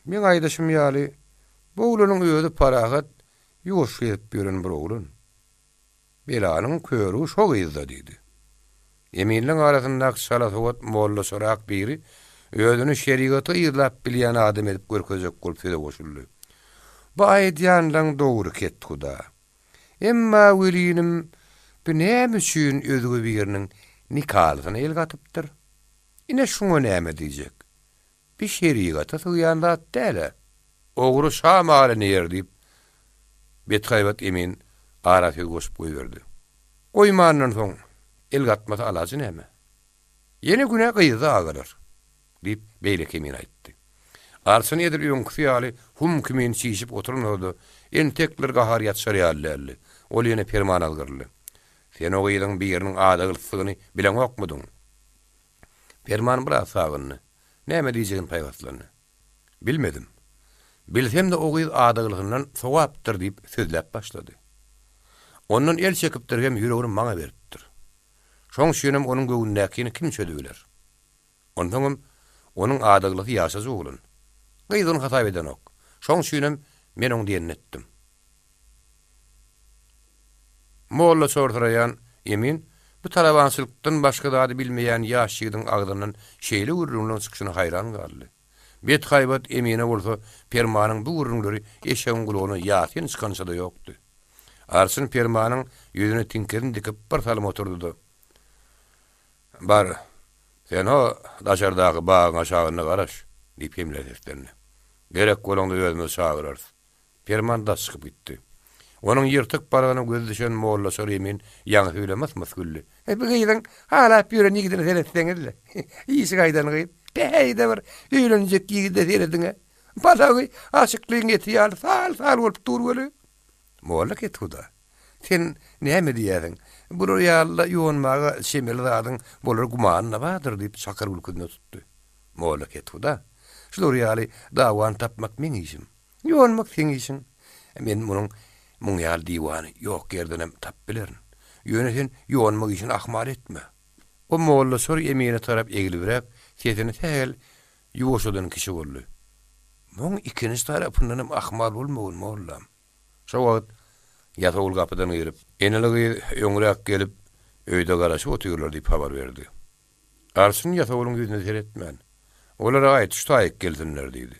Men aýdaşym ýaly bu ulanyň öýde parahat ýoş edip beren bir oğlan. Belanyň köri şo gyzda" diýdi. Eminiň arasyndaky şalasowat molla sorak biri öýdüni şerigaty ýylap bilýän adam edip görkezek bolup söýle goşuldy. "Bu aýdýanlaň dogry kethuda. Emma welinim bu näme üçin özüge biriniň nikahyny el gatypdyr? Ine şuňa näme diýjek? Bir şeriýata suýanda däle. Ogru şam alini yer diýip Betkaýbat emin arafy goşup goýberdi. Oýmandan soň el gatmasa alajy näme? Yeni güne gyýyzy agalar diýip beýlek emin aýtdy. Arsyn edir ýoňky ýaly hum kimin çiýişip oturmady. Entekler gahar ýatşar ýaly. Ol ýene perman algyrly. Sen o gyýdyň bir ýeriniň adaglysygyny bilen okmudyň. Perman biras sagyny. Näme diýjegin paýgaslany? Bilmedim. Bilsem de o gyýy adaglygynyň sowapdyr diýip sözläp başlady. Ondan el çekipdir hem ýüregini maňa beripdir. Şoň şenem onuň göwnäkini kim çödüler? Ondan onuň adaglygy ýaşazy oglan. Gyýdyň hata eden ok. Şoň şenem men oň diýen etdim. Molla sorturayan emin bu talabansylykdan başga dady bilmeýän ýaş ýigdiň agdynyň şeýle gurrunlyň çykyşyna hayran galdy. Betkaýbat emine bolsa permanyň bu gurrunlary eşegiň gulagyna ýatyn çykança da ýokdy. Arsyn permanyň ýüzüne tinkerin dikip bir salym oturdy. Bar, sen o daşardagy bagyň aşagyna garaş, diýip emlediklerini. Gerek bolanda özüne çağırars. Perman da çykyp gitdi. Onun yırtık barağına göz düşen moğulla soruyemin yan höylemez masgulli. Bir gıydan hala püren yigidini seyretsenizle. İyisi gaydan gıyın. Peyde var. Höylenecek yigide seyredine. Bada gıy. Aşıklığın eti yal. Sal olup dur böyle. Moğulla ket huda. Sen ne diyedin? Bulur yalla yoğunmağa şemeli dağdın. Bulur gumanına vardır deyip sakar ülküdüne tuttu. Moğulla ket huda. Şulur yali davan tapmak men işim. Yoğunmak sen işin. Men bunun muňyal diýwany ýok yerdenem tap bilerin. Ýönetin ýoğunmak işin ahmal etme. O moğulla sor emine tarap egilibirek, sesini tägel ýuwaşadan kişi boldy. Muň ikiniz tarapyndan ahmal bolmagy moğullam. Şo wagt ýatagul gapydan girip, eneligi ýöňrek gelip öýde garaşyp oturýarlar diýip habar berdi. Arsyn ýataguluň ýüzüne seretmän. Olara aýt taýyk gelsinler diýdi.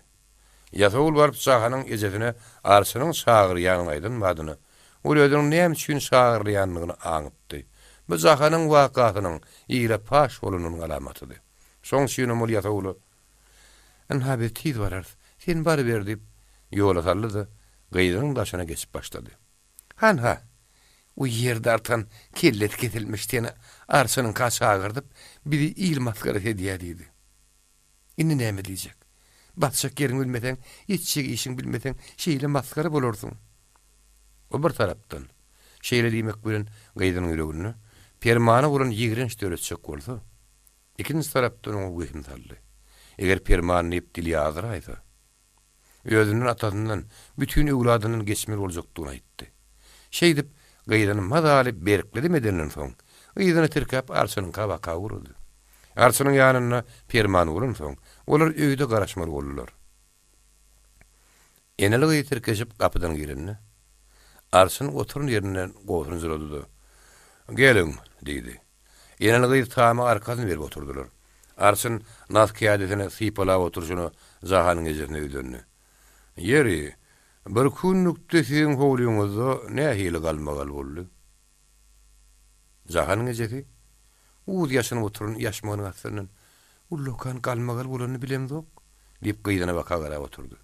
Ýatagul barıp sahanyň ejetine Arsynyň şagyrýanyň madyny. Ol ödüň näme üçin şagyrýanlygyny aňypdy. Bu zahanyň wakatynyň ýyla paş bolunyň alamatydy. Şoň şeýle ol ýatagul. Enhabe tiz barar. Sen bar ber diýip ýola saldy. Gyýdyň daşyna geçip başlady. Ha. O ýerde artan kellet kesilmişdi. Arsynyň kaçagyrdyp biri ýyl maskara hediýe diýdi. Indi näme diýjek? Batşak yerin bilmeden, yetişik işin bilmeden şeýle maskara bolursun. O bir tarapdan, şeýle diýmek bilen gyýdyň ýüregini, permany bolan ýigrenç döretçek bolsa, ikinji tarapdan o wehim saldy. Eger perman nep dil ýazyraýsa, özüniň atasyndan bütün öwladynyň geçmeli boljakdygyny aýtdy. Şeý dip gyýdyny madaly berkledi medenden soň, gyýdyny tirkap Arsynyň kabaka uruldy. Arsynyň ýanyna perman urun soň, olar öýde garaşmaly boldular. Eneli tirkeşip kapydan girenni. Arsyn oturun ýerinden gowrun zırady. "Gelin," diýdi. Eneli tama arkasyny berip oturdular. Arsyn nas kıyadetine sypalap oturşuny Zahanyň ejesine öýdündi. "Yeri, bir künnükde siziň howluňyzda nähili galmagal boldy?" Zahanyň ejesi uz ýaşyny oturun ýaşmagynyň asynyň "Ullokan galmagal bolany bilemdok" diýip gyýdyna baka garap oturdy.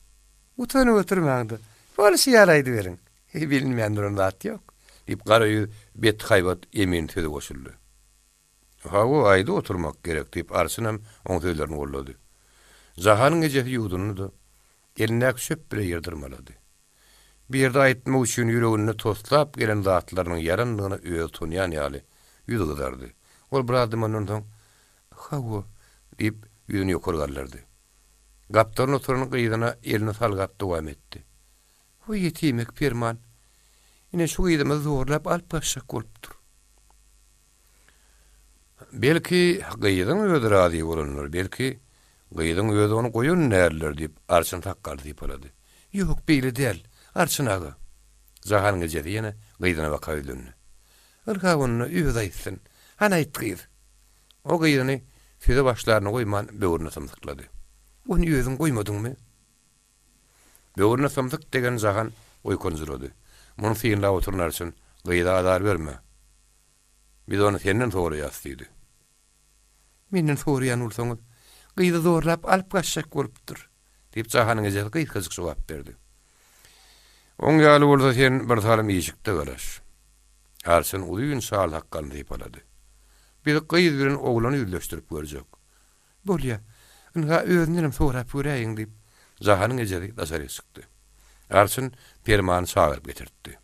"Utanyp oturmaňdy. Bolsy ýaraýdy beriň. Bilmeýändirin zat ýok" diýip garaýy Betkaýbat emin söze goşuldy. "Hawa aýda oturmak gerek" diýip Arsynam oň sözlerini gollady. Zahanyň ejesi ýuwduny da eline söp bile ýerdyrmalady. Bir ýerde aýtmak üçin ýüregini toslap gelen zatlarynyň yaranlygyny öýe tunýan ýaly ýüzgüdardy. Ol bir adamdan soň "Hawa" diýip ýüzüni ýokarlardy. Gapdan oturan gyýdyna elini salgap dowam etdi. "O ýetimek perman. Ine şu gyýdymy zorlap alyp başak bolupdyr. Belki gyýdyň öýde razy bolanlar, belki gyýdyň öýde onu goýun näler" diýip Arsyn takkar diýip alady. "Ýok, beýle däl. Arsyn aga." Zahanyň ejesi ýene gyýdyna bakaýdy. "Irgawuny öýde aýtsyn. Hana aýtdyr." O gyýdyny söze başlaryny goýman böwrüne samsyklady. "Onu özüň goýmadyňmy?" Böwrüne samsyk degen Zahan oýkonjurady. "Muny fiýinlap oturnarsyn, gyýda adar berme. Biz onu senden soraýas" diýdi. "Menden soraýan bolsaňyz, gyýda zorlap alyp gaçşak bolupdyr" diýip Jahanyň ejeli gıýkazık jogap berdi. Oň ýaly bolsa sen bir salym ýeşikde galaş. Arsyn uýun sal hakkany diýip alady. Bir gıýyz bilen oglany ýüzleşdirip görjek. Bolýa, ynha özünden sorap göräýin diýip Jahanyň ejeli daşary çykdy. Arsyn permany çağıryp getirdi.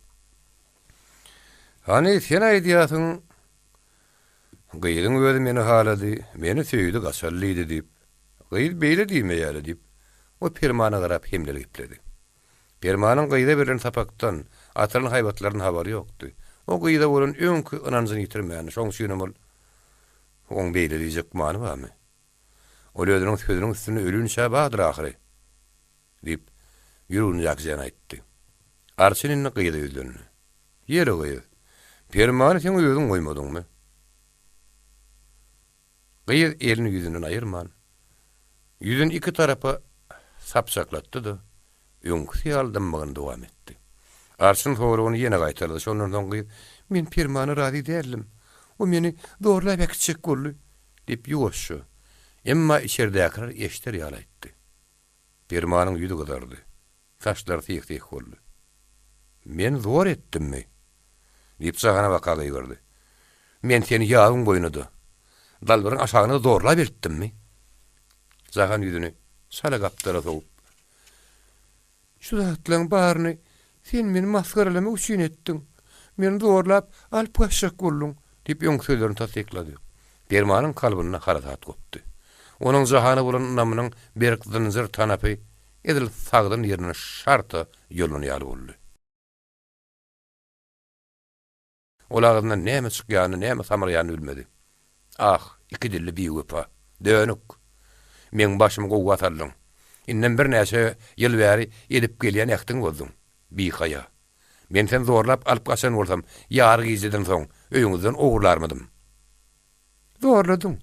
Hani sen aýdýasyň, gıýyzyň özü meni halady, meni söýdi, gasallydy diýip, gıýyz beýle diýmeýär diýip, o permana garap hemleri gipledi. Permanyň gıýyza berilen sapakdan ataryň haýwatlaryň habary ýokdy. O gıýyza bolan öňkü ynanjyny ýitirmän, şoň üçin oň beýle diýjek many barmy? O özüniň sözüniň üstüne ölün şabadyr ahyry diýip ýürüni ýakjana aýtdy. Arsynyň gıýyza ýüzlendi. Ýere gıýyz. Permany sen özüň goýmadyňmy? Gıýyz elini ýüzünden aýyrman. Ýüzün iki tarapa sapsaklatdy da öňkü ýaldymygyny dowam etdi. Arsyn sorugyny ýene gaýtardy. Şondan soň gıýyz, men permany razy dälim. O meni doğrulap ekçek boldy diýip ýuwaşy. Emma içerdäkiler eşiter ýalaytdy. Permanyň ýüzi gydardy. Saçlary tyk-tyk boldy. Men zor etdimmi? Diýip Jahana baka gaýgardy. Men seni ýagyň boýunada, dalbaryň aşagyna zorlap etdimmi? Jahan ýüzüni sala gapdara sogup, şu zatlaryň baryny sen meni maskaralamak üçin etdiň. Meni zorlap alyp gaçjak boldun diýip ýoň sözlerini tasdiklady. Permanyň kalbyna haratat gopdy. Onuň Jahana bolan namynyň berkden zir tanapy edil sagdyn ýerine şarta ýoluny ýaly boldy. Olagyndan näme çykýany, näme samarýany bilmedi. Ah, iki dilli biýüpa, dönük. Men başymy gowy atarlyň. Inden bir näçe ýyl bäri edip gelýän ähtiň boldum. Bihaýa. Men sen zorlap alyp gaçan bolsam, ýar gyzydyn soň öýüňizden ogurlarmydym. Zorladyň.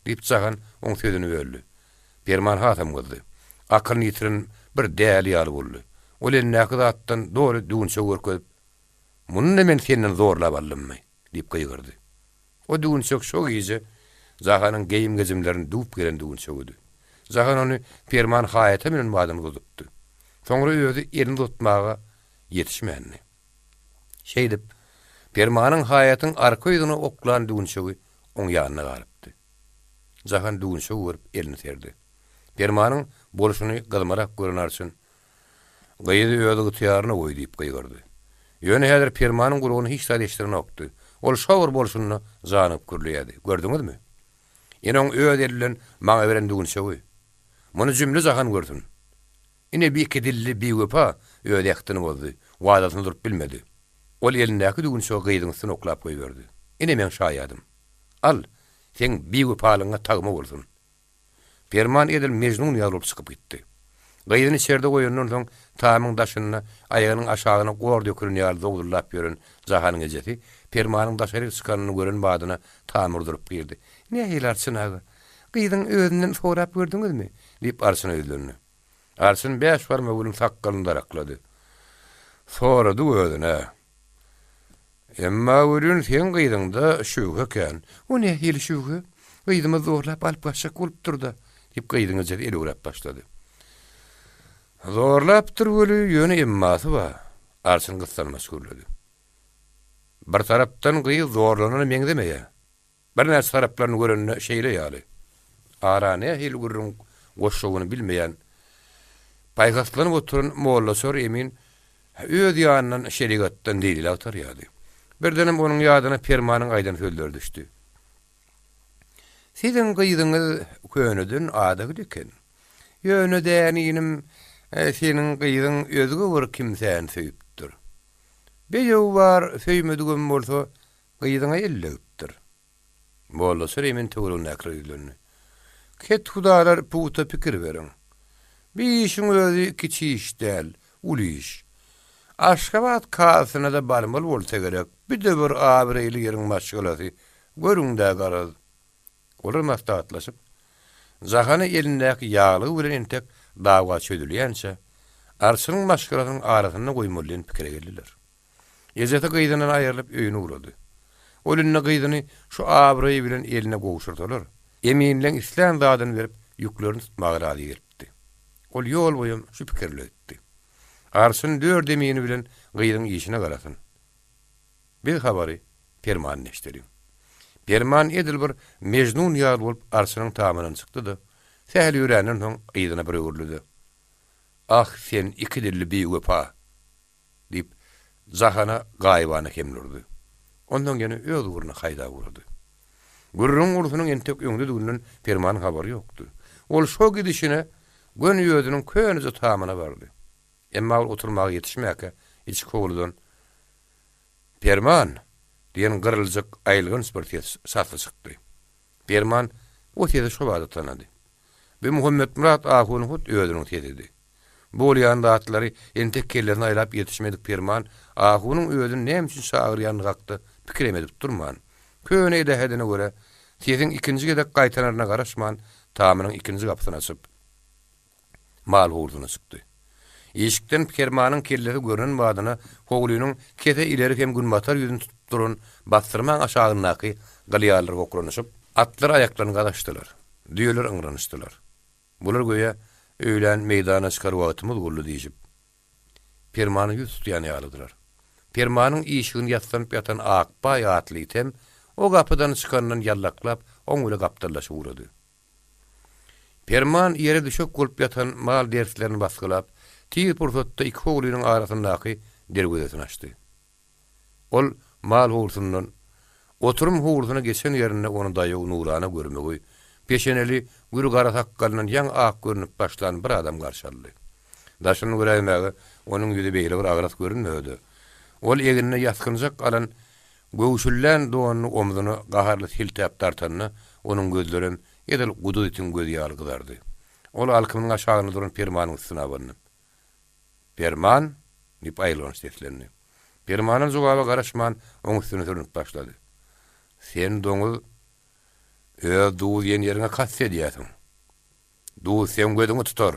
Diýip Jahan oň sözüni böldü. Perman hatam boldy. Akylyny ýitiren bir däl ýaly boldy. Ol näki zatdan dogry düňçe görkezip, "Muny men senden zorlap aldymmy?" diýip gaýgyrdy. O düňçe şo gyzy Jahanyň geýim gezimlerini dup gelen düňçe öwdi. Jahan ony perman haýata bilen badym tutupdy. Soňra özü elini tutmaga ýetişmänni. Şeýdip, permanyň haýatyň arka ýüzüne oklan düňçe oň ýanyna galypdy. Jahan düňçe görüp elini serdi. Permanyň bolşuny gylmarak gören arçyn, "Gaýdy öýde gytýaryna goý" diýip gaýgardy. Ýöne häzir permanyň gurugyny hiç saýlaşdyryna okdy. Ol şawr bolşuny zanyp gürleýärdi. Gördüňizmi? Ýene oň öýde bilen maňa beren düňçe goý. Muny jümle Jahan gördün. Ine bir iki dilli biýüpa öýde ýaktyny boldy. Wadasyny durup bilmedi. Ol elindäki düňçe gaýdyň üstüne oklap goýberdi. Ine men şaýadym. Al, sen biýüpalyňa tagma bolsun. Perman edil mejnun ýalyp çykyp gitdi. Gaýdyny içerde goýandan soň tamyň daşyna aýagynyň aşagyna gor dökülen ýaly dogdurlap ýören Jahanyň ejeti permanyň daşary çykanyny gören badyna tamyr durup girdi. "Näme ýalarçyn aga? Gaýdyň özünden sorap gördüňizmi?" diýip Arsyna ýüzlendi. Arsyn 5 barma bolun sakkalyny daraklady. Sorady özüne. "Emma görün sen gaýdyňda şuwga eken. O näme ýyl şuwga? Gaýdymy zorlap alyp gaçak bolup durdy." diýip gaýdyň ejeti eli urap başlady. "Zorlapdyr böli ýöne emmasy bar." Arsyn gyslanmaş görledi. "Bir tarapdan gaýy zorlanany meňdemeýär. Bir näçe taraplaryny görenine şeýle ýaly. Arany hil gurrun goşşowyny bilmeýän paýgaslanyp oturan mollasor emin öz ýanynyň şerigatdan diýil atar ýaly. Birdenem onuň ýadyna permanyň aýdan sözleri düşdi. "Siziň gaýdyňyz könüdün ada eken. Ýöne däninim seniň gaýdyň özüge bir kimsäni söýüpdir. Beýew bar söýmedigim bolsa gaýdyňa ellegipdir." Mollasor emin töwrüň näkirlerini. "Ket hudalar puta pikir berin. Bir işin özü kiçi iş däl, uly iş. Aşgabat kasyna da barmal bolsa gerek. Bir de bir abireýli ýeriň maşgalasy görüňdä garaz." Olar maslahatlaşyp, Jahany elindäki ýaly bilen entek dawa çödülýänçe, Arsynyň maşgalasynyň arasyna goýmalyň pikire geldiler. Ejete gaýdynan aýrylyp öýüne urady. Olunna gaýdyny şu abireý bilen eline gowşurdylar. Eminleň islan dadyny berip ýüklerini tutmagy razy gelipdi. Ol ýol boýun şu pikirle etdi. Arsyn dör demini bilen gyýdyň işine garasyn. Bir habary Perman neşderi. Perman edil bir mejnun ýaly bolup Arsynyň tamamyny çykdy-da. Sähel ýüränlen soň gyýdyna bir öwürlüdi. Ah sen iki dilli bir wepa diýip zahana gaýbana kemlurdy. Ondan gene öz guruna haýda gurdy. Gurrun ursunyň entek öňde dugulun Perman habary ýokdy. Ol şo gidişine gön ýödüniň könüze tamamyna bardy. Emma oturmagy ýetişmäke iç kowludan Perman diýen gyryljak aýlgyn spirtiýet satly çykdy. Perman o tede şo wada tanady. Be Muhammed Murat ahuny hut ýödüniň tedidi. Bolýan datlary entek kellerini aýlap ýetişmedik Perman ahunyň ýödüni näme üçin şagyrýan gakdy pikir edip durman. Köne edehedine göre tedin ikinji gedek gaýtanaryna garaşman tamamynyň ikinji gapysyny açyp mal hurduny çykdy. Eşikden Permanyň kelleri görünen badyna howlunyň kete ileri hem gün batar ýüzüni tutup duran bastyrman aşagynaky galýarlar gokranyşyp atlar aýaklaryny gadaşdylar. Düýeler ıňranyşdylar. Bular goýa öýlen meýdana çykar wagtymyz boldy diýip Permany ýüz tutýan ýalydylar. Permanyň işigini ýatlanyp ýatan Akbaý atly item o gapydan çykandan ýallaklap oň öle gapdarlaşyp urady. Perman ýere düşük bolup ýatan mal derslerini baskylap tir pursatda iki howlunyň arasyndaky dergüdesini açdy. Ol mal howlsundan oturum howlusyna geçen ýerine onu daýy nurana görmegi peşeneli gürü gara takkalynyň ýan ak görünüp başlan bir adam garşaldy. Daşyny göreýmäge onuň ýüzi beýle bir agras görünmedi. Ol egine ýaskynjak alan göwüşüllen doğanyny omzuny gaharly hiltäp tartanyny onuň gözlerim edil gudu için göz ýalgydardy. Ol alkymyň aşagyna duran Permanyň üstüne abandy. Perman diýip aýlan seslendi. Permanyň jogaba garaşman oň üstüne dönüp başlady. Sen doňuz duýu ýen ýerine kaç edýärsiň. Duýu sen gödüňi tutar.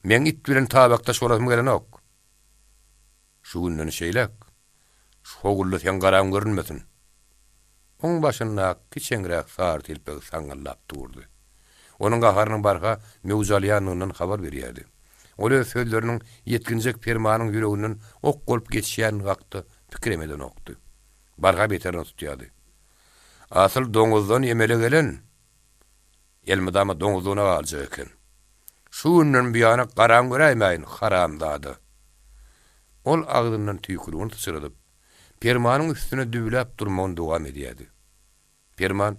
Men it bilen tabakda şorazmy gelenok. Şu günden şeýlek. Şogully sen garam görünmesin. Oň başyna kiçengrek sar tilpegi saňyllap durdy. Onuň gaharynyň barha mewzalyanyndan habar berýärdi. Ol sözleriniň ýetginjek Permanyň ýüreginden ok bolup geçýän gakdy pikiremeden okdy. Barha beterini tutýardy. Asyl doňuzdan ýemele gelen elmedama doňuzlugyna galjak eken. Şu günden biýana garam göreýmäýin haramdady. Ol agdyndan tüýkürüni tüçürdip Permanyň üstüne düýläp durmagyny dowam edýärdi. Perman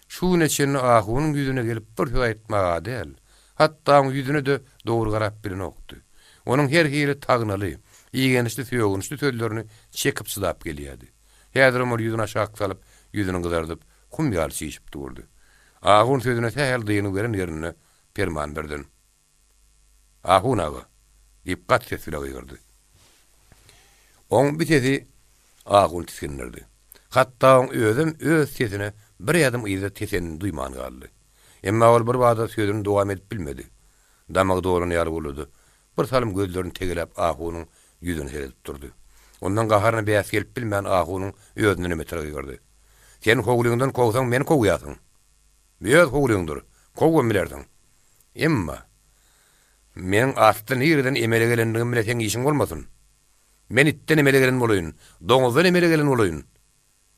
şu neçeni ahunyň ýüzüne gelip bir söz aýtmaga däl, hatda oň ýüzüne de dogry garap bilen okdy. Onuň her hili tagnaly, iýgenişli söýgünçli sözlerini çekip çydap gelýärdi. Häzir ol ýüzüni aşağı salyp, ýüzüni gyzardyp, kum ýaly çyşyp durdy. Ahun sözüne tähel dyýyny beren ýerine Perman berdi. Ahun aga, diýip gat ses bilen gyrdy. Oň bitesi Ahun tiskinlerdi. Hatda oň özüm öz sesine bir ýadym ýyzy tesenini duýman galdy. Emma ol bir wada sözüni dowam edip bilmedi. Damagy dogran ýar boldy. Bir salym gözlerini tegelep Ahunyň ýüzüne seredip durdy. Ondan gaharyna bäs gelip bilmän Ahunyň özüne nime tyrgyrdy. Sen howluňdan kowsaň meni kowýasyň. Beýle howluňdyr. Kowgam bilerdiň. Emma men astyn ýerden emele gelendigim bilen sen işiň bolmasyn. Men itten emele gelen bolayyn, doňuzdan emele gelen bolayyn.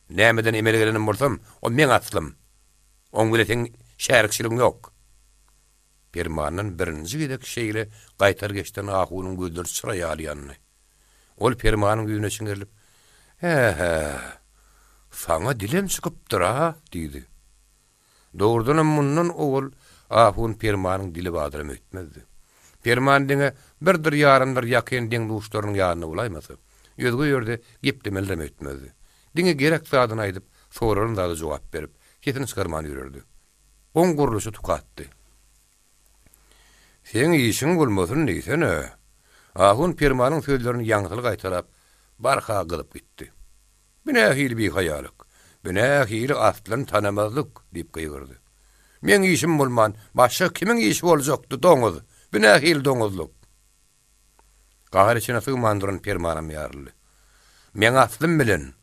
Nämeden emele gelenim bolsam, o men aslym. Oň bilen sen şärikçiligiň ýok. Permanyň birinji gedek şeýle gaýtar geçden Ahunyň gözleri çyraý alýanny. Ol Permanyň ýüzüne çiňerilip, "He, saňa dilem çykypdyr ha?" diýdi. Dogrudan mundan ol Ahun Permanyň dili badyram ötmezdi. Perman diňe birdir ýarymdyr ýakyn diň duşlarynyň ýanyna bulaýmasy. Ýözgü ýerde geplemelem ötmezdi. Diňe gerek zadyny aýdyp, soraryn da jogap berip, ketini çykarman ýürerdi. Oň guruluşy tukatdy. Sen işiň bolmasyn diýsene. Ahun Permanyň sözlerini ýaňsyl gaýtarap, barha gylyp gitdi. Binähil bir haýalyk, binähil aslyn tanamazlyk diýip gygyrdy. Men işim bolman, başga kimiň işi boljakdy doňuz? Binähil doňuzlyk. Gahar içine sığmandyran Permanam ýarly. Men aslym bilen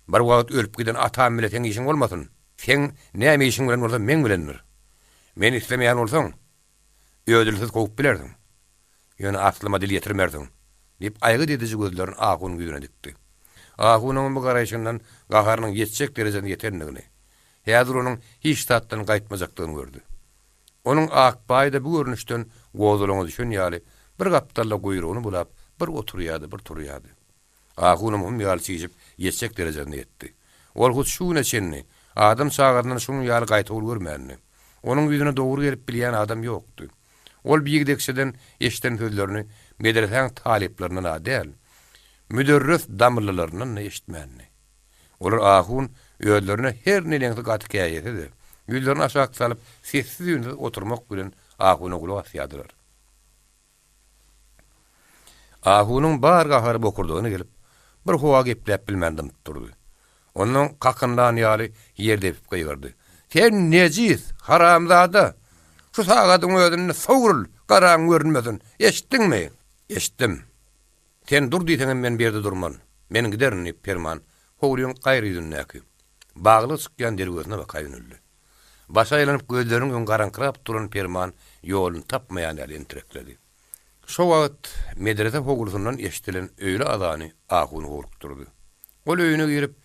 bir wagt ölüp giden atam bilen sen işiň bolmasyn. Sen näme işiň bilen bolsa men bilendir. Men islemeýän bolsaň, Ödülsiz kovup bilerdim. Ýöne aslyma dil ýetirmerdim. Dip aýgy dedici gözlerini Ahunyň ýüzüne dikdi. Ahunyň bu garaýşyndan gaharynyň ýetjek derejesine ýetendigini, häzir onuň hiç tatdan gaýtmajakdygyny gördü. Onuň akbaýda bu görnüşden gozulaňy düşün ýaly bir gapdalla goýrugyny bulap, bir oturýady, bir turýady. Ahunyň hum ýaly çyjyp ýetjek derejesine ýetdi. Ol hut şu neçenni, adam çağırdan şunu ýaly gaýtyp görmänni. Onuň ýüzüne dogry gelip bilýän adam ýokdy. Ol biýigdekçeden eşiten sözlerini medreseň talyplerinden däl, müderris damyllarynyň eşitmänni. Olar Ahun öýlerine her neleňde gatykya ýetdi. Ýüzlerini aşağı salyp sessiz ýönde oturmak bilen Ahuny gulak asýadylar. Ahunyň bar gahary bokurdygyny gelip bir howa gepläp bilmendim durdy. Onuň kakyndan ýaly ýerde epip goýgardy. Sen nejis, haramzada. Şu sagadyň özüne sowrul, garaň görünmesin. Eşitdiňmi? Eşitdim. Sen dur diýseň men berde durman. Men giderin ip perman. Howryň gaýry ýüzüne äki. Bagly çykýan dergözüne bakaýyn öldü. Başa aýlanyp gözleriň garankrap duran perman ýoluny tapmaýan ýaly enterekledi. Şo wagt medrese howgursundan eşitilen öýle adany Ahuny gorkutdy. Ol öýüne girip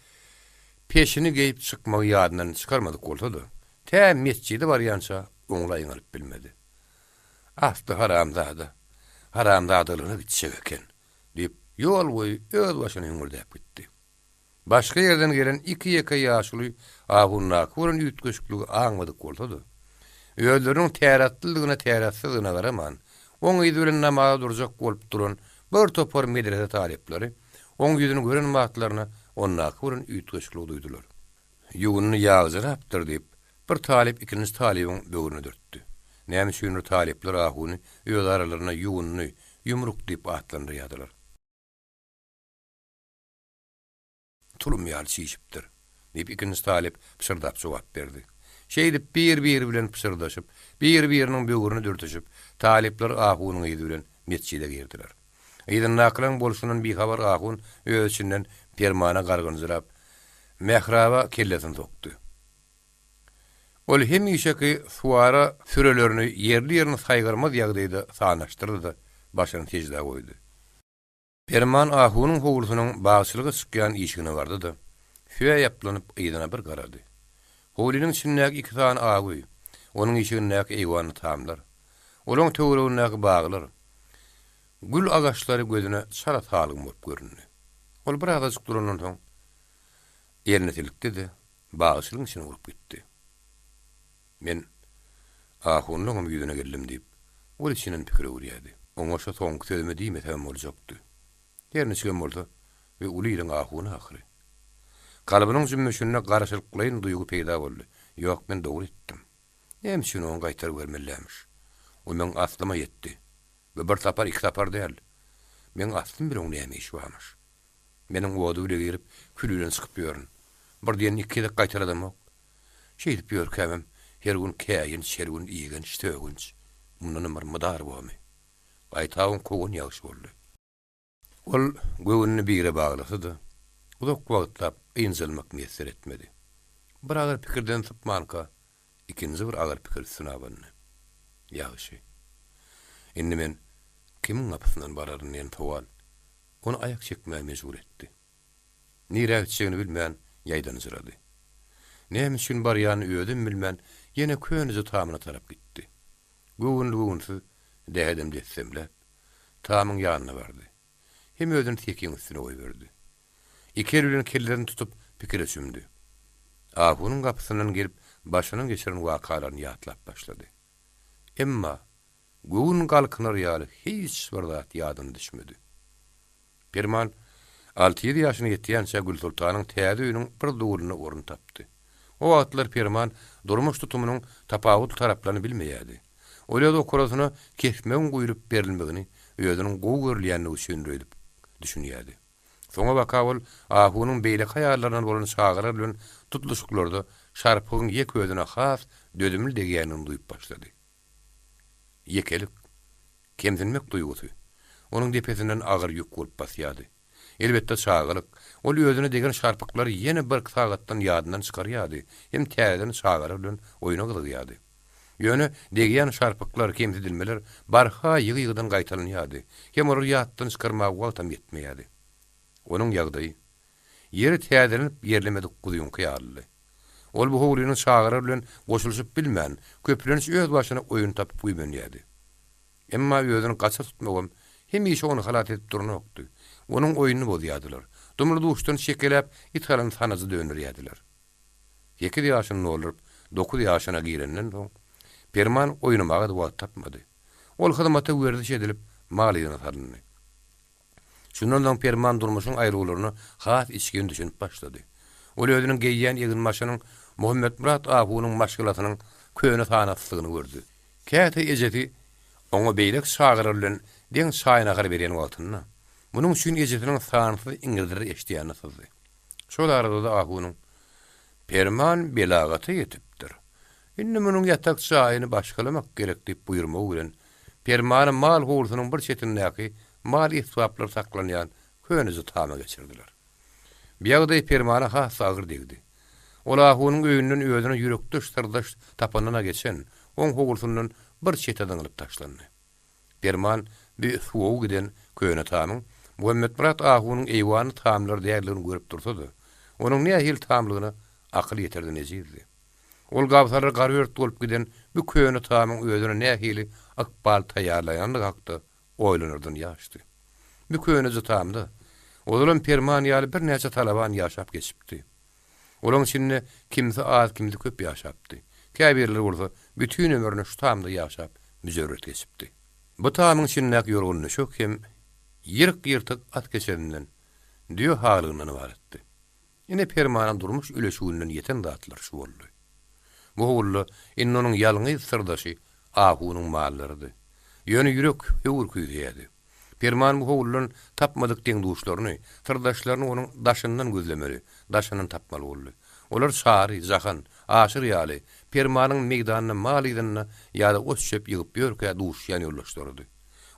peşini geyip çykmagy ýadyndan çykarmadyk bolsa-da, täm mescidi barýança oňlaýyň alyp bilmedi. Asly haramzada. Haramzadalygyny bitişek eken diýip ýol boýy öz başyna ýüngürdäp gitdi. Başga ýerden gelen 2 ýaşly Ahunyň kurun ýütgeşligi aňmadyk bolsa-da, öýleriniň täratlygyna täratsyzlygyna garaman, oň ýüzüne namaza durjak bolup duran bir topar medrese talypleri oň ýüzüni gören wagtlaryna onna kurun ýütgeşligi duýdular. Ýuguny ýagzyrapdyr diýip bir talyp ikinji talybyň böwrüne dörtdi. Näme şunu talypler Ahuny öz aralaryna ýuguny ýumruk diýip atlandyrýadylar. Tulum ýaly çyjypdyr diýip ikinji talyp pişirdap jogap berdi. Şeýdip bir bilen pişirdaşyp, bir-biriniň böwrüne dörtüşip, talypler Ahunyň ýyzy bilen mescide girdiler. Ýygyň nakylan bolşundan bir habar Ahun öz içinden permana gargynjyrap, mehraba kellesini sokdy. Ol hemişeki suara sürelerini yerli-ýerine saýgyrmaz ýagdaýda sanaşdyrdy, başyny tejde goýdy. Perman Ahunyň howlusynyň bagçylygy çykýan işigine bardy-da, süýe ýapylanyp ýygyna bir garady. Howlynyň içindäki 2 tane agy, onuň işigindäki eýwany tamlar. Olaň töweregindäki baglar. Gül agaçlary gözüne çara salgym bolup göründi. Ol bir agajyk durandan soň ýerine tilikdi, bagçylygyň içine urup gitdi. Men Ahunyň ýüzüne geldim diýip, ol içinden pikir öwrýärdi. Oňa şo soňky sözüme diýmesem boljakdy. Ýerine çykan bolsa we ulyň Ahuny ahyry. Kalbynyň jümmüşine garaşylyklaryň duýgu peýda boldy. Ýok, men dogry etdim. Hem şunu oň gaýtar bermelimiş. O men aslyma ýetdi. We bir tapar 2 tapar däl. Men aslym bir oň näme iş barmyş. Meniň wody bile girip külülen çykyp ýörün. Bir diýen 2 de gaýtaradym. Şeýdip ýörkämem, her gün käýin, her gün iýgen iştegünç. Mundan bir mydar bolmy. Gaýtagyň kogun ýagşy boldy. Ol göwünni bire baglasady. Uzak wagtlap ýynjylmak mesele etmedi. Bir agar pikirden sypmanka, ikinji bir agar pikir synabandy. Ýagşy. Indi men kimiň apysyndan bararyn ýen towal. Onu ayak çekmeye mecbur etdi. Nire gitşegini bilmän ýaýdan jyrady. Näme üçin barýany öýdüm bilmän ýene köňüzi tamyna tarap gitdi. Göwünli dädem dessemle tamyň ýanyna bardy. Hem özüni tekiň üstüne goýberdi. İkerülün kellerini tutup pikir etşümdi. Ahunyň gapysynyň gelip başynyň geçiren wakalaryny ýatlap başlady. Emma göwün galkynar ýaly hiç bir zat ýadyna düşmedi. Perman 6-7 ýaşyna ýetýänçe Gül Sultanyň täze öýüniň bir duguruna orun tapdy. O wagtlar Perman durmuş tutumynyň tapawut taraplaryny bilmeýärdi. Olýa da okurasyna kesmeň goýurup berilmegini özüniň gowy görülýänligi üçin düşünýärdi. Soňa bakawul Ahunyň beýle haýallaryna bolan çağırar bilen tutuluşyklarda şarpygyň ýek özüne has dödümli degiýänini duýup başlady. Yekelik, kemsinmek duýgusy. Onuň depesinden agyr ýük bolup basýardy. Elbetde çağırlyk, ol özüne degen şarpyklary ýene bir sagatdan ýadynan çykarýardy. Hem täzeden çağırar bilen oýuna gylgýardy. Ýöne degiýän şarpyklar, kemsidilmeler barha ýygy-ýygydan gaýtalanýady. Hem olar ýatdan çykarmagy wagtam ýetmeýärdi. Onuň ýagdaýy ýeri täzelenip ýerlemedik gudyň kyýarly. Ol bu howlynyň şagyry bilen goşulşyp bilmän, köpleniş öz başyna oýun tapyp ýymenýärdi. Emma ýödüni gaça tutmagam hem işe onu halat edip durunokdy. Onuň oýuny bozýardylar. Dumry duşdan şekelep ithalan sanazy döndürýärdiler. 2 ýaşyny olup 9 ýaşyna girenden soň Perman oýnamaga da wagt tapmady. Ol hyzmata werdiş edilip malygyna salyndy. Şundan soň Perman durmuşyň aýrygularyny has içgen düşünip başlady. Ol özüniň geýýän ýygynmaşynyň Muhammed Murat Ahunyň maşgylatynyň köne tanatlygyny gördü. Käte ejeti oňa beýlek şagyry bilen deň şaýyna gar beren wagtyna. Munyň üçin ejetiniň sanaty iňirdir eşdiýäni sızdy. Şol arada da Ahunyň Perman belagaty ýetipdir. Indi munyň ýatak şaýyny başgalamak gerek diýip buýrmagy bilen Permanyň mal howlusynyň bir çetindäki mal ihsaplar saklanýan könüzi tama geçirdiler. Biýagda Permana has agyr degdi. Ol Ahunyň öýünden özüne ýürekdeş tırdaş tapanyna geçen oň howlusynyň bir çeteden alyp taşlandy. Perman bir suwag giden köne tamyň Muhammed Murat Ahunyň eýwany tamlar däýerligini görüp dursa-da, onuň nähil tamlygyny akyl ýetirdi nezirdi. Ol gawsary garýört bolup giden bu köne tamyň özüne nähili akbal taýýarlaýanlygy hakda oýlanyrdan ýaşdy. Bu köne tamda odulan Perman ýaly bir näçe talaban ýaşap geçipdi. Olaň içinde kimse az, kimse köp ýaşapdy. Käbirler bolsa bütün ömrüni şu tamda ýaşap müzerret geçipdi. Bu tamyň içindäki ýolguny şok hem ýyrk-ýyrtyk at geçeninden diýo halygyny baratdy. Ine Permana durmuş üleşiğinden yeten dağıtlar şu boldy. Bu howlu indi onuň ýalňy sırdaşy Ahunyň mallardy. Ýöne ýürek ýewürküýdi. Perman bu howluň tapmadyk deň duşlaryny, sırdaşlaryny onuň daşyndan gözlemeli, daşynyň tapmaly boldy. Olar şary, zahan, aşyr ýaly Permanyň meýdanyna malydyna ýa-da oçşep ýygyp ýörkä duşýan ýollaşdyrdy.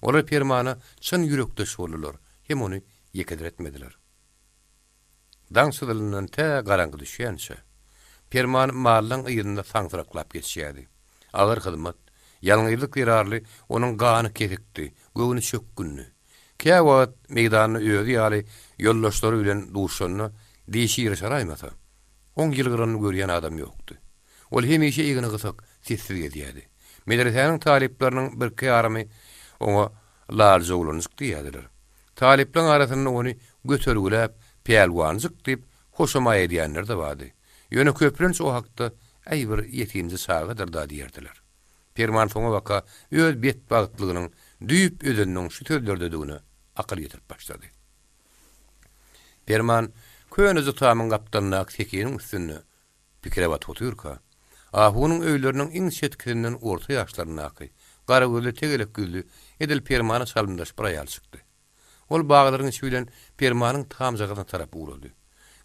Olar Permana çyn ýürekdeş boldylar, hem ony ýekedir etmediler. Daňsydylynyň tä garangy düşýänçe Perman mallaň ýerinde saňsyraklap geçýärdi. Agyr hyzmat, ýalňyzlyk ýerarly onuň gany kesikdi, göwüni çökkünni. Käwat meýdanyny öýdi ýaly ýollaşdary bilen duşanyny diýişir şaraýmasa. 10 ýyl gyranyny görýän adam ýokdy. Ol hemişe ýygyny gysyk, sessiz gezýärdi. Medresäniň talipleriniň bir kärmi oňa larja ulanyşyk diýerdiler. Talipleň arasynda ony götergüläp, pelwanjyk diýip hoşama edýänler de bardy. Ýöne köplenç o hakda aýbyr ýetinji sagydyr da diýerdiler. Perman soňa waka öz bet bagtlygynyň düýüp ödeniň şu tözlerdedigini akyl ýetirip başlady. Perman könüzi tamyň gapdanyna tekiniň üstünde pikire bat oturka. Ahunyň öýleriniň iň çetkirinden orta ýaşlaryna aky, gara gözli tegelek gözlü edil Permana salyndaş bir aýal çykdy. Ol baglaryň içi bilen Permanyň tam jagadyna tarap uğrady.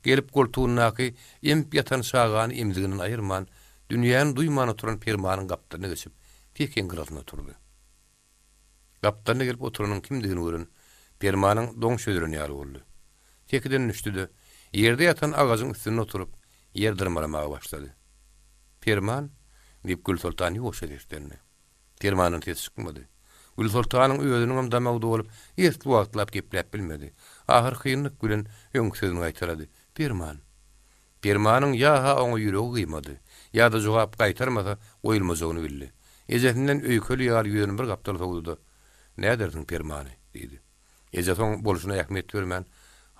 Gelip goltuğundaky emp ýatan şagany emdiginiň aýyrman, dünýäni duýmany turan Permanyň gapdaryna geçip tekin gyraltyna turdy. Gapdaryna gelip oturanyň kimdigini görün, Permanyň doň şöýlerini ýaly boldy. Tekiden düşdi. Ýerde ýatan agazyň üstüne oturup ýer dyrmalamaga başlady. Perman diýip Gül Sultany ýoşadyşdyny. Permanyň ses çykmady. Gül Sultanyň öýüniň damagdy bolup, ýeski wagtlap gepläp bilmedi. Ahyr kynlyk bilen öň sözüni aýtarady. Permanyň ýa-ha oňa ýüregi gymady. Ýa-da jogap gaýtarmasa oýulmajagyny bildi. Ejetinden öýkeli ýaly ýüzüne bir gapdal sowdy. "Näderdiň Permany?" diýdi. Ejetin boluşuna ýakmet bermän,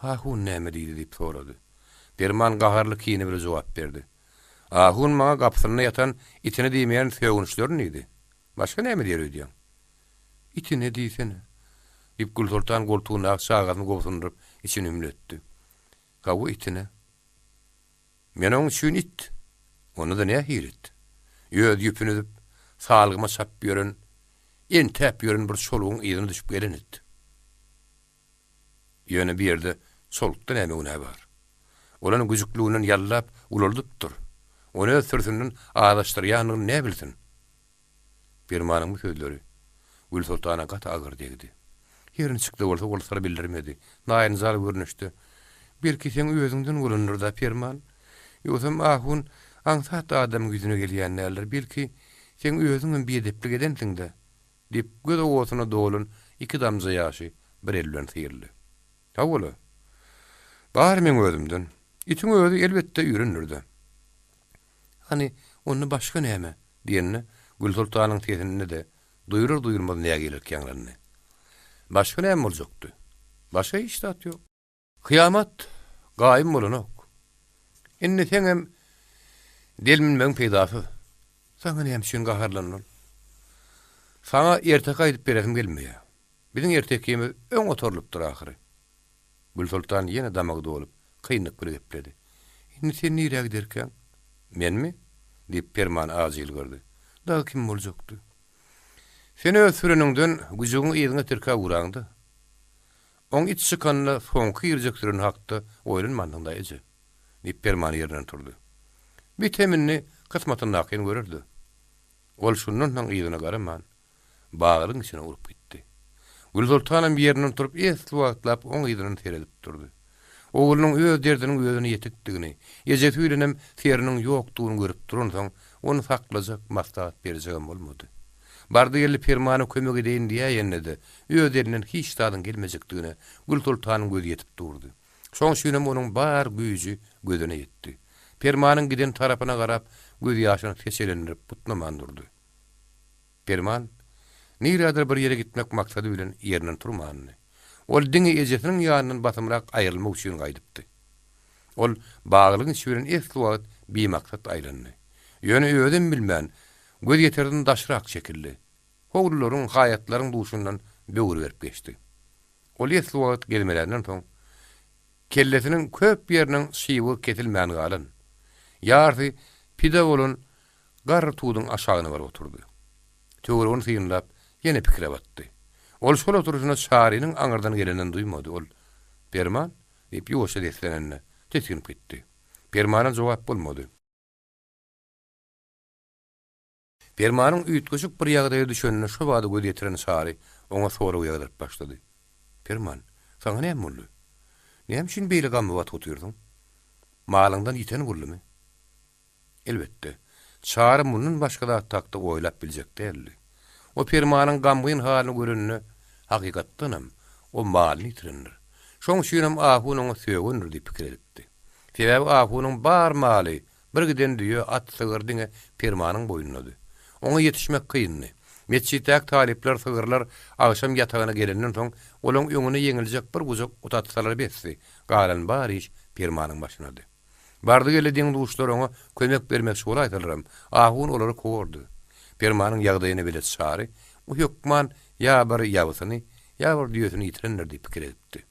"Ahun näme diýdi?" diýip sorady. Perman gaharly kine bir jogap berdi. "Ahun maňa gapsyna ýatan itini diýmeýän söwünçler neydi? Başga näme diýerdiň?" "Itini diýsene." diýip Gül Sultan goltugyna şagadyny gowsundyryp içini ümletdi. "Gawy itine?" "Menoň üçin it. Onu da näme hiret? Ýöz ýüpünüp, salgyma çap ýören, en täp ýören bir şolugyň ýerine düşüp gelen it. Ýöne bir ýerde solukda näme güne bar? Olanyň güjüklüğünden ýallap ulaldypdyr. Onu ösürsünden adaşdyrýanyny näme bilsin?" Permanyň bu sözleri Gül Sultana gata agyr degdi. Ýerini çykdy bolsa bolsara bildirmedi. Naýyn zal görnüşdi. "Belki sen özüňden gülünür da Perman. Ýösem Ahun aňsat adam güýüne gelýän näler, belki Sen özüňem biedeplik edensiň-de, diýip göz owasyna dolun iki damza ýaşy bir elden sıyırly. Ha bola. Bar men özümden. İçiň özü elbetde ýürünürdi. Hani onu başga näme diýenni Gül Sultanyň tesini de duyurur duyurmaz näme gelirkenlerini. Başga näme boljakdy? Başga iş zat ýok. Kıyamat gaýym bolanok. Indi seňem delminmeň peýdasy. Saňa näme üçin gaharlanýar? Saňa ertek aýdyp beresim gelmeýär. Biziň ertekimiz öň oturlypdyr ahyry. Gül Sultan ýene damagda bolup kynlyk bir gepledi. Indi sen nirä giderken? Menmi? Diýip Perman azyl gördi. Da kim boljakdy? Sen öz süreniňden güjüň ýerine terka uraňdy. On iç çıkanla soňky ýerjeklerini hakda oýlanmandynda eje. Diýip Perman ýerinden turdy. Bir teminni kısmatyny nakyn görürdi. Ol şundan ýygyna garaman, bagyryň içine urup gitdi. Gül Sultanam ýerinden turup esli wagtlap oň ýygyny seredip durdy. Oğlunun öz derdinin özüne yetikdigini, ejeti ülenem serinin ýokdugyny görüp duran soň onu saklajak maslahat berjegem bolmady. Bardy gelip Permana kömek edeýin diýä ýene-de öz derinden hiç tadyň gelmejekdigine Gül Sultanyň gözi yetip durdy. Şoň şünem onuň bar güýji gözüne ýetdi. Permanyň giden tarapyna garap göz ýaşyny seçelendirip putnaman durdy. Perman niradir bir ýere gitmek maksady bilen ýerinden turmanyny. Ol diňe ejetiniň ýanynyň batymrak aýrylmak üçin gaýdypdy. Ol baglyň şüren esli wagt bir maksat aýlandy. Ýöne öýden bilmän, göz ýeterden daşrak şekilli. Howlullaryň hayatlaryň duşundan böwür berip geçdi. Ol esli wagt gelmelerinden soň kellesiniň köp ýeriniň şywy ketilmän galan. Ýardy pide bolun gar tuýdyň aşagyna baryp oturdy. Töwrüň syýynlap ýene pikire batdy. Ol şol oturuşuna şaharinin aňyrdan gelenden duýmady. Ol Perman diýip ýoşa deslenenne teskinip gitdi. Permana jogap bolmady. Permanyň üýtgeşik bir ýagdaýa düşenine şu bady göz ýetiren şahary oňa soraw ýagdaryp başlady. Perman, saňa näme boldy? Näme üçin beýle gamy wat otyrdyň? Malyňdan ýiten boldymy? Elbetde. Şahary munun başga da takda oýlap biljek däldi. O Permanyň gamgyň halyny görünni hakykatdanam o malyny ýitirendir. Şoň şünem ahuny oňa söýgendir diýip pikir etdi. Sebäbi ahunyň bar maly bir giden diýe at sygyrdyňa Permanyň boýnunady. Oňa ýetişmek kynny. Meçhitdäk talipler sygyrlar agşam ýatagyna gelenden soň olaň öňüne ýeňiljek bir gujak utatsalar besdi. Galan bar iş Permanyň başynady. Bardy gelediň duşlar oňa kömek bermek şol aýdylaram. Ahun olary kowurdy. Permanyň ýagdaýyny bilet şahary, o hökman ýa bir ýabysyny, ýa bir diýetini ýitirenler diýip pikir etdi.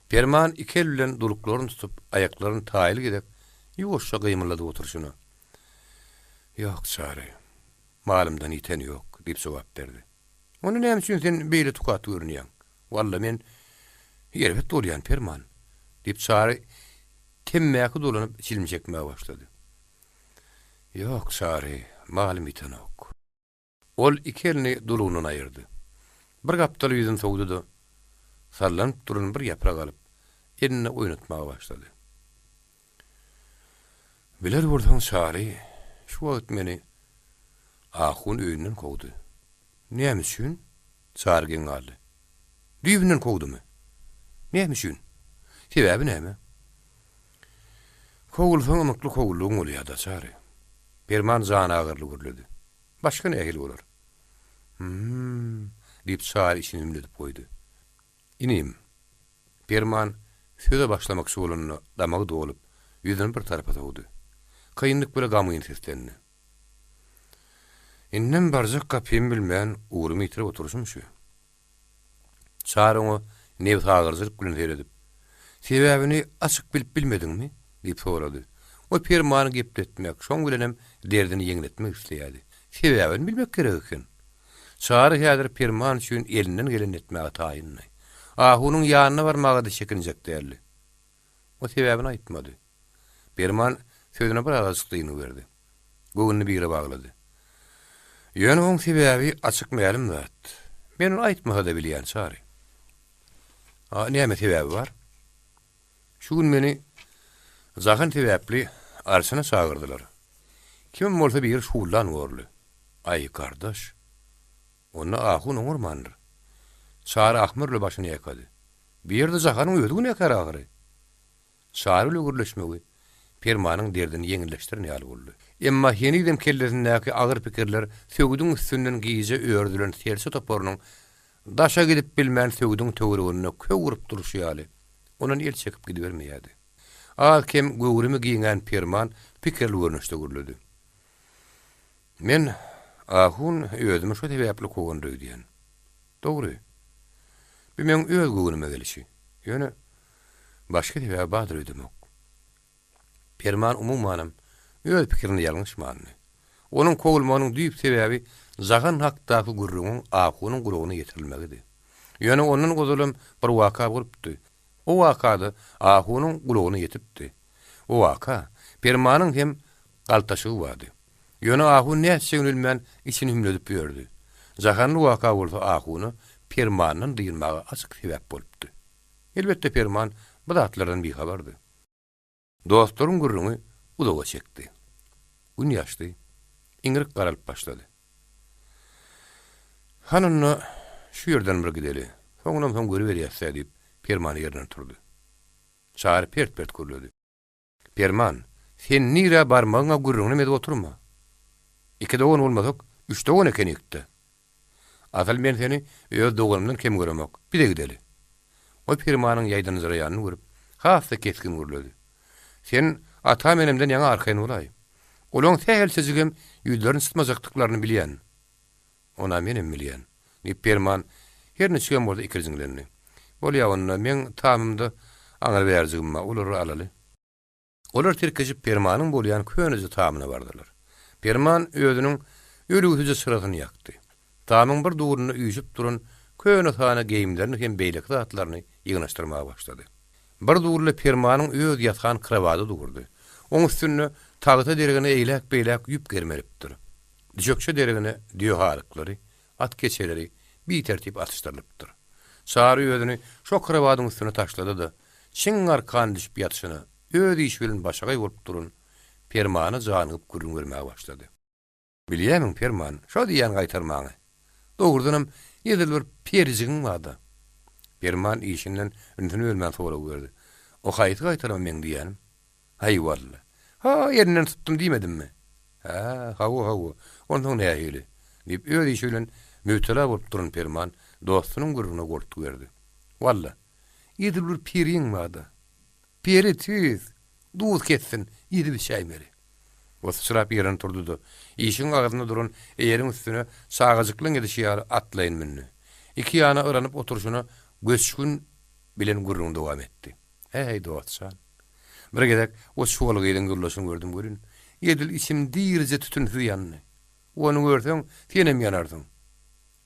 Perman iki el bilen duluklaryny tutup, aýaklaryny taýyl edip, ýoşa gymylady oturşuny. Ýok şahary, malymdan ýiten ýok, diýip jogap berdi. Onu näme üçin sen beýle tukat görünýäň? Walla men ýerbet bolýan Perman, diýip şahary temmäki dolanyp çilmişekmäge başlady. Ýok şahary, malym ýiten ýok. Ol iki elini dulugynyň aýyrdy. Bir gapdaly ýüzüni sowdudy. Sallanyp duran bir ýaprak alyp, elini oýnatmaga başlady. Biler bolsaň şahary, şu wagt meni ahun öýünden kowdy. Näme üçin? Çargyň aldy. Düýbinden kowdumy? Näme üçin? Sebäbi näme? Kowulsaň mykly kowullugyň bolýar da şahary. Perman jana agyrly gürledi. Başka nähil bolar? Diýip şahary işini imledip goýdy. İnim. Perman söze başlamak şoluny damagy dolup, ýüzüni bir tarapa tawdy. Kynlyk bilen gamyň seslendi. Innem barjak kapym bilmän urumy ýitirip oturuşum şu. Şahary oňa newi sagyrjylyk bilen seredip, sebäbini açyk bilip bilmediňmi? Diýip sorady. O Permany gepletmek, şoň bilenem derdini ýeňletmek isleýärdi. Sebäbini bilmek gerek eken. Şahary häzir Perman üçin elinden gelen etmäge taýynly. Ahunyň ýanyna barmagy da çekinjek däldi. O sebäbini aýtmady. Perman sözüne bir agazlygyny berdi. Göwnüni bire baglady. Ýöne oň sebäbi açyk mälum zat. Men onu aýtmaga da bilýän şahary. Näme sebäbi bar? Şu gün meni Zahan sebäpli arşyna çagyrdylar. Kim bolsa bir şuullan gorly. Ay kardeş. Onu ahun ormandır. Sarı ahmırlı başını yakadı. Bir yerde zahanın ödüğünü yakar ağırı. Sarı lögürleşmegi Permanın derdini yeňilleştiren ýaly boldy. Emma ýenigdem kellerindäki agyr pikirler sögüdüň üstünden giýje öýrdülen tersi toporunyň daşa gidip bilmän sögüdüň töweregine köwürüp duruşy ýaly. Onuň el çekip gidibermeýärdi. Alkem göwrümi giýen Perman pikirli görnüşde görledi. Men ahun özüme şo sebäpli kowandy diýen. Dogry. Bimen öz göwnüme gelişi. Ýöne başga sebäp badyr edemok. Perman umumanam öz pikirini ýalňyşmandy. Onuň kowulmanyň düýp sebäbi zagan hakdaky gurrunun ahunyň gulagyna getirilmegidi. Ýöne onuň gozulym bir waka bolupdy. O wakada ahunyň gulagyna ýetipdi. O waka Permanyň hem galtaşygy bardy. Ýöne ahun näçe bilmän içini hümledip ýördi. Zaganly waka bolsa ahuny Permanyň diýilmegi açyk sebäp bolupdy. Elbetde Perman bu zatlardan bir habardy. Dostlaryň gurruny udaga çekdi. Gün ýaşdy. İňirik garalyp başlady. Hanynna şu ýerden bir gideli. Soňram soň görüp berýärse diýip Perman ýerinden turdy. Çary pert görledi. Perman, sen nire barmagyňa gurruny medip oturma. 2 dogan bolmasak, 3 dogan ekenekdi. Asal men seni öz doganymdan kem göremok. Bir de gideli. O Permanyň ýaýdan zaraýanyny görüp, hassa keskin görledi. Sen ata menemden ýa-ni arkaýyn bolay. Olaň tähelsizigem ýüzlerini sıtmajakdyklaryny bilýän. Ona menem bilýän. Ni Perman her neçe bolsa ikirziňlerini. Bolýa men tamamda aňar berjigimma olary alaly. Olar terkeşip Permanyň bolýan könüzi tamamına bardylar. Perman özüniň ölügüze syragyny ýakdy. Tamamyň bir duruny üýjüp duran köne tana geýimlerini hem beýlek zatlaryny ýygnaşdyrmaga başlady. Bir durly Permanyň öz ýatgan kravady durdy. Oň üstüne tagta deregine eýlek-beýlek ýüp germelipdir. Dijökçe deregine diýoharlyklary, at keçeleri bir tertip atışdyrlypdyr. Sary özüni şo kravadyň üstüne taşlady-da, çiň arkan düşüp ýatyşyny öz iş bilen başga bolup durun Permany janyp gürrün görmäge başlady. Bilýämiň Perman, şo diýen gaýtarmagy. Dogurdunam ýedil bir perijigiň bardy. Perman işinden ünsünü ölmän soraw berdi. O haýyty gaýtaram men diýenim. Hay walla. Ha, ýerinden tutdum diýmedimmi? Ha, hawa. Ondan näme ýeli? Diýip öz işi bilen müptela bolup duran Perman dostunyň gurruna gortup berdi. Walla. Ýedil bir perijigiň bardy. Peri tüz, duz ketsin, ýedi bir şaýmeri. O sırap ýerinden turdy-da, işiň agzynda duran eýeriň üstüne sagajyklyň edişi ýaly atlaýyn minni. İki ýana ıranyp oturuşyna göçkün bilen gurrun dowam etdi. Hey dostsan. Bir gedek o şuwalygyň gürleşini gördüm görün. Ýedil içim dirje tütünsiz ýandy. Onu görsem senem ýanardyň.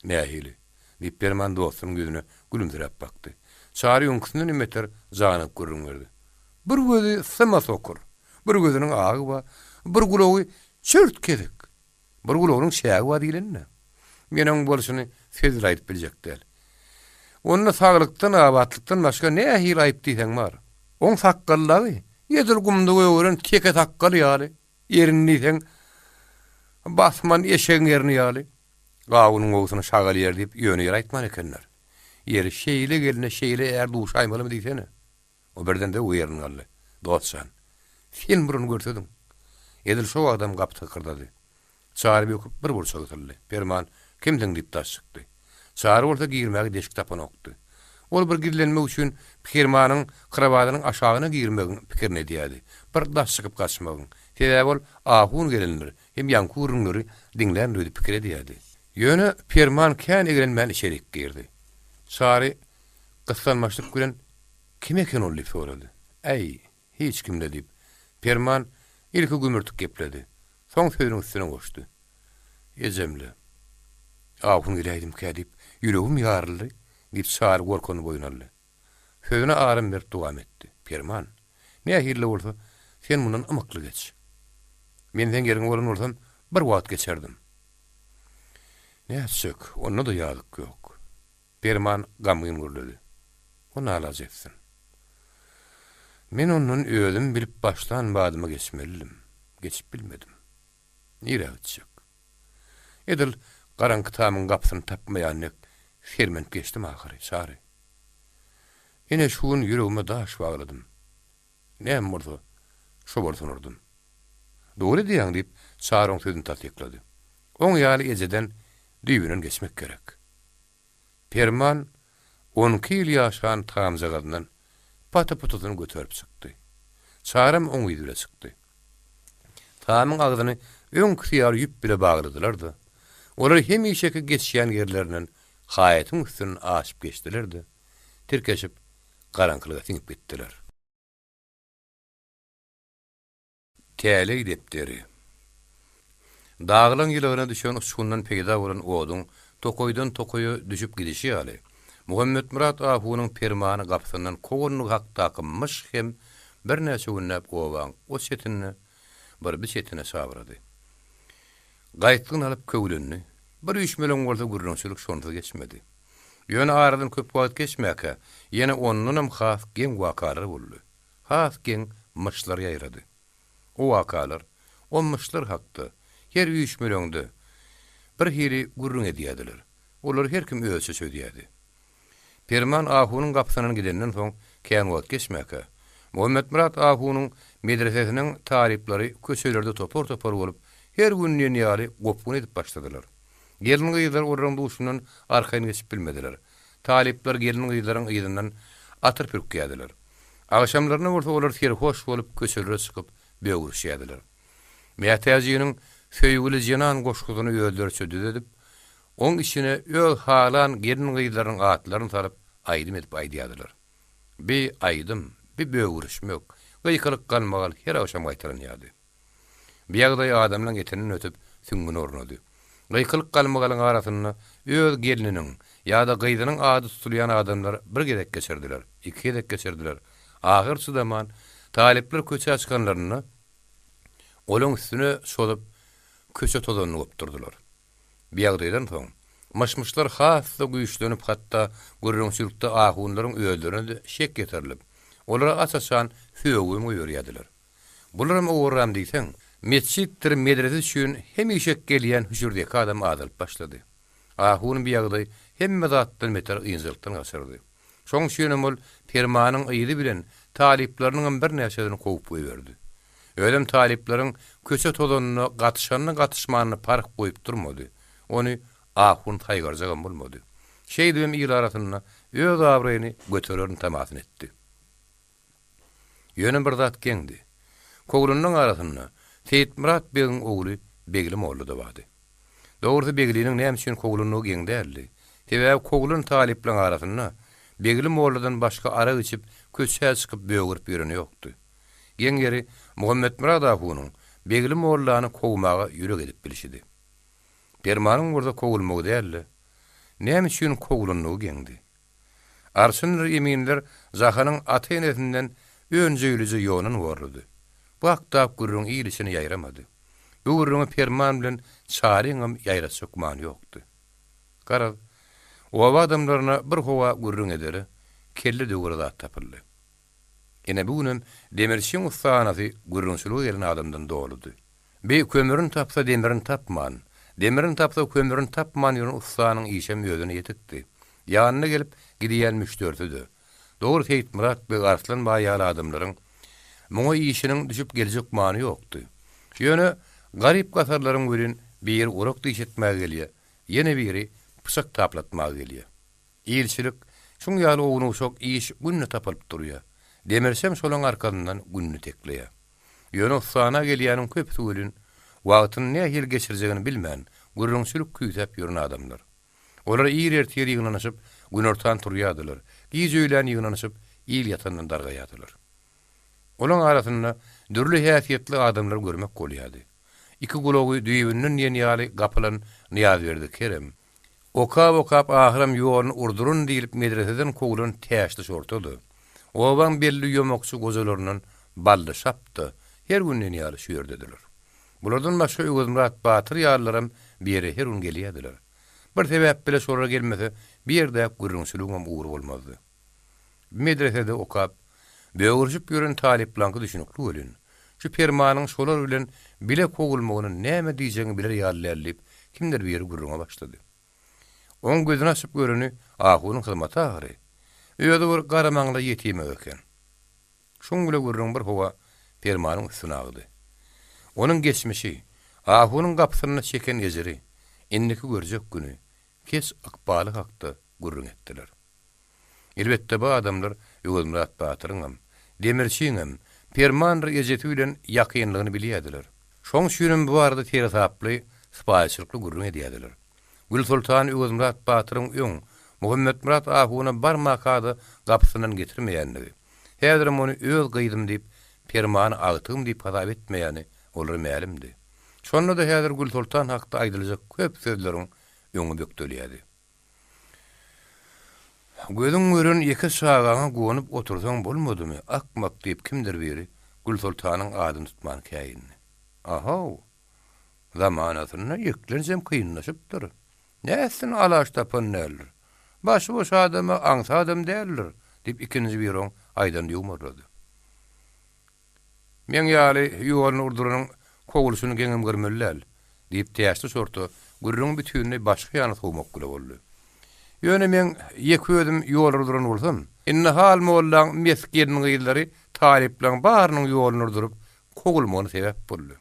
Nähili? Diýip Perman dostunyň gözüne gülümserip bakdy. Çary öňküsinden nimeter janyp gurrun berdi. Bir gözü sema sokur. Bir gözüniň agy ba, bir gulagy çört kedik. Bir gulagyň şägi ba diýilenne. Meniň bolşuny sezir aýdyp biljekdir. Onu saglykdan, abatlykdan başga näme hir aýyp diýsen bar? On sakkallagy, ýedir gumda göwren teke takkal ýaly. Ýerini diýsen basman eşegiň ýerini ýaly. Gawynyň goýusyny şagal ýer diýip ýöne ýer aýtman ekenler. Ýeri şeýle geline şeýle eğer duşaýmalymy diýsene. O birden de uýerni galy. Dostsan. Sen burun görsedim. Edil şo adam gapty kırdady. Çary bir bolsa götürdi. Perman kimden diýip taşykdy. Çary bolsa girmäge deşik tapan okdy. Ol bir gidilenmek üçin Permanyň krawadynyň aşagyna girmegi pikirini diýdi. Bir daş çykyp gaçmagyň. Sebäbi ol ahun gelenler hem ýanky urunlary diňlän öýdi pikir diýdi. Ýöne Perman kän egelenmän içerik girdi. Çary gyslanmaşlyk bilen kim eken ol diýip sorady. Ey, hiç kimle diýip Perman ilki gümürtük gepledi. Soň söýüniň üstüne goşdy. Ejemle. Ahun gireýdim kädip, ýüregim ýaryldy. Diýip Çary gorkony boyun aldy. Söýüne arym berip dowam etdi. Perman, näme hille bolsa, sen mundan amykly geç. Menden geriň bolan bolsam, bir wagt geçerdim. Näçük, onda da ýadyk ýok. Perman gamyň gürledi. Onu alajeksin. Men onun özüm bilip baştan badyma geçmelidim. Geçip bilmedim. Nire gitjek. Edil garan kitamyň gapsyny tapmaýanyk ferment geçdim ahary çary. Ine şuun yüreğime daş bagladym. Näme boldy? Şo bolsunurdum. Dogry diýäň diýip çaryň sözüni tasdiklady. Oň ýaly ejeden düýbünen geçmek gerek. Perman 12 ýyl ýaşan tamzagadyndan pata-putasyny götürüp çykdy. Çarym oň ýüzüne çykdy. Tamyň agzyny öň kıýar ýüp bile bagladylar-da. Olar hemişeki geçýän ýerlerinden haýatyň üstünden aşyp geçdiler-de. Tirkeşip garaňkylyga siňip gitdiler. Täle depderi. Dağlaň ýylagyna düşen uçkundan peýda bolan oduň tokoýdan tokoýa düşüp gidişi ýaly. Muhammed Murat Ahunyň permany gapsynyň kogunyny haktakymyş hem bir näçe günnäp gowaň o çetini bir çetine sabrady. Gaýtlygyny alyp köwlenni. Bir 3 million bolsa gurrunçylyk şonda geçmedi. Ýöne aradan köp wagt geçmäke, ýene onuň hem has geň wakalary boldy. Has geň myşlar ýaýrady. O wakalar, o myşlar hakda her 3 millionydy. Bir hili gurrun edýärdiler. Olar her kim ölçe söýdýärdi. Perman Ahunyň gapsynyň gidenden soň kän wagt geçmäke, Muhammed Murat Ahunyň medresesiniň talipleri köşelerde topar bolup her günnän ýaly gopgun edip başladylar. Gelin gyýlar oraň duşundan arkaýyny geçip bilmediler. Talipler gelin gyýlaryň ýygynyň atyr pürkýärdiler. Agşamlaryna bolsa olar serhoş bolup köşelere çykyp böwürşýärdiler. Meýtäjiniň söýgüli janan goşgudyny öldürçüdi edip, oň içine öl halan gelin gyýlaryň atlaryny salyp aýdym edip aýdýardylar. Bir aýdym, bir böwürüşmek, gyýkylyk galmagal her agşam gaýtarynýardy. Bir ýagdaý adamlaryň etinin ötüp süňgüni ornady. Gyýkylyk galmagalyň arasyny öz gelininiň ýa-da gyýdynyň ady tutulýan adamlar bir gedek geçirdiler, iki gedek geçirdiler. Ahir zaman talipler köçe açkanlaryny olaň üstüne şolup köçe tozanyny gopdurdylar. Bir ýagdaýdan soň myşmyşlar hasda güýçlenip hatda gurrunçylykda ahunlaryň öýlerini şek getirilip, olara asasan höwüm ýörýärdiler. Bularym ogram diýsen, mesçitdir medrese üçin hemişe gelýän hüjürdäki adam adylyp başlady. Ahun bir ýagdaý hemme zatdan beter ýyňjylykdan gaçyrdy. Şoň üçin ol permanyň ýyly bilen talipleriniň bir näçesini kovup goýberdi. Öýlem talipleriň köçe tolanyny gatyşmanyny park goýup durmady. Ony Ahun taýgarjagan bolmady. Şeýdem ýyl arasyna öz awryny götererin tamasyn etdi. Ýöne bir zat geňdi. Koglunyň arasyna Seyit Murat begiň ogly Begli molla da bardy. Dogry Begliniň näme üçin koglunyny geňdärli? Sebäbi koglun talipleriň arasyna Begli molladan başga ara içip köçe çykyp böwürip ýöreni ýokdy. Geňleri Muhammed Murat Ahunyň Begli mollany kowmaga ýürek edip bilişidi. Permanyň burada kogulmagy däldi. Näme üçin koglunyny geňdi? Arşynlar eminler Zahanyň aty-enesinden öňjüýlüje ýonuny gordy. Bu aktap gurrun iyilişini ýaýramady. Bu gurrunu perman bilen çaryňam ýaýratjak many ýokdy. Garag, o adamlaryna bir howa gurrun ederi, kelle döwrede tapyldy. Ene bugunum demirçiň ustanasy gurrunçylyk eden adamdan doludy. Bir kömürün tapsa demirin tapman, demirin tapsa kömürün tapman ýören ustanyň işem ýödüne ýetikdi. Ýanyna gelip gidiýän müşteridi. Dogry Seyit Murat we Arslan baýaly adamlaryň muňa işiniň düşüp geljek many ýokdy. Ýöne garip gasarlaryň birin bir urak diýetmäge gelýär, ýene biri pysak taplatmaga gelýär. Ýylçylyk şuň ýaly oňuň şok iş günne tapylyp durýar. Demirsem şolaň arkasyndan günni tekleýär. Ýöne sana gelýäniň köp söwelin wagtyny nähil geçirjegini bilmän, gurrunçylyk küýtäp ýören adamlar. Olar ýer-ýer ýygnanyşyp gün ortadan turýardylar. Giýjüýlen ýygnanyşyp ýyl ýatandan dargaýardylar. Olaň arasynda dürli häsiýetli adamlar görmek bolýardy. Iki gulogy düýbünden ýen ýaly gapylan niýaz berdi Kerem. Okap ahiram ýoğun urdurun diýilip medreseden kogulun täşli şortady. Owaň belli ýomokçy gozalarynyň baldy şapdy. Her günden ýaly şüýerdediler. Bulardan başga Murat Batyr ýarlarym biri her gün gelýärdiler. Bir sebäp bile şora gelmese bir ýerde gurrunçylygam uğur bolmazdy. Medresede okap böwürjüp ýören taliplanky düşünükli bolýan. Şu permanyň şolar bilen bile kogulmagyny näme diýjeňi biler ýalyp kimdir bir ýeri gurrunga başlady. On gözüni açyp göreni ahunyň hyzmaty agry. Öýde bir garamaňda ýetime eken. Şoň bile gurrun bir howa permanyň üstüne agdy. Onun geçmişi, ahunyň gapysyna çeken ejeri, indiki görjek güni, kes akbaly hakda gurrun etdiler. Elbetde bu adamlar Ýöwelmurat Batyryň demirçiňem permanr ejeti bilen ýakynlygyny bilýärdiler. Şoň şüýün bu arada teresaply, spaýçylykly gurrun edýärdiler. Gül Sultan Ýöwelmurat Batyryň öň Muhammed Murat ahuny barmakady gapysynyň getirmeýändigi. Häzir ony öz gyýdym diýip permany agtym diýip hadap etmeýäni olur mälimdi. Şonda da häzir Gül Sultan hakda aýdyljak köp sözleriň öňü bökdelýärdi. Gözüň görün iki şagaňa gonyp otursaň bolmadymy? Akmak diýip kimdir biri Gül Sultanyň adyny tutman käýini. Aha. Zamanatyna ýeklenjem kynlaşypdyr. Näsin alaş tapan näler? Başy boş adamy aňsa adam däldir diýip ikinji biri aýdan ýumarlady. Men ýaly ýolun urduranyň kogulşyny geňem görmelläl diýip täşli sortu gurrun bütünni başga ýana sowmak boldy. Ýöne men ýeki özüm ýol urduran bolsam, inne hal mollan meskediniň ýyllary talipleň barynyň ýolunu urdurup kogulmagyny sebäp boldy.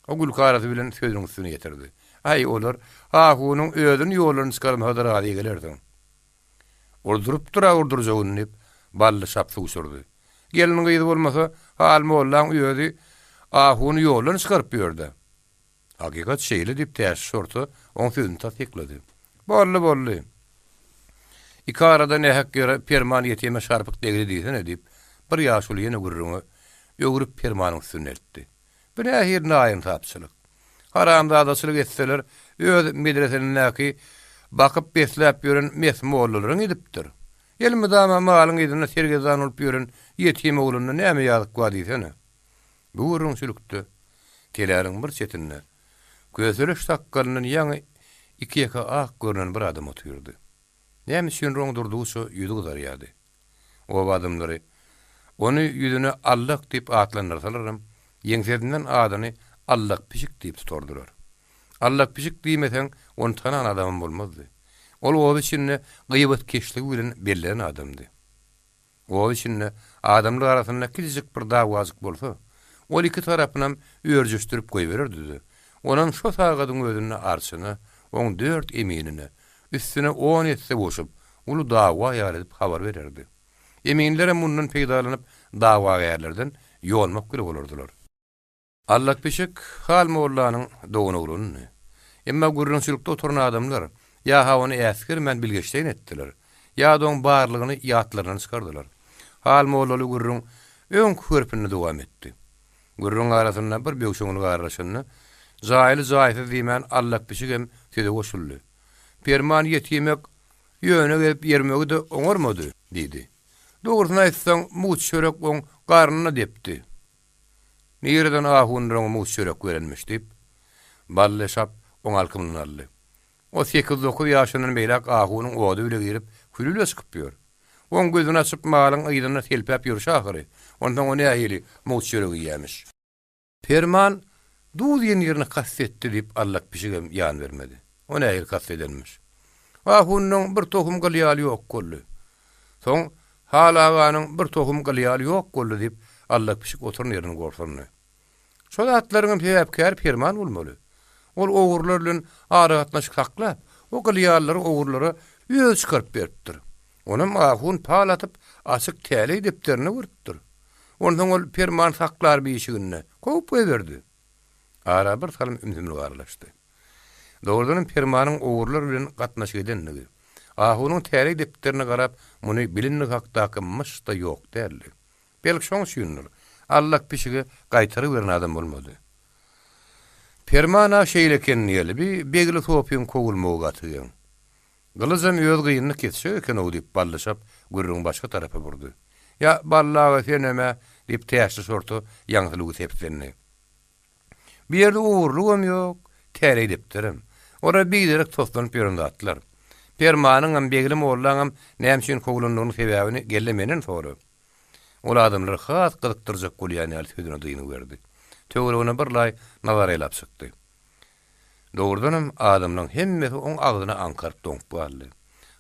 O gülkarasy bilen sözüň üstüne ýetirdi. Ay olar ahunyň özüň ýolunu çykarmagy rady gelerdi. Urdurup urdurjagyny diýip bally şapsy uçurdy. Geliniň gyýdy bolmasa hal mollan ýödi ahuny ýolunu çykaryp ýördi. Hakikat şeýle diýip täş sortu, oň sözüni tasdiklady. Bolly. İki arada nähek göre perman ýetime şarpyk degli diýsen edip, bir ýaşul ýene gurruňy öwrüp permanyň üstüne etdi. Bir nähir naýym tapşylyk. Haramda adaçylyk etseler, öz medreseninäki bakyp besläp ýören mesme oğullaryň edipdir. Elmi dama malyň ýerine sergezan olup ýören ýetime ogluny näme ýazyk wa diýsene. Bu gurrun sülükdi. Keleriň bir çetinde gözleş takkalynyň ýaňy iki ýaka ak görünen bir adam oturdy. Näme üçin roň durduýsa ýüzü gyzarýardy. O adamlary ony ýüzüne Allah diýip atlandyrsalar, ýeňsedinden adany Allah pişik diýip tutardylar. Allah pişik diýmesen onu tanan adam bolmazdy. Ol o üçin gıybet keşligi bilen bellenen adamdy. O üçin adamlar arasynda kiçik bir dawazyk bolsa, ol iki tarapynam öýerjeşdirip goýberdi. Onuň şo sagadyň özüne arşyny, oň 4 eminini üstüne 10 etse boşup, ulu dawa ýalyp habar bererdi. Eminlere mundan peýdalanyp dawa ýerlerden ýolmak gerek bolardylar. Allah pişik hal mollanyň doguny uruny. Emma gurrunçylykda oturan adamlar ýa hawany äskir men bilgeçden etdiler. Ýa doň barlygyny ýatlaryna çykardylar. Hal mollaly gurrun öň körpüni dowam etdi. Gurrun arasynda bir böwşüňlyk araşyny Zahil zahite diýmen Allah pişigem tede goşuldy. Perman ýetimek ýöne gelip ýermegi de oňarmady diýdi. Dogrusyny aýtsaň muç çörek oň garnyna depdi. Nereden ahunryň muç çörek berenmiş diýip balle şap oň alkymyny aldy. O 8-9 ýaşynyň beýlek ahunyň ody bile girip külüle çykyp ýör. Oň gözüni açyp malyň ýygyna telpäp ýör şahry. Ondan ony ähli muç çörek ýemiş. Perman Duz ýerine kastetdi diýip Allah pişigem ýan bermedi. O näýil kastedenmiş. Ahunyň bir tohum galýaly ýok boldy. Soň halaganyň bir tohum galýaly ýok boldy diýip Allah pişik oturan ýerine gorsundy. Şol atlaryň peýapkär perman bolmaly. Ol ogurlar bilen aragatnaşyk saklap, o galýalary ogurlara ýöz çykaryp beripdir. Onuň ahun palatyp açyk täle depderini gürtdir. Ondan ol perman saklar biýişigine kop berdi. Ara bir salym ümsümli garlaşdy. Dogrudan permanyň ogurlar bilen gatnaşyk edenligi. Ahunyň täre depderini garap, muny bilinlik hakdaky myşda ýok derli. Belki şoň şüýündir. Allah pişigi gaýtaryp beren adam bolmady. Permana şeýleken ýeli bir begli topyň kogulmagy gatyň. Gylyjam öz gynyny kesýär eken o diýip ballaşap gurrun başga tarapa burdy. Ya ballaga seneme diýip täşli sortu ýaňsylygy seplenni. Bir yerde uğurluğum yok, täre edipdirim. Ora bilerek tostanyp ýöründe atlar. Permanyň beglim oğlanam näme kogulundygyny sebäbini gellemenen sorup. Ol adamlar has gyzykdyrjak bolýan ýaly sözüne dyny berdi. töweregine birlay nazar elap çykdy. Doğrudanam adamlaryň hemmesi oň agzyna ankaryp doňup bardy.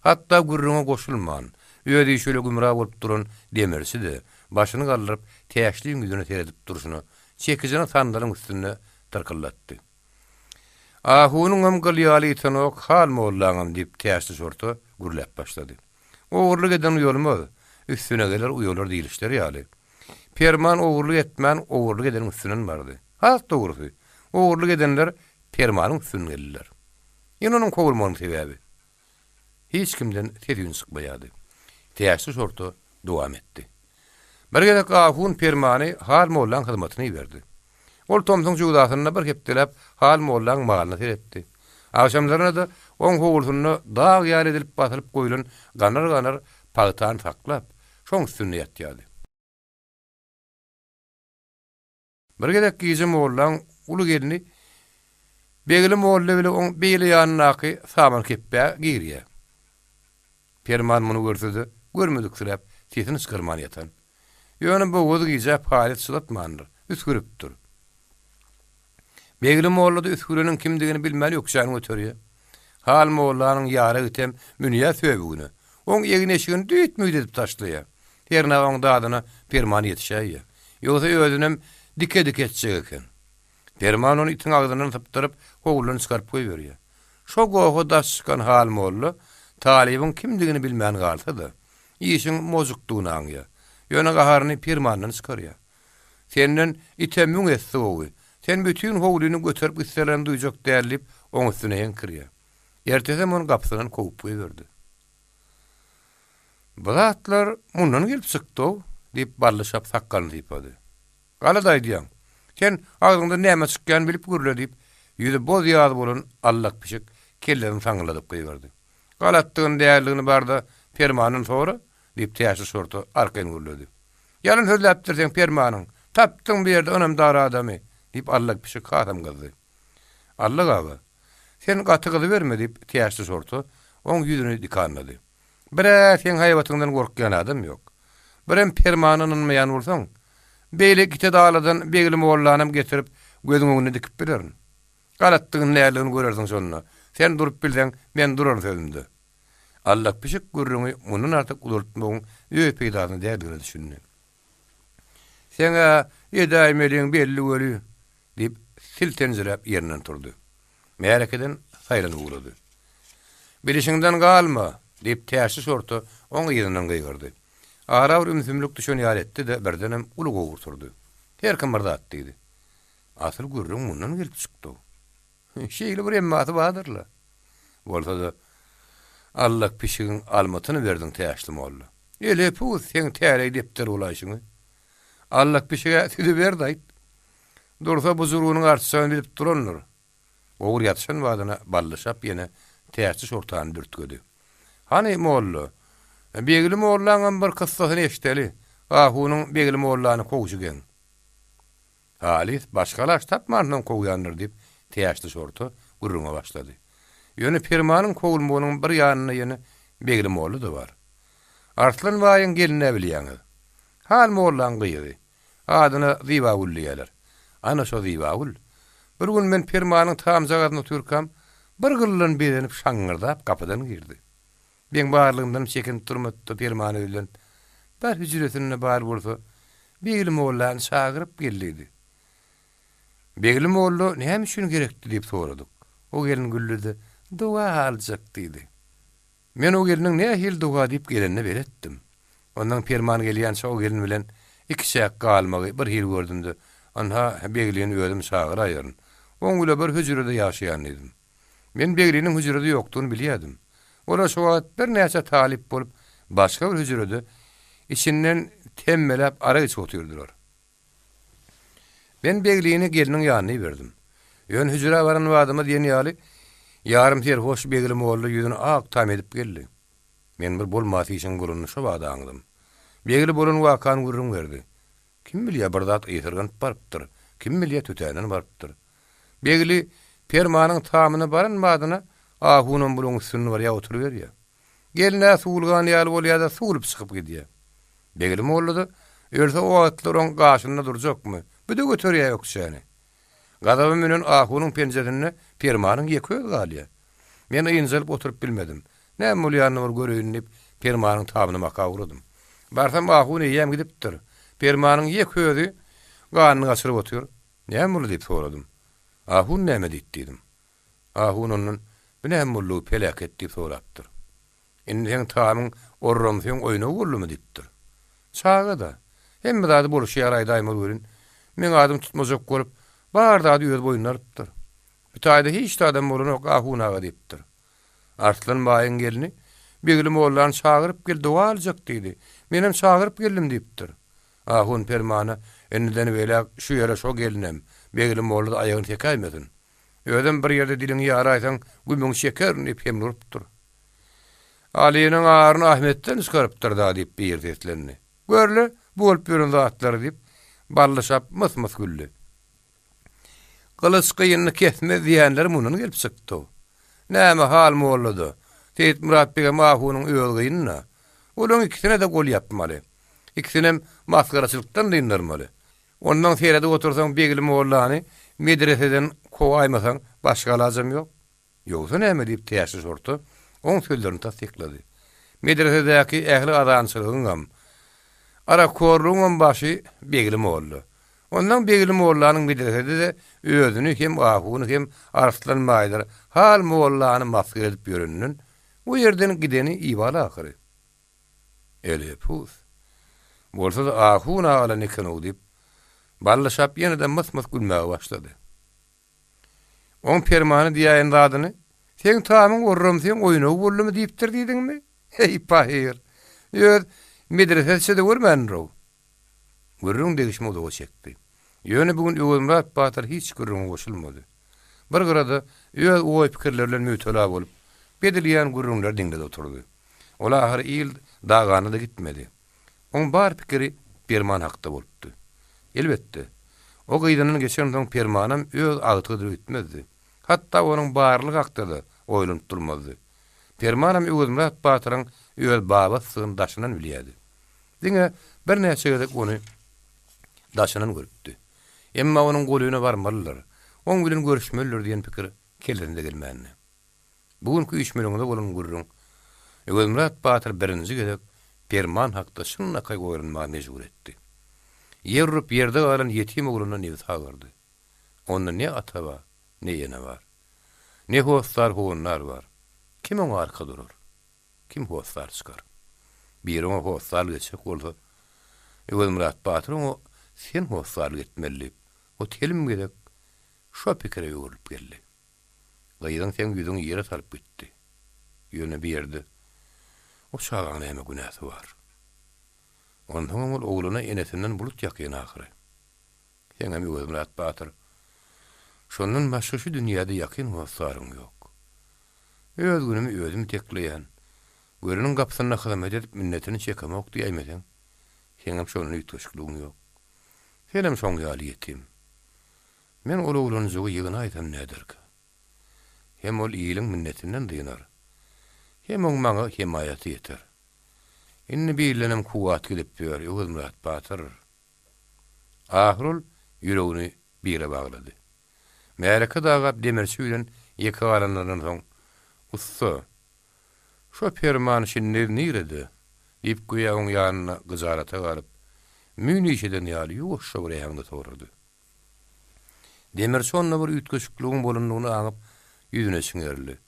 Hatta gurruna goşulman, öýdi şöyle gümra bolup duran demirsi de başyny galdyryp täşliň ýüzüne teredip duruşyny çekijine sandalyň üstüne tırkyllatdy. Ahunyň hem gylýaly tanok hal mollaňam diýip täşli sortu gürläp başlady. Ogurlyk eden ýolmy üstüne geler uýular diýilişler ýaly. Perman ogurlyk etmän ogurlyk eden üstünen bardy. Has dogry. Ogurlyk edenler permanyň üstüne geldiler. Ýene onuň kowulmanyň sebäbi hiç kimden tedýün çykmaýady. Täşli sortu dowam etdi. Bir gelek ahun permany hal mollaň hyzmatyny berdi. Ol Tomsoň juwdasyna bir hepdelep hal mollaň malyny teretdi. Akşamlaryna da oň howulsyny dag ýar edilip batyryp goýulan ganar pagytan saklap, şoň üstüne ýatýardy. Bir gelek gize mollaň uly gelini begli molla bile oň beýle ýanynaky saman kepbä girýär. Perman muny görsedi, görmedik sirap, sesini çykyrman ýatan. Ýöne bu gozy gize paýat sılatmandyr, üskürüpdir. Begli mollada üsküreniň kimdigini bilmeli ýokşany öterýär. Hal mollanyň ýara ötem münýä söýbügini. Oň ýegine eşigini düýtmüýdi edip taşlaýar. Terne oň dadyna perman ýetişäýär. Ýogsa özünem dike etjek eken. Perman ony itiň agdynyň typdyryp, howluny çykaryp goýberýär. Şo gowy daşkan hal molla talibiň kimdigini bilmän galsa-da, işiň mozukdugyny aňýar. Ýöne gaharyny permandan çykarýar. Senden itemüň etse owy. Sen bütün howluny göterip gitselen duýjak därlip oň üstüne ýenkirýär. Ertesi onu gapsynan kovup goýberdi. Bulatlar mundan gelip çykdy diýip barlyşap sakkany diýipdi. Galaday diýen. Sen agynda näme çykkan bilip gürle diýip ýüzi boz ýaly bolan allak pişik kellerini saňladyp goýberdi. Galatdygyň däýerligini barda permanyň sonra diýip täşi sortu arkaň gürledi. Ýalyn sözläpdirsen permanyň tapdyň bir ýerde önümdar adamy diýip allak pişik hatam gazdy. Allah gawa. Sen gaty gyzy berme diýip täşi sortu oň ýüzüne dikanlady. Bire sen haýwatyňdan gorkýan adam ýok. Birem permanyny ynmaýan bolsaň, beýle gite dağladan begli mollanym getirip gözüň öňüne dikip bilerin. Galatdygyň nälerligini görersiň şonda. Sen durup bilseň, men durar sözümde. Allah pişik gürrüňi munun artyk ulurtmagyň öýe peýdasyny däýerdigini düşündi. Seňe ýedaýmeliň belli göli diýip siltenjirep ýerinden turdy. Merakeden saýrany uğrady. Bilişiňden galma diýip täşi sortu oň ýerinden gaýgyrdy. Ara bir ümsümlük düşen ýar etdi de berdenem uly gowurturdy. Her kim barda atdydy. Asyl gürrüň mundan gelip çykdy. Şeýle bir emmaty badyrla. Bolsa-da Allah pişigin almatyny berdiň täşli molla. Ele pus sen täre edipdir ulaşyňy. Allah pişige südi berdi aýt. Dursa buzurugynyň artsagyny bilip duranlar. Ogur ýatşan wadyna ballyşap ýene täşli şortany dürtgedi. Hani molla? Begli mollaňam bir kyssasyny eşdeli. Ahunyň begli mollany kowşugen. Halis başgalaş tapmardan kowýandyr diýip täşli şortu gurruna başlady. Ýöne permanyň kowulmagynyň bir ýanyna ýene begli molly da bar. Arslan waýyň geline bilýäňiz. Hal mollaň gyýdy. Adyna Zibawul diýerler. Ana şo Zibawul. Bir gün men permanyň tam jagadyna türkam, bir gyllan berenip şaňyrdap kapydan girdi. Ben barlygyndan çekinip durmapdy permany bilen. Bir hüjretine bar bolsa, begli mollaň şagyryp geldi. Begli mollu näme üçin gerekdi diýip soradyk. O gelin güllüdi. Dua aljak diýdi. Men o geliniň nähil dua diýip gelenine beretdim. Ondan perman gelýän şo gelin bilen iki şäk galmagy bir hil gördümdi. Anha beglini özüm şagyr aýyryn. Oňla bir hüjrede ýaşaýan edim. Men begliniň hüjrede ýokdugyny bilýärdim. Ola şo wagt bir näçe talip bolup başga bir hüjrede içinden temmelep ara geçip otyrdylar. Ben beglini geliniň ýanyna berdim. Ýön hüjre baran wadyma diýen ýaly yarım ter hoş begli molly ýüzüni ak tam edip geldi. Men bir bolmasy işin gurunny şo wagda aňdym. Begli bolan wakan gurrun berdi. Kim bilýär bir zat ýetirgen barpdyr, kim bilýär tütänen barpdyr. Begli permanyň tamyny baran wadyna ahunyň bulan üstüne bar ýa oturup berýär. Geline sulgan ýaly bolýar da sulup çykyp gidýär. Begli molly da ölse o atlaryň gaşynda durjakmy? Bu da götürýär ýokşany. Gadabym menen ahunyň penjerine permanyň ýeköz galýa. Men ýynjylyp oturup bilmedim. Näme bolýanyny bir göreýin diýip permanyň tabyny maka uradym. Barsam ahuny ýem gidipdir. Permanyň ýeközi ganyny gaçyryp otur. Näme boldy diýip soradym. Ahun näme diýdim. Ahun onuň bu näme boldy pelaket diýip sorapdyr. Indi sen tabyň orramsyň oýna bolmaly diýipdir. Çağa da hemme zady boluşýar aýdaýmy görün. Men adym tutmazak görüp barda ýöz boýunlarypdyr. Bu taýda hiç adam bolanok ahunaga diýipdir. Artlan baýyň gelini beglim oğlan çağırıp gel dua aljak diýdi. Menem çağırıp geldim diýipdir. Ahun permana enniden welä şu ýere şo gelinem. Beglim oğlan aýagyny tekaýmedin. Ödem bir ýerde dilini ýaraýsaň gümüň şeker diýip hemlurupdyr. Aliýanyň aryny Ahmetden çykarypdyr da diýip biýirdi. Görle bolup ýören zatlary diýip ballaşap mys-mys güldü. Kılıç kıyını kesme diýenler munun gelip çykdy. Näme hal mollady? Seyit Murat Bege mahunun öýelgynna. Olaň ikisine de gol yapmaly. İkisinem maskaraçylykdan dyndarmaly. Ondan serede otursaň begli mollany medreseden kowaýmasaň başga lazım ýok. Ýogsa näme diýip täşi sordy. On sözlerini tasdiklady. Medresedäki ähli adançylygyň ara korluğun başı begli mollu. Ondan begli mollanyň medresede de özüni hem ahuny hem arslanmaýdyr. Hal mollany maskara edip ýörünün bu ýerden gideni iwala ahyry. Ele pus. Bolsa da ahuna alan ekenu diýip ballaşap ýene-de mys-mys gülmäge başlady. On permany diýen zadyny sen tamam orramsyň oýna bolmaly diýipdir diýdiňmi? Hey pahyr. Ýör medresede görmänro. Gürrüň degişme oda çekdi. Ýöne bugün Öwelmurat Batyr hiç gürrüň goşulmady. Bir gyrada öýe oý pikirlerle mütela bolup, bedilýän gürrüňler diňde oturdy. Ola ahir ýyl dagany da gitmedi. On bar pikiri perman hakda bolupdy. Elbetde. O gyýdanyň geçendiň permanam öz agytydy ütmezdi. Hatda onuň barlyk hakda da oýlanyp durmazdy. Permanam Öwelmurat Batyryň öz babasyň daşynan bilýärdi. Diňe bir näçe gezek ony daşynan görüpdi. Emma onuň golyna barmalylar. On bilen görüşmeliler diýen pikir kellerinde gelmäni. Bugünkü işmeleňde bolan gurrun. Öwelmurat Batyr birinji gezek perman hakda şunnakay goýulmagy mejbur etdi. Ýerrup ýerde galan ýetim ogluny newt hagyrdy. Onda ne ata bar, ne ýene bar. Ne hostar honlar bar. Kim oňa arka durur? Kim hostar çykar? Bir oňa hostar geçip bolsa, Öwelmurat Batyr oňa sen hostar etmeli. O telim gerek şo pikire ýöwürip geldi. Gaýdan sen ýüzüň ýere salyp gitdi. Ýöne bir ýerde o şagaň näme günäsi bar. Ondan ol ogluny enesinden bulut ýakyn ahyry. Sen hem Öwelmurat Batyr şondan başga şu dünýäde ýakyn hostaryň ýok. Öz günümi özüm tekleýän, görüniň gapysyna hyzmat edip minnetini çekemek diýmeseň, sen hem şonu ýetişikligin ýok. Sen hem şoň ýaly ýetim. Men ol oglanyjygy ýygyna aýtam nädirki? Hem ol ýylyň minnetinden dynar. Hem oň maňa himayaty ýeter. Inni bilenem kuwat gidip ýör Öwelmurat Batyr. Ahrul ýüregini bire baglady. Mereke dagap demirçi bilen ýeke garanlardan soň ussa. Şo perman şinler niredi? Ip guýagyň ýanyna gyzarata galyp, müni işeden ýaly ýoşa bir ýaňda torurdy. Demirçi onna bir ütköşükligiň bolandygyny aňyp ýüzüne çiňerli.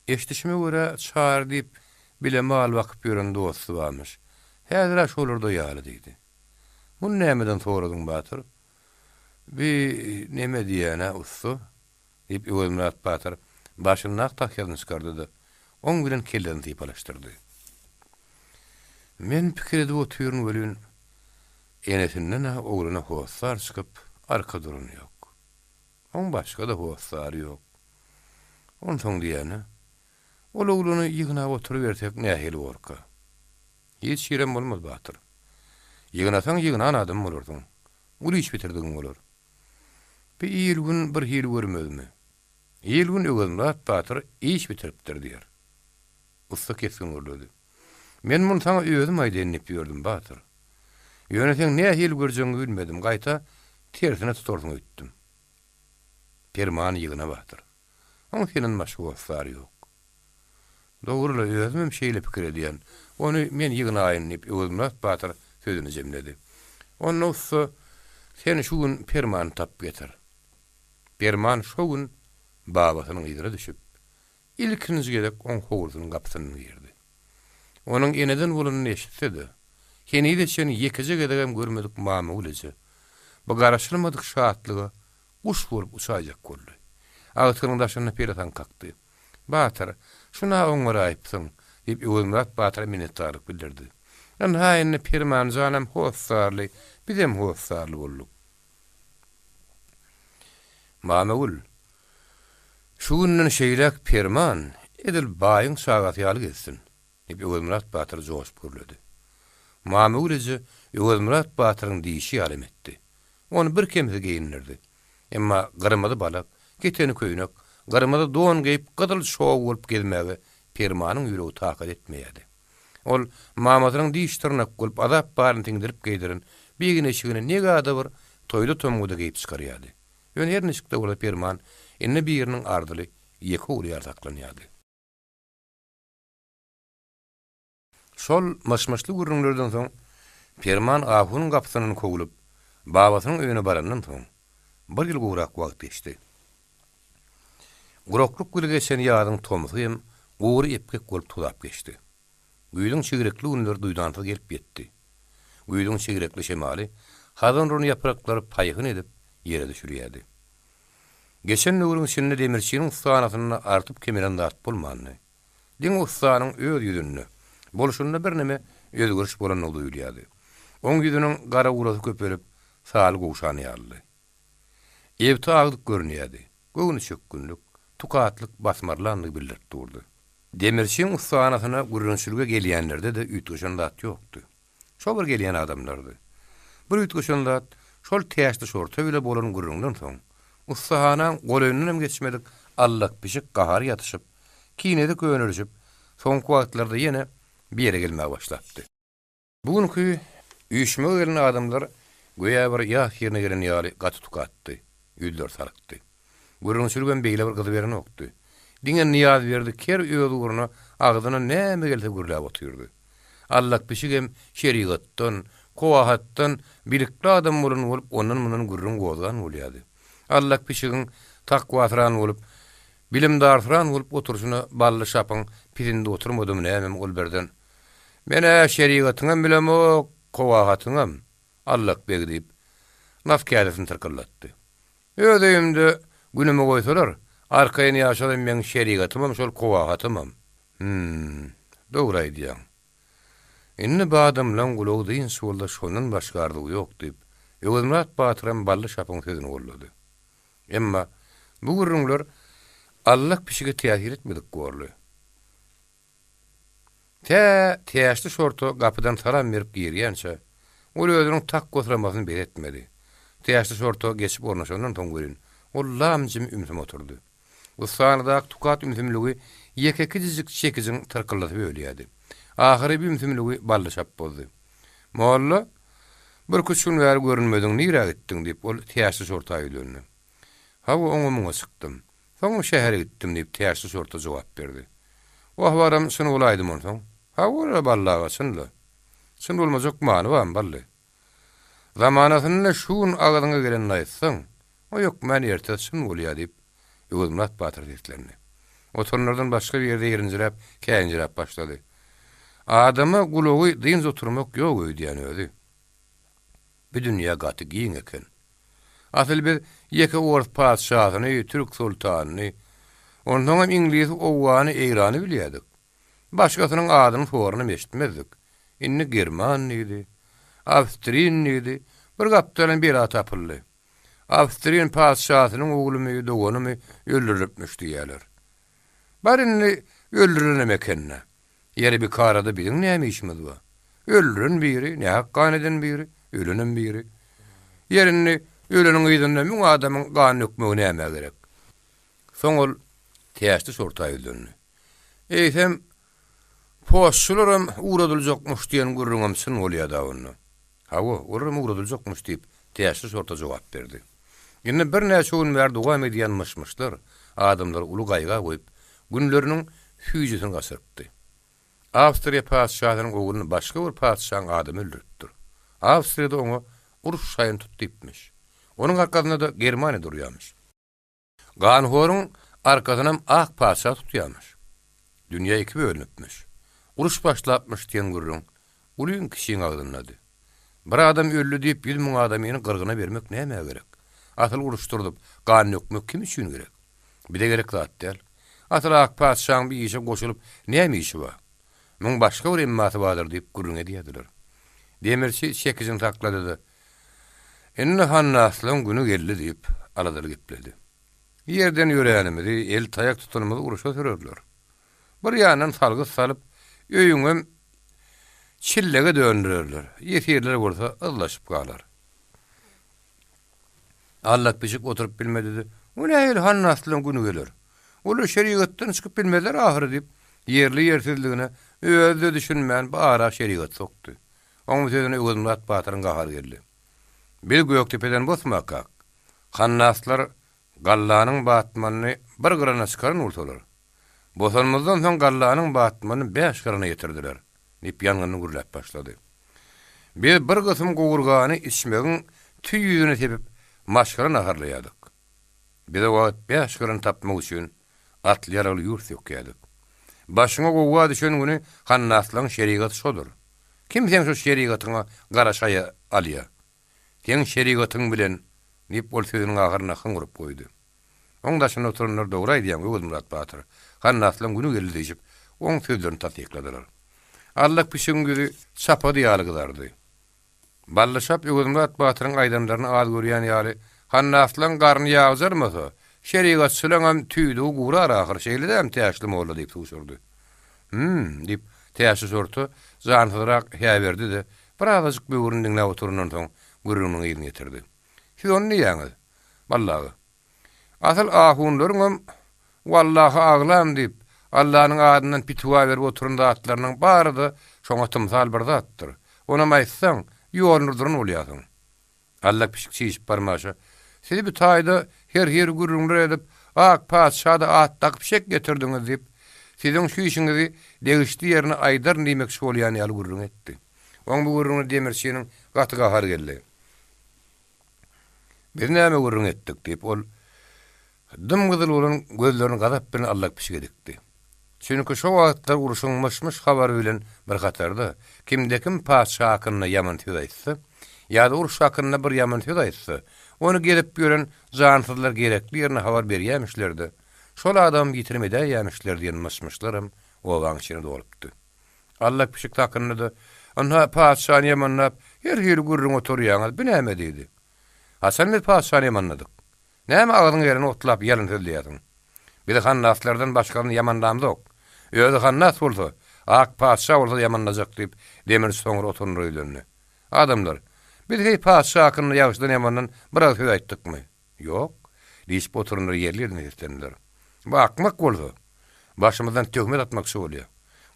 Eşdişime görä çağır diýip bile mal bakyp ýören dosty barmyş. Häzir aş olurdy ýaly diýdi. Bu nämeden soradyň Batyr? Bir neme diýene ussa? Diýip Öwelmurat Batyr başyny takýadyny çykardy da oň bilen kellerini typalaşdyrdy. Men pikir edip oturýan welin enesinden ogluny hostar çykyp arka durun ýok. On başga da hostar ýok. On soň diýene ol ogluny ýygyna oturup bersek nähili gorka. Hiç ýerem bolmaz Batyr. Ýygnasaň ýygyna anadym bolardyň. Ul iş bitirdiň bolar. Bir ýyl gün bir hil görmezmi? Ýyl gün Öwelmurat Batyr iş bitiripdir diýer. Usta keskin görledi. Men muny saňa özüm aýdyp ýördüm Batyr. Ýöne sen nähili görjeňi bilmedim. Gaýta tersine tutorsun öttüm. Perman yığına bahtır. Ama senin başka dostları yok. Doğrula özümüm şeyle pikir ediyen. Onu men yığına ayınlayıp Özümrat Batır sözünü cemledi. Onun olsa seni şu gün Perman tap getir. Perman şu gün babasının ydira düşüp ilkiniz gedek on hovursunun kapısını girdi. Onun eneden bulununu eşitsedi. Keni de seni yekice gedegem görmedik mama uleci. Bu garaşılmadık şahatlığı kuş vurup uçacak kollu. Ağıtının daşını peratan kalktı. Batır, şuna onlara ayıpsın, deyip Özümrat Batır'a minnettarlık bildirdi. Lan hainli Perman canım hoşsarlı, bizim hoşsarlı olduk. Mama ul, şu günün şeylek Perman, edil bayın sağatyalı gelsin, deyip Özümrat Batır joş pürledi. Mama uleci Özümrat Batır'ın deyişi alem etti. Onu bir kemse geyinirdi. Emma garamadı balak, geteni köyünek, garamadı doğan geyip kadal şoğu olup gelmeye Permanın yüreği takat etmeyedi. Ol Mamadryň diş tırnak bolup azap baryn tiňdirip geydirin. Begine şigine ne gada bir toyda tomuda geyip çykarýady. Ýöne her nişikde bola Perman enne biriniň ardyly ýeke ulyar saklanýady. Şol maşmaşly gürrüňlerden soň Perman ahunyň gapysyny kowulyp babasynyň öýüne barandan soň bir ýyl gowrak wagt geçdi. Gurokluk gülgeşen ýadyň tomusy hem gowry epkek bolup tulap geçdi. Güýdüň çygyrekli ünler duýdanty gelip ýetdi. Güýdüň çygyrekli şemali hazan runy yapraklary paýhyn edip ýere düşürýärdi. Geçen nöwrüň içinde demirçiniň ustanasyny artyp kemiren dat bolmandy. Diň ustanyň öz ýüzünde bolşunda bir neme özgürüş bolan duýulýardy. Oň ýüzüniň gara urasy köpelip saly gowşany ýarly. Ewte agdyk görünýärdi. Göwüni çökkünlük, tukatlyk basmarlandyk bildirip durdy. Demirçiň ustanasyna gürrünçülüge gelýänlerde de üýtgeşen dat ýokdy. Şol bir gelýän adamlardy. Bir üýtgeşen dat şol täşli şorta bile bolan gürrüňden soň ustahanaň golöýünden hem geçmedik allak pişik gahar ýatyşyp, kinedik öňürjüp, soňky wagtlarda ýene bir ýere gelmäge başlapdy. Bugünkü üýşme gelen adamlar goýa bir ýah ýerine gelen ýaly gaty tukatdy, ýüller sarykdy. Gürrünçülügen beýle bir gyzy beren okdy. Diňe niyaz berdi, ker öýüdi guruna agdyna näme gelse gürläp otyrdy. Allak pişigem şerigatdan, kowahatdan bilikli adam bolan bolup onuň munyň gürrüň gozgan bolýardy. Allak pişigin takwasyran bolup, bilimdarsyran bolup oturşuna bally şapyň pirinde oturmadym näme golberden. Mene şerigatyňam bilemok, kowahatyňam allak beg diýip nafkadasyny tırkyllatdy. Öýdüýümde günüme goýsalar, arkaýyny ýaşadym men şerigatymam, şol kowahatymam. Dogry aýdýaň. Inni badam lan gulogdyň şolda şonun başgardygy ýok diýip, Özümrat Batyrym bally şapyň sözüni gollady. Emma bu gürrüňler allak pişige täsir etmedik gorly. Täşli şorto gapydan salam berip girýänçe, ol özüniň tak gotramasyny beretmedi. Täşli şorto geçip ornaşandan soň görün, ol lamjym ümsüm oturdy. Bu sanyda tukat ümsümligi ýekeki dizik çekijiň tırkyllatyp ölýärdi. Ahyry bir ümsümligi bally şap boldy. Molla bir küçük wer görünmediň nirä gitdiň diýip ol täşli şorta aýdyldy. Hawa oňumyňa çykdym. Soň şähere gitdim diýip täşli şorta jogap berdi. Wahwaram şunu bolaýdym onsoň. Hawa ballaga çyndy. Çyn bolmajak many bar bally. Zamanasyny şuň agadyňa gelen aýtsaň, o ýok men ýertes şun bolýar diýip Özümrat Batyr diýiplerini. Oturlardan başga bir ýerde ýerinjirep, käňjirep başlady. Adama gulogy dynç oturmak ýok öýdýän öýdi. Bir dünýä gaty giň eken. Asyl bir ýeke Orus padşahyny, Türk sultanyny, ondan hem İngiliz owany eýrany bilýärdik. Başgasynyň adyny soraryny eşitmezdik. Inni German idi, Awstriýan idi, bir gapdalan bir atapyldy. Awstriýan padşahynyň oglumy, doganymy öldüripmiş diýerler. Barinli öldürülen ekenne. Ýeri bir karada biliň näme işimiz bar? Öldüren biri, nähak eden biri, ölünen biri. Yerini ölüniň ýüzünde müň adamyň gany ökmegi näme gerek? Soň ol täşli şorta aýdyldy. Eýsem poşçularam uğradyljakmyş diýen gürrüňem syn bolýar da onu. Hawa, uram uğradyljakmyş diýip Täşli sorta jogap berdi. Indi bir näçe gün bäri dowam edýänmişmişler. Adamlar ulu gaýga goýup günleriniň hüýjesini gasyrypdy. Awstriýa padşahynyň oğluny başga bir padşahyň adamy öldüripdir. Awstriýada oňa uruş şaýyn tutdypmış. Onuň arkasyna da Germaniýa durýarmyş. Ganhoruň arkasynam ak padşah tutýarmyş. Dünýä iki bölünipmiş. Uruş başlapmış diýen gurrun ulun kişiň agdynady. Bir adam öldü diýip 100 000 adamyny gyrgyna bermek näme gerek? Asyl uruşturdyp gan ýokmak kim üçin gerek? Bir de gerek zat däl. Asyl ak padşahyň bir işe goşulyp näme işi bar? Muň başga bir emmaty bardyr diýip gurrun edýärdiler. Demirçi çekizini taklady. Indi Hanna aslan günü geldi diýip aladyr gepledi. Yerden ýörenimizi, el tayak tutanymyzy uruşa sürerler. Bir ýandan salgys salyp öýüňem çillege döndürerler. Ýetirler bolsa ızlaşyp galar. Allah biçik oturup bilmedi. O nähil Hanna aslan günü gelir. Olu şeriatdan çykyp bilmediler ahir diýip yerli ýersizligine özde düşünmän bara şeriat sokdy. Oňa sözüne Öwürmurat Batyryň gahar geldi. Bir Göktepeden bosmakak. Hannaslar gallanyň batmanyny bir gyrana çykaryn ulsalar. Bosanmazdan soň gallanyň batmanyny 5 gyrana ýetirdiler. Nip ýanganyny gürläp başlady. Bir gysym gowurgany içmegiň tüý ýüzüne tepip maşgara naharlaýardyk. Bir de wagt 5 gyrana tapmak üçin atlyaraly ýurt ýokýardyk. Başyňa gowga düşen güni Hannaslaryň şeriaty şodur. Kimseň şu şeriatyňa garaşaýa alýar. Teň şeriatyň bilen nip bol sözüniň agyryna hıňryp goýdy. Oňdaşyna oturanlar dogry aýdýan Öwürmurat Batyr. Hannaslaryň günü geldi diýip oň sözlerini tatýykladylar. Allah pişiň güzi çapa diýalygylardy. Ballaşap Öwürmurat Batyryň aýdamlaryny az görýän ýaly Hannaslaryň garny ýagjarmasa, şeriat süleňem tüýdi gurar ahir şeýledem täşlim boldy diýip suwşurdy. Diýip täşli sortu zanhyrak hä berdi de bir azajyk böwründen näme oturunan soň gurrunyň ýerine getirdi. Siz onu ýaňyz? Wallahy. Asal ahunlaryňam wallahy aglam diýip Allahyň adynyň pitwa berip oturanda atlarynyň bardy şoňa tymsal bir zatdyr. Ona maýtsaň ýolnurdyryň bolýasyň. Allah pişik çiýip barmaşa. Sizi bir taýda her gurrunlar edip ak padşada at takıp şek getirdiňiz diýip siziň şu işiňizi degişdi ýerine aýdar diýmekçi bolýan ýaly gurrun etdi. Oň bu gurruny demirçiniň gaty gahar geldi. Bir näme gurrun etdik diýip ol dymgyzyl bolan gözlerini gazap bilen Allah pişik edikdi. Çünki şu wagtda uruşulmaşmış habar bilen bir gatarda kimdekim padşah hakyna ýaman söz aýtsa, ýa-da uruş hakyna bir ýaman söz aýtsa, onu gelip gören zansyzlar gerekli ýerine habar berýärmişlerdi. Şol adam ýitirmede ýamışlar diýen masmışlarym o waň içine dolupdy. Allah pişik hakyna da ona padşah ýamanlap her gurrun oturýaňyz binäme diýdi. Hasan bir padşah ýamanladyk. Näme agyň ýerine otlap ýalyn söylýärdiň? Bir de Hannaslardan başgalyny ýamandamdyk. Öýde Hannas bolsa, ak padşah bolsa ýamanlajak diýip demir soňra oturuny öýlendi. Adamlar, biz hey padşah hakyna ýagşydan ýamandan biraz söz aýtdykmy? Ýok. Diýip oturunlar ýerlerine ýetirdiler. Bu akmak bolsa, başymyzdan töhmet atmakçy bolýar.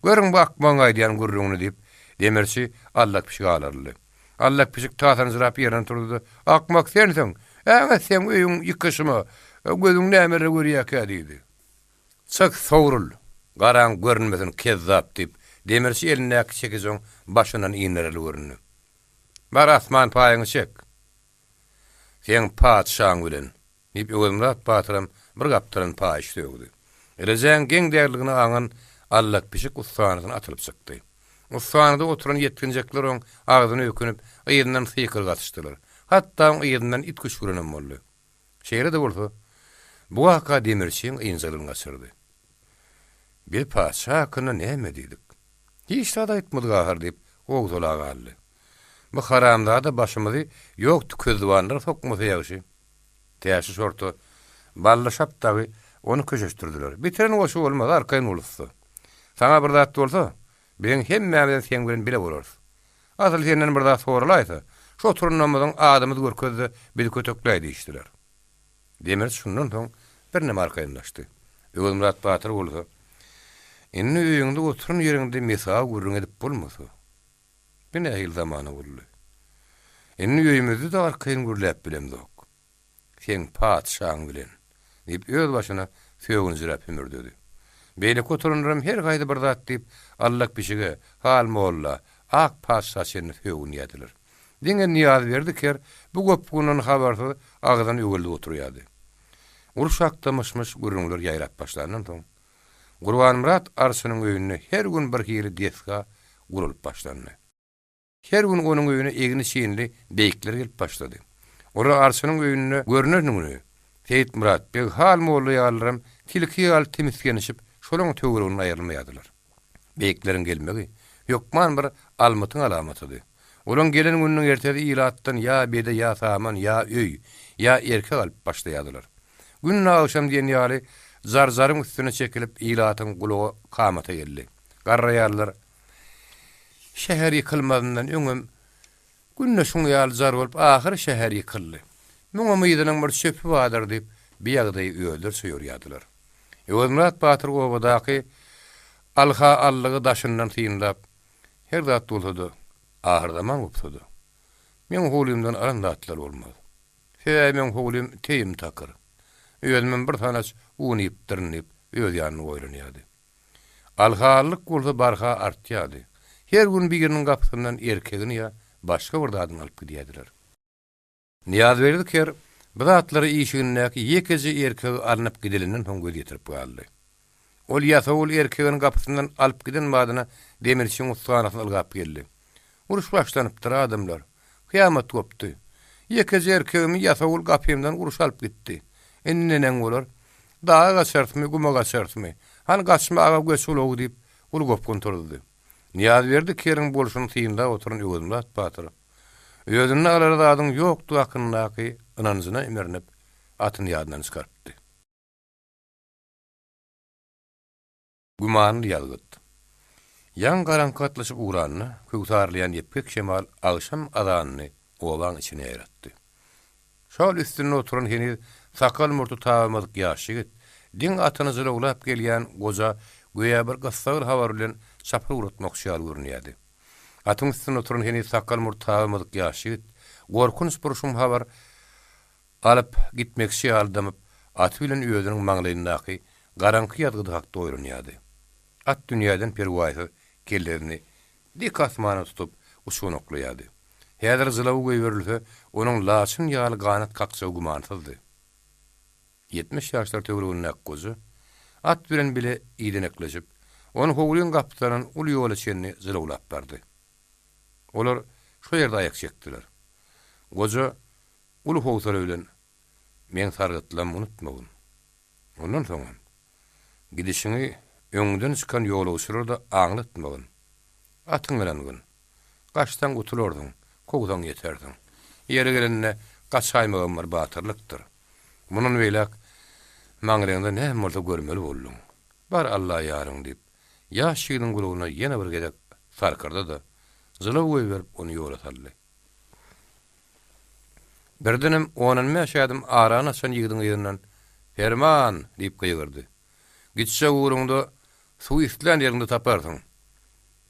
Görüň bu akmaň aýdýan gurruny diýip demirçi Allah pişik alarly. Allah pişik taýtany zırap ýerine turdy. Akmak sensiň. Äňe sen öýüň ýykyşymy, gözüň näme görýär diýdi. Çak sowrul. Garan görünmesin kezzap diýip demirçi elindäki çekiziň başynan iňnereli görünýär. Bar asman paýyňy çek. Sen padşahyň bilen diýip Öwürmurat Batyrym bir gapdyran paýy söýgdi. Elejen geň därligini aňan Allah pişik ustanyny atylyp çykdy. Ustanyda oturan ýetkinjekler oň agzyny ökünüp ýerinden sykır gatyşdylar. Hatta ýerinden it güçgürenen boldy. Şeýle de bolsa, bu waka demirçiň ýynjalyny gaçyrdy. Bir padşah hakyna näme diýdik? Hiç da aýtmadyk ahir diýip ogzala galdy. Bu haramda da başymyzy ýok közwanlar sokmasy ýagşy. Täşi sortu ballaşap tagy onu köşeşdirdiler. Bitiren oşu bolmaz, arkaýyn bolupdy. Sana bir zat bolsa, ben hemmäden sen bilen bile bolar. Asyl senden bir zat soralaysa, şu turunamadan adamyz görkezde bir kötökläýdi işdiler. Demir şundan soň bir näme arkaýynlaşdy. Öwürmurat Batyr bolsa, indi öýüňde oturan ýerinde mesaj gurrun edip bolmasa, bir nähil zamany boldy. Eni öýümizde de arkaýyn gürläp bilemdik. Sen paatşaň bilen. Dip öz başyna söwün jürap ümürdedi. Beýle koturunram her gaýda bir zat diýip Allak bişige hal molla ak paatşaçyny söwün ýadylar. Diňe niýaz berdiker bu gopgunyň habarsy agdan öwelde oturýardy. Urşakda mışmış gürrüňler ýaýrap başlandan soň Gurban Murat Arsynyň öýüne her gün bir hili deska gurulup başlandy. Her gün onuň öýüne egini şeýinli beýikler gelip başlady. Ora Arsynyň öýüne görnürnüňi Seyit Murat beg hal molla ýalyram tilki ýal temizlenişip şolaň töweregini aýrylmaýadylar. Beýikleriň gelmegi ýokman bir almatyň alamatydy. Olaň gelen günüň ertesi ilatdan ýa bede ýa saman ýa öý ýa erkek alyp başlaýadylar. Günün akşam diýen ýaly zar-zaryň üstüne çekilip ilatyň gulagy kamata geldi. Garraýarlar şäher ýykylmadyndan öňüm günne şoň ýaly zar bolup ahyry şäher ýykyldy. Muňa myýdynyň bir şöpü badyr diýip biýagdaý öýler söýürýärdiler. Öwürmät Batyr gowadaky alha allygy daşyndan tynlap her zat boldy. Ahırdaman upsudy. Men howlymdan arandatlar bolmaz. Şeýle men howlym teýim takyr. Öýelmem bir tanas unyp dirnip öýd ýanyna goýlanýardy. Alhalyk bolsa barha artýardy. Her gün biriniň gapysyndan erkegini ýa başga bir zadyň alyp gidýärdiler. Niýaz berdiker, bu zatlary işigindäki ýekezi erkegi alınıp gidilenden soň göz ýetirip galdy. Ol ýasa ol erkegiň gapysyndan alyp giden madyna demirçiň ustanasyny algap geldi. Uruş başlanypdyr adamlar. Kıyamet kopdy. Ýekezi erkegimi ýasa ol gapymdan uruş alyp gitdi. Ennenen bolar. Dağa gaçartmy, guma gaçartmy. Han gaçma aga göçülogy diýip ul gopkun turdy. Niýaz berdi keriň bolşuny tyýynda oturan Öwürmät Batyr. Öýüne alara adyň ýokdy akynlaky ananyna emernip atyny ýadyndan çykartdy. Guman ýalgyt. Yan garankatlaşyp uğranny, kögtarlayan ýepek şemal agşam adanyny owaň içine ýaratdy. Şol üstüne oturan heni sakal murtu taýmadyk ýaşygyt, diň atyny zylawlap gelýän goja goýa bir gassagır hawar bilen çapy uratmak şeýle görünýärdi. Atyň üstüne oturan heni sakal murtu taýmadyk ýaşygyt, gorkunç bir şum hawar alyp gitmek şeýle damyp, aty bilen öýüniň maňlaýyndaky garanky ýadgydy hakda oýranýardy. At dünýäden perwaýsy kellerini dik asmana tutup uçunoklaýardy. Häzir zylaw goýberilse, onuň laçyn ýaly ganat kaksa gumansyzdy. 70 ýaşlar töweregine gozy at bilen bile ýedenekleşip, onu howlyn gapylaryň ul ýola çenini zylawlap berdi. Olar şu ýerde aýak çekdiler. Goja ul howsara bilen men sargytlam unutmagyn. Ondan soň gidişini öňünden çykan ýolagçylary aňlatmagyn. Atyň bilen gün. Gaçtan gutulordyň, kogdan ýeterdiň. Ýere gelende gaçaýmagan bir batyrlykdyr. Munun beýlek maňryňda näme bolsa görmeli boldum. Bar Allah ýaryň diýip, ýaşygynyň gulagyna ýene bir gedek sarkyrdy da, zylaw goýberip onu ýola saldy. Birdenem onuň meşädim arana sen ýygydyň ýerinden "Ferman" diýip gyýgyrdy. Gitse uğrunda su istlen yerinde taparsyň.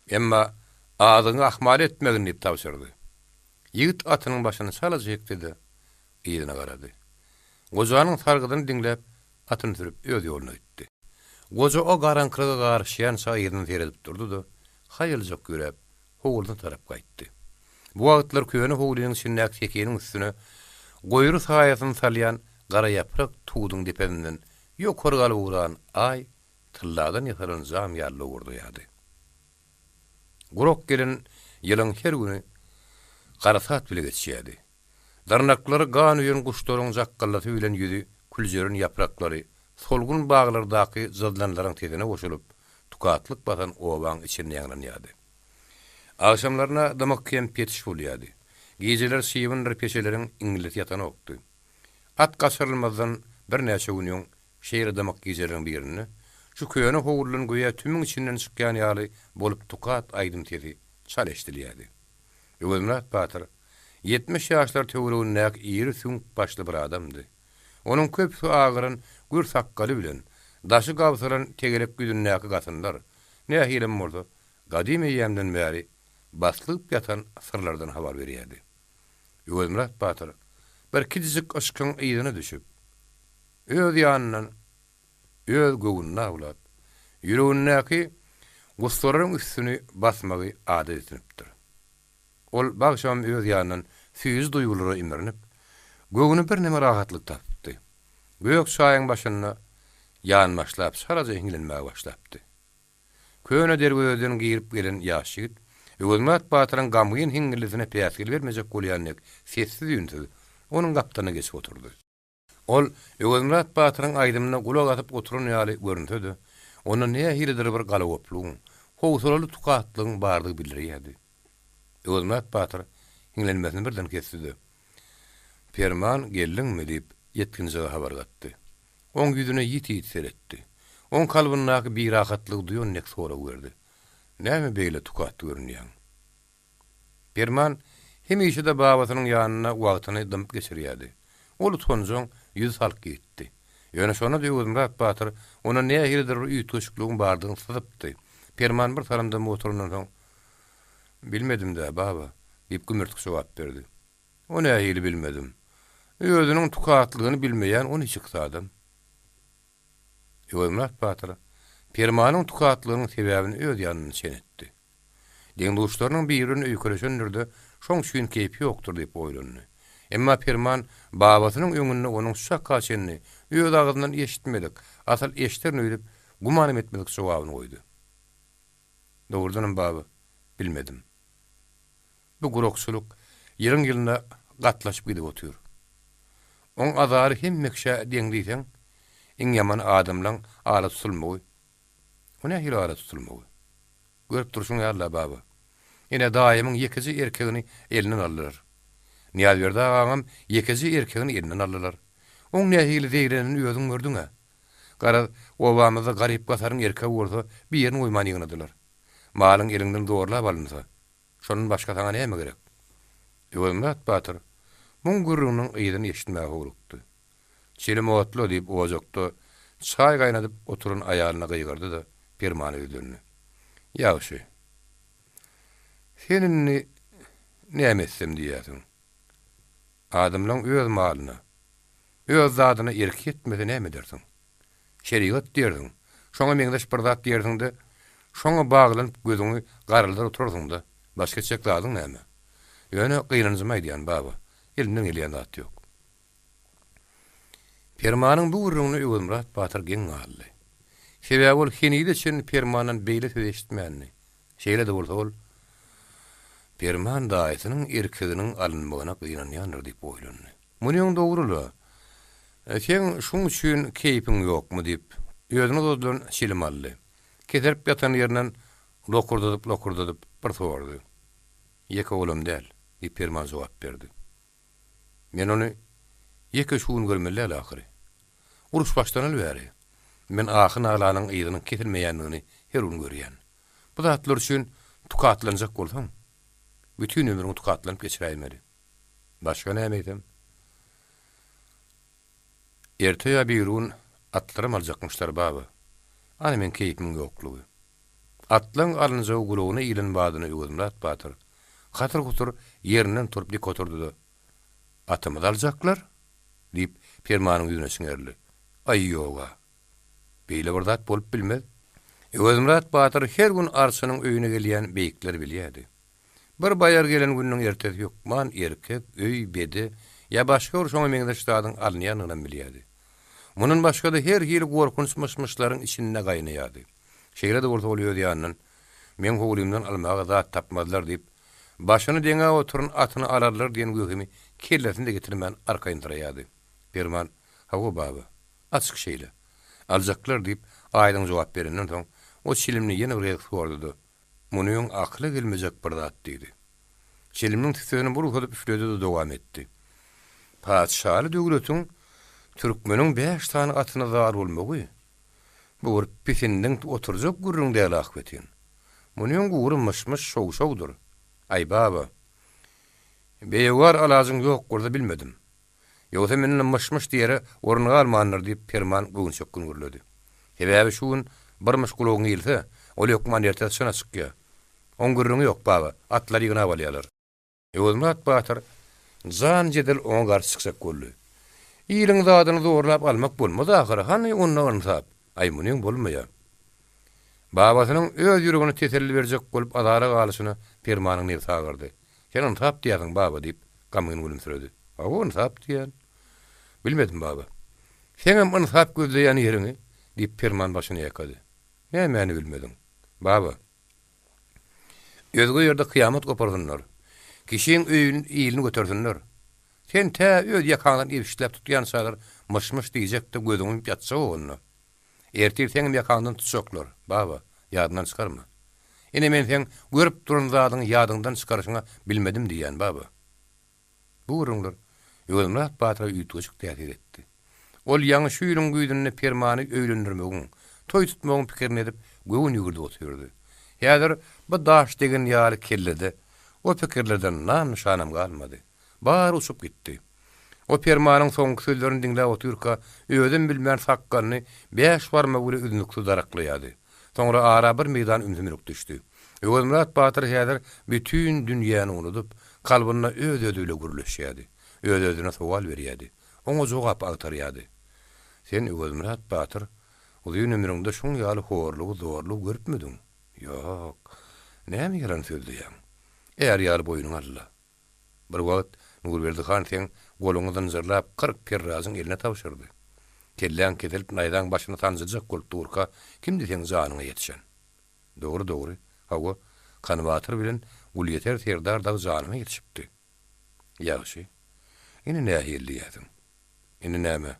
Emma adyňy ahmal etmegin diýip tapşyrdy. Ýigit atynyň başyny salajak dedi. Ýerine garady. Gojanyň sargydyny diňläp atyny sürüp öz ýoluna gitdi. Goja o garankyga garşýan şaýyryny teredip durdy-da, haýyljak görüp howuldan tarap gaýtdy. Bu wagtlar köýeni howlunyň şinnak tekeniň üstüne goýry saýasyny salýan gara ýaprak tuğdyň depeninden ýokargaly uğran ay tylladan ýasalan jam ýarly urduýardy. Gurok gelen ýylyň her güni garasat bile geçýärdi. Darnaklary gan üýen guşlaryň jakkallaty bilen ýüzi, küljerin ýapraklary solgun baglardaky zadlanlaryň tedine goşulyp, tukatlyk batan owaň içinde ýaňlanýardy. Akşamlaryna damak kem petiş bolýardy. Geceler şiýevinler peşeleriň iňlet ýatan okdy. At gaşyrylmazdan bir näçe günýän şeýre damak gecelerin birini, şu köýene howurlan goýa tümüň içinden çykýan ýaly bolup tukat aýdym tedi çaleşdirýärdi. Öwürmät Batyr 70 ýaşlar töweregine ýeri süň başly bir adamdy. Onuň köp su agyryn gür sakkaly bilen daşy gawsalan tegelek güdünnäki gatynlar nähilem boldy. Gadim ýemden bäri baslyp ýatan sırlardan habar berýärdi. Ýöwelmurat Batyr bir kiçik aşkyň ýygyna düşüp, öz ýanynyň öz göwünde awlap, ýüregindäki gustlaryň üstüni basmagy adat etipdir. Ol bagşam öz ýanynyň süýüz duýgulary imrenip, göwüni bir näme rahatlyk tapdy. Göýek şaýyň başyna ýan başlap, saraja hiňlenmäge başlapdy. Köne derweden girip gelen ýaş ýigit, Ýöwelmurat Batyryň gamgyn hiňlilisine täsir bermejek bolýanlyk sessiz ýünti onuň gapdasyna geçip oturdy. Ol Ýöwelmurat Batyryň aýdymyna gulak atyp oturan ýaly görüntüdi. Ona näme hiledir bir galawaplyň, howsalaly tukatlygyň bardygy bildirýärdi. Ýöwelmurat Batyr hiňlenmesini birden kesdi. Perman geldiňmi diýip ýetkinji habar gatdy. Oň ýüzüne ýiti seretdi. Oň kalbyndaky bir rahatlyk duýan nek sora berdi. Näme beýle tukatdy görünýär? Perman hemişe de babasynyň ýanyna wagtyny dymyp geçirýärdi. Ol tonjoň ýüz halk gitdi. Ýöne şonu Ýöwelmurat Batyr ona näme hiledir ýetişikligiň bardygyny syzypdy. Perman bir tarymda motorundan soň bilmedim-de baba, diýip gümürtük jogap berdi. O näme hile bilmedim. Özüniň tukatlygyny bilmeýän ony çykdym. Ýöwelmurat Batyr Permanyň tukatlygynyň sebäbini öz ýanyna çenetdi. Deňduşlarynyň birini öýköreşendirdi, şoň şuň keýpi ýokdur diýip oýlandy. Emma Perman babasynyň öňünde onuň şak kaçenini öz agzyndan eşitmedik, asal eşitlerini öýdüp gumanam etmedik jogabyny goýdy. Dogrudan baba, bilmedim. Bu gurokçuluk ýylyň ýylyna gatlaşyp gidip otur. Oň azary hemmekşe deňdiýsen, iň ýaman adamlaň ala tutulmagy. Ona hil ala tutulmagy. Görüp durşuň ýa-Allah baba. Ene daýymyň ýekiji erkegini elinden aldylar. Niýazberdi agam ýekiji erkegini elinden aldylar. Oň nähili deýrenini özüň gördüňa. Gara obamyza garyp gasaryň erkegi bolsa, bir ýerini oýman ýygnadylar. Malyň elinden dogurlap alynsa, şonun başga taňa näme gerek? Ýöwelmurat Batyr muň gurrunyň ýygyny eşitmäge gurukdy. Çelim otlo diýip ojokda çaý gaýnadyp oturan aýalyna gyýgyrdy da Permany öýdündi. Ýagşy. Seninni näme etsem diýýärsiň? Adamlaň öz malyna, öz zadyna erki etmese näme dersiň? Şeriat diýersiň. Şoňa meňdeş bir zat diýersiň-de, şoňa baglanyp gözüňi garaldyr oturursyň-da, başga çeklädiň näme? Ýöne gynanjyma diýen baba, elimden gelýän zat ýok. Permanyň bu gurruny Ýöwelmurat Batyr geň aldy. Sebäbi ol henide çen Permanyň beýle söz eşitmänini. Şeýle de bolsa ol Perman daýasynyň erkeginiň alynmagyna gynanýandyr diýip oýlandy. Munyň dogruly. Sen şuň üçin keýpiň ýokmy diýip özüne dozdan şilim aldy. Keterip ýatan ýerinden lokurdadyp bir sordy. Ýeke oğlum däl, diýip Perman jogap berdi. Men ony ýeke şuň görmeli ahyry. Uruş başdan elbäri. Men ahyn alanyň ýygynyň kesilmeýändigini her gün görýän. Bu zatlar üçin tukatlanjak bolsaň, bütün ömrüňi tukatlanyp geçiräýmeli. Başga näme eýsem? Erteýä birun atlarym aljakmyşlar baba. Ana men keýpim ýoklugy. Atlaň alynjak gulugyny ýylyň badyny Ýöwelmurat Batyr gatyr-gutur ýerinden turup dik oturdy. Atymy aljaklar diýip Permanyň ýüzüne çiňerli. Ay ýoga. Beýle bir zat bolup bilmez. Ýöwelmurat Batyr her gün arşynyň öýüne gelýän beýikler bilýärdi. Bir baýar gelen günnüň ertesi ýokman erkek, öý bedi, ýa başga bir şoňa meňdeşdadyň alynýanyny bilýärdi. Munun başga da her hili gorkunç myşmyşlaryň içinde gaýnaýardy. Şeýle de bolsa bolýar ýanyň, men howlymdan almaga zat tapmadylar diýip, başyny deňe oturun atyny alarlar diýen göhümi kellesinde getirmän arkaýyndyraýardy. Perman, hawa baba, açyk şeýle. Aljaklar diýip aýdyň jogap berenden soň o şilimni ýene bir ýere sordy. Munyň akly gelmejek bir zat diýdi. Şilimniň tüsegini burup üfledi de dowam etdi. Paçaly döwletiň türkmeniň 5 tane atyna zar bolmagy. Bu bir pisindiň oturjak gurrun däl akbetin. Munyň gurrun myşmyş şow-şowdur. Ay baba. Beýwar alazyň ýok gurda bilmedim. Ýogsa meniň myşmyş diýere ornuga almanlar diýip Perman göwün çökkün gürledi. Sebäbi şuň bir myşgulagyň ýelse, ol ýokman ertesi şuna çykýar. On gurruny ýok baba, atlar ýygyna balýarlar. Ýöwelmurat Batyr Zan jedel oňa garşy çyksak boldy. Ýylyň zadyny zorlap almak bolmaz ahira. Hani ondan sap. Ay munyň bolmaýar. Babasynyň öz ýüregine teselli berjek bolup adara galyşyna Permanyň ne sagyrdy. Sen onu tap diýäň baba diýip gamyny gülümsirdi. Onu tap diýän. Bilmedim baba. Senem onu tap gözleýän ýeriňi diýip Perman başyny ýakady. Näme bilmedim. Baba. Özgü ýerde kıyamet gopardynlar. Kişiň öýüni ýylny götürdünler. Sen tä öz ýakandan ýeşilip tutýan salar mışmış diýjek de gözüňi ýatsa onu. Ertir seňim ýakandan tutjoklar. Baba, ýadyndan çykarma. Ene men sen görüp duran zadyň ýadyňdan çykaryşyňa bilmedim diýän baba. Bu urunlar Ýolmaz Batyra ýytyjyk täsir etdi. Ol ýaňy şu ýylyň güýdünde Permany öýlendirmegiň, toý tutmagyň pikirini edip göwün ýugurdy oturdy. Ýa-da bu daş degen ýaly kellede, o pikirlerden nam nişanam galmady. Bar uçup gitdi. O Permanyň soňky sözlerini diňläp oturka, öýden bilmän sakkanyny 5 barma güle üznükli daraklaýady. Soňra ara bir meýdan ümsümlük düşdi. Ýolmaz Batyr häzir bütün dünýäni unutup, kalbyna öz ödüle gürleşýärdi. Öz özüne sowal berýärdi. Oňa jogap agtarýardy. Sen Ýolmaz Batyr, ulyň ömrüňde şoň ýaly horlugy, zorlugy görüpmüdiň? Ýok. Näme ýalan söýdüň? Eger ýaly boýnuň alla. Bir wagt Nurberdi han sen goluňdan zırlap 40 perrazyň eline tapşyrdy. Kellän kedelip naýdan başyny tanjyjak kulturka kimdi sen janyňa ýetişen? Dogry. Hawa Kanwatyr bilen Gulyeter Serdar da janyma ýetişipdi. Ýagşy. Ine nähilli ýadyň. Ine näme?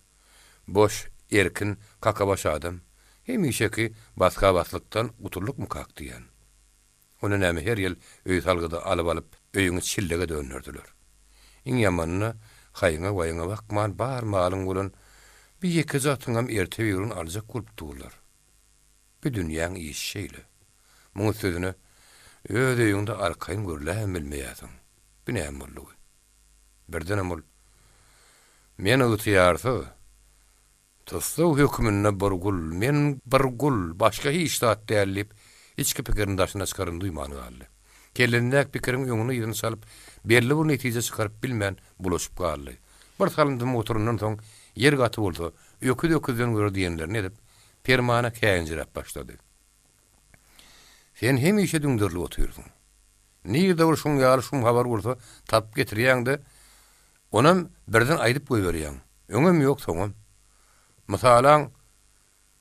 Boş, erkin, kakabaş adam. Hemişeki baska baslykdan uturluk mu kakdyýan? Onu näme her ýyl öý salgyda alyp öýüňi çillege döndürdiler. Iň ýamanyna haýyňa waýyňa bakman bar malyň bolan bir ýeke zatyňam erte ýurun aljak gulpdylar. Bu dünýäň iş şeýle. Muňa sözüne öz öýüňde arkaýyn görläm bilmeýärsiň. Bu näme boldy? Birden amul men öýtýärdi. Tosdaw hökmünde bir gul başga hiç zat dällip içki pikirini daşyna çykaryn duýmany galdy. Kellenäk pikirin öňüne ýygyny salyp belli bir netije çykaryp bilmän bulaşyp galdy. Bir salyndy oturundan soň yer gaty boldy. Öküz-öküzden görä diýenlerini edip Permana käýinjirap başlady. Sen hemişe düňdürli oturýarsyň. Nirde bir şoň ýaly şum habar bolsa tap getirýäňde onam birden aýdyp goýberýäň. Öňem ýok soňam. Masalan,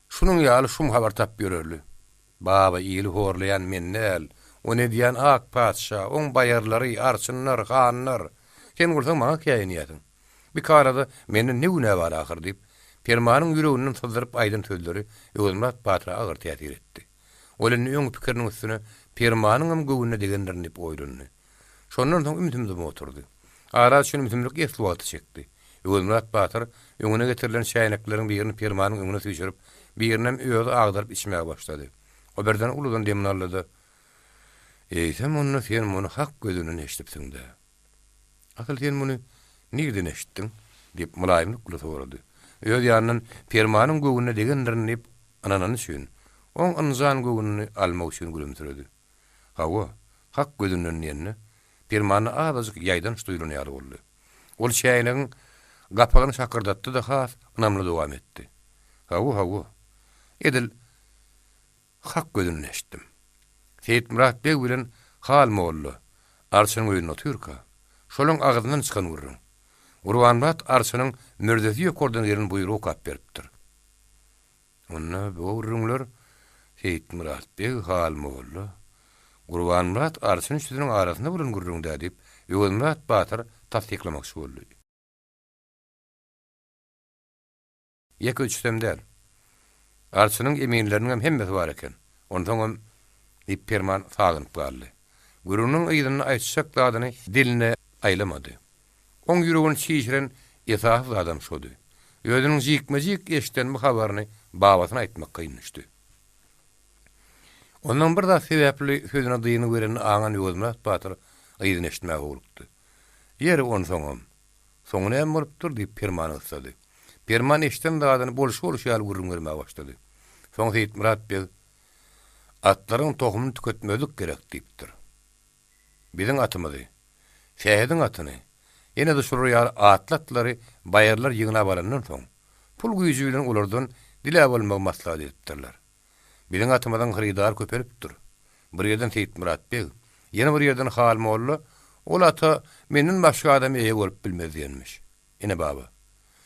şunun ýaly şum habar tap bererli. Baba ýyly horlayan mennel, o ne diýen ak paşa, on bayarlary, arçynlar, hanlar. Sen bolsaň maňa käýin ýadyň. Bir karada menden ne güne bar ahir diýip, Permanyň ýüreginden sızdyryp aýdan sözleri Ýolmaz Batyra agyr täsir etdi. Oleň öň pikiriniň üstüne Permanyň göwüne degenlerini oýlandy. Şondan soň ümidimde oturdy. Ara şunu ümidimlik ýetdi çekdi. Ýolmaz Batyr öňüne getirilen şäýnekleriň birini Permanyň öňüne süýşürip, birinem öýde agdaryp içmäge başlady. O birden uludan demin aldy. Sen onu sen muny hak gözünden eşitipsiň de. Akyl sen muny nirden eşitdiň diýip mulaýymlyk bilen sorady. Öz ýanyň Permanyň göwüne degenlerini ananany şüýün. Oň anzan göwüni almak üçin gülümsirdi. Hawa hak gözünden ýene Permany azyk ýaýdan şuýlanýar boldy. Ol şäýleň gapagyny şakyrdatdy da has anamly dowam etdi. Hawa edil hak gözünden eşitdim. Seyit Murat Bey bilen hal mollu. Arşyň öýüne oturka. Şolaň agzyndan çykan urun. Urwan Murat arşynyň mürdesi ýokordan ýerini buýrup okap beripdir. Onda bu urunlar Seyit Murat Bey hal mollu. Urwan Murat arşyň üstüniň arasynda bolan gurrunda diýip Ýolmaz Batyr tasdiklamakçy boldy. Ýeke üçtemden arşynyň eminleriniň hemmesi bar eken. Ondan diýip Perman sagynyp galdy. Gurunun ýygyny aýtsak dadyny diline aýlamady. Oň ýüregini çiýşiren ýetap adam şody. Ýödüniň jikmejik eşden bu habaryny babasyna aýtmak kynlaşdy. Ondan bir da sebäpli sözüne dyny gören aňan Ýolmaz Batyr aýdyny eşitmäge bolupdy. Ýeri on soňam. Soňuna hem bolupdyr diýip Perman ysady. Perman eşden dadyny bolşy ýaly gurrun görmäge başlady. Soň Seyit Murat Bey atlaryň tohumyny tüketmedik gerek diýipdir. Biziň atymyzy, şäherdiň atyny, Ene de şuru ýar atlatlary baýarlar ýygyna barandan soň pul güýji bilen ulardan dile bolmak maslahat etdirler. Bilen atamadan hyrydar köperipdir. Bir ýerden Seyit Murat beg, ýene bir ýerden Hal Molla, ol ata menden başga adam eýe görüp bilmez diýenmiş. Ene baba,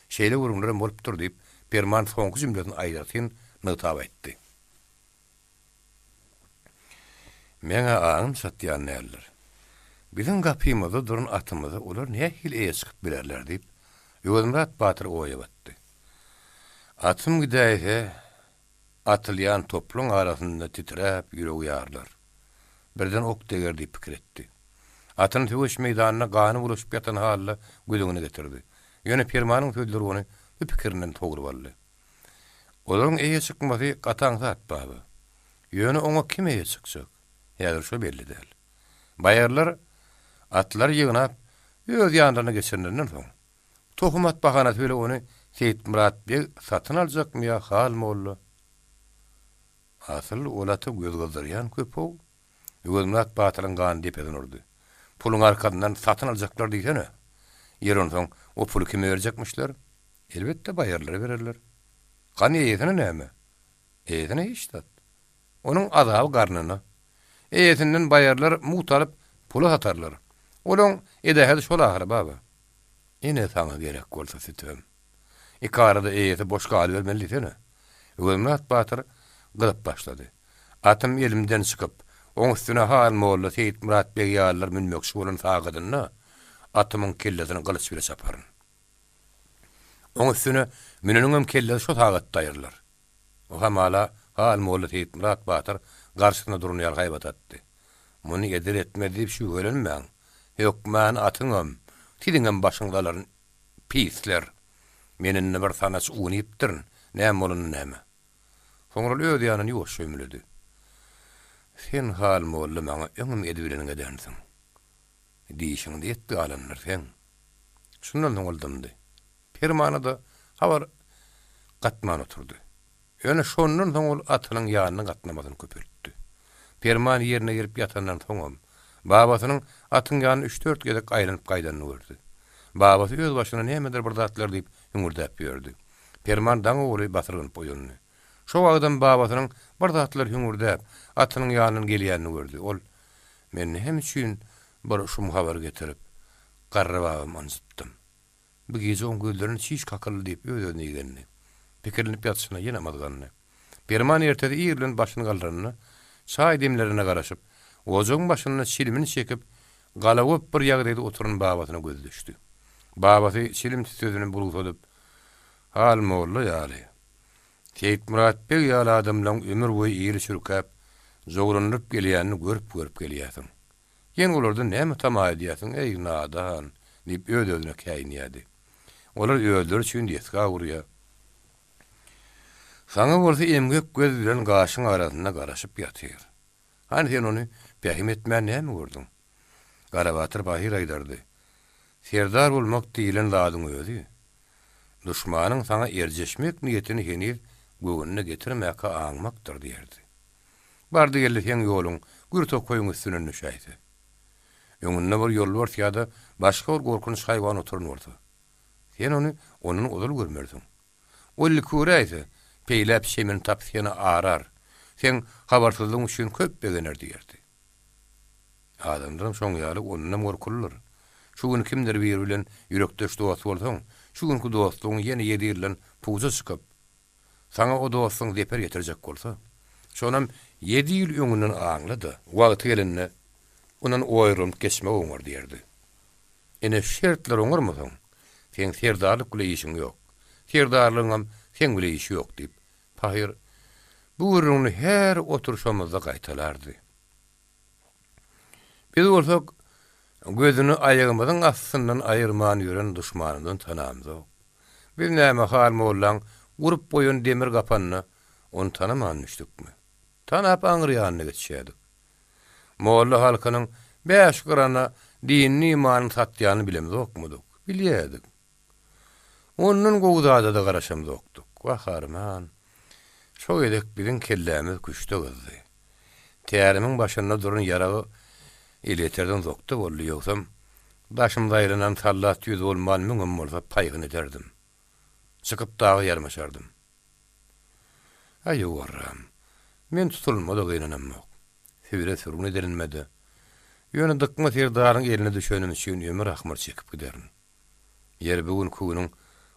şeýle gurumlarym bolupdyr diýip Perman soňky jümleden aýdyrtyn nytab etdi. Meňe aňym satýan näler. Bizim gapymyzda durun atymyzy olar nähil eýe çykyp bilerler diýip Ýöwürmurat Batyr oýa batdy. Atym gidäýse atylýan toplum arasynda titräp ýüregi ýarlar. Birden ok deger diýip pikir etdi. Atyn töweş meýdanyna gany buluşyp ýatan halla gözüňe getirdi. Ýöne Permanyň sözleri ony bu pikirinden togry boldy. Olaryň eýe çykmasy gataň zat baba. Ýöne oňa kim eýe çykjak? Ýa-da şo belli däl. Baýarlar atlar ýygnap öz ýanlaryna geçirenden soň tohumat bahana bile ony Seyit Murat beg satyn aljakmy ýa Hal Molla? Asyl olaty göz galdyrýan köpüň Ýöwürmurat Batyryň gany depeden urdy. Puluň arkasyndan satyn aljaklar diýsene. Ýeron soň o puly kime berjekmişler? Elbetde baýarlara bererler. Gany ýetine näme? Ýetine işdat. Onuň azaby garnyna. Ýetinden baýarlar mutalyp pulu satarlar. Olaň edähedi şol ahry baba. Ene saňa gerek bolsa sütüm. İkarada ýeti boş galy bermeli diýsene. Ýöwürmurat Batyr gylyp başlady. Atym elimden çykyp, oň üstüne Hal Molla Seyit Murat beg ýarlar minmekçi bolan sagydyna, atymyň kellesini gylyç bile çaparyn. Oň üstüne müneniňem kellesi şo sagatda aýyrlar. O hamala Hal Molla Seyit Murat Batyr garşysyna durunýar gaýbat atdy. Muny eder etmedi diýip şu görenmäň. Ýok, men atyňam, tidiňem başyňdalaryn pisler. Menenne bir sanat unypdyr. Näme bolan näme? Soňra öz ýanyny ýoş şömledi. Sen Hal Molla maňa öňüm edibilen edensiň. Diýişiň diýetdi alanlar sen. Şundan oldumdy. Permanada habar gatman oturdy. Ýöne şondan soň ol atynyň ýanyna gatnamasyny köpürtdi. Perman ýerine girip ýatandan soň babasynyň atyň ýanyny 3-4 gezek aýlanyp gaýdanyny gördü. Babasy öz başyna nämedir bir zatlar diýip hüňürdäp ýördi. Perman daň oly batyrgynyp goýandy. Şo wagtdan babasynyň bir zatlar hüňürdäp atynyň ýanyna gelýänini gördü. Ol men hem üçin bir şum habar getirip garrabam anjytdym. Bu gece on gözlerini çiş kakırlı diýip öýdüni ýegenini. Pikirinip ýatsyna ýene madganyny. Perman ertede ýerlen başyny galdyranyny, çaý demlerine garaşyp, ojoň başyna çilimini çekip, galawyp bir ýagdaýda oturan babasyna göz düşdi. Babasy çilim sözüni bulgudyp, Hal Molla ýaly. Seyit Murat beg ýaly adamlaryň ömür boýy ýyly sürkäp, zogranyp gelýänini görüp gelýärsiň. Ýen olardan näme tama edýärsiň ey nadan diýip öýdüne käýnýärdi. Olar öýdür üçin diýetkä gurýar. Saňa bolsa emgek göz bilen gaşyň arasynda garaşyp ýatyr. Hani sen ony pähim etmän näme gördüň? Garabatyr Bahir aýdardy. Serdar bolmak diýilen ladyň öýdi. Düşmanyň saňa erjeşmek niýetini henüz göwnüne getirmäkä aňmakdyr diýerdi. Bardy geldi sen ýoluň gürtok koýuň üstüne nüşäýdi. Öňünde bir ýol bar ýa-da başga bir gorkunç haýwan oturýardy. Sen onuň oduly görmerdiň. Ol kuräýdi. Peýläp şemin tapsyna arar. Sen habarsyzlygyň üçin köp begener diýerdi. Adamlar şoň ýaly onundan gorkullar. Şu gün kimdir bir bilen ýürekdeş dost bolsaň, şu günkü dostlugyň ýene ýedilen puza çykyp, saňa o dostyň deper ýetirjek bolsa, şonam 7 ýyl öňünden aňlady. Wagty gelende onuň oýrum geçme oňar diýerdi. Ene şertler oňarmasaň, sen serdarlyk bilen işiň ýok. Serdarlygyňam sen bilen işi ýok diýip, Pahir bu urunu her oturuşamızda gaýtalardy. Biz bolsak gözüni aýagymyzyň astyndan aýyrman ýören düşmanyndan tanamyzok. Biz näme Hal Mollaň gurup boýun demir gapanyny onu tanamanyşdykmy? Tanap aňyrýanyny geçýärdik. Molla halkynyň 5 grana dinni imanyny satýany bilemizokmydyk? Bilýärdik. Onun gowdada da garaşamyzokdyk. Waharman. Şo edek biziň kellämiz güçde gızdy. Täärimiň başynda durun ýaragy eleterden zokda boldy ýoksam, Başımda ayrılan tallat yüz olman müngüm bolsa paýgyn ederdim. Çıkıp dağı yarmaşardım. Aýy warram. Men tutulmada gynanamok. Sebire sürgün edilinmedi. Ýöne dıkma terdaryň eline düşenim üçin ömür ahmar çekip giderim. Yer bugün kuýunyň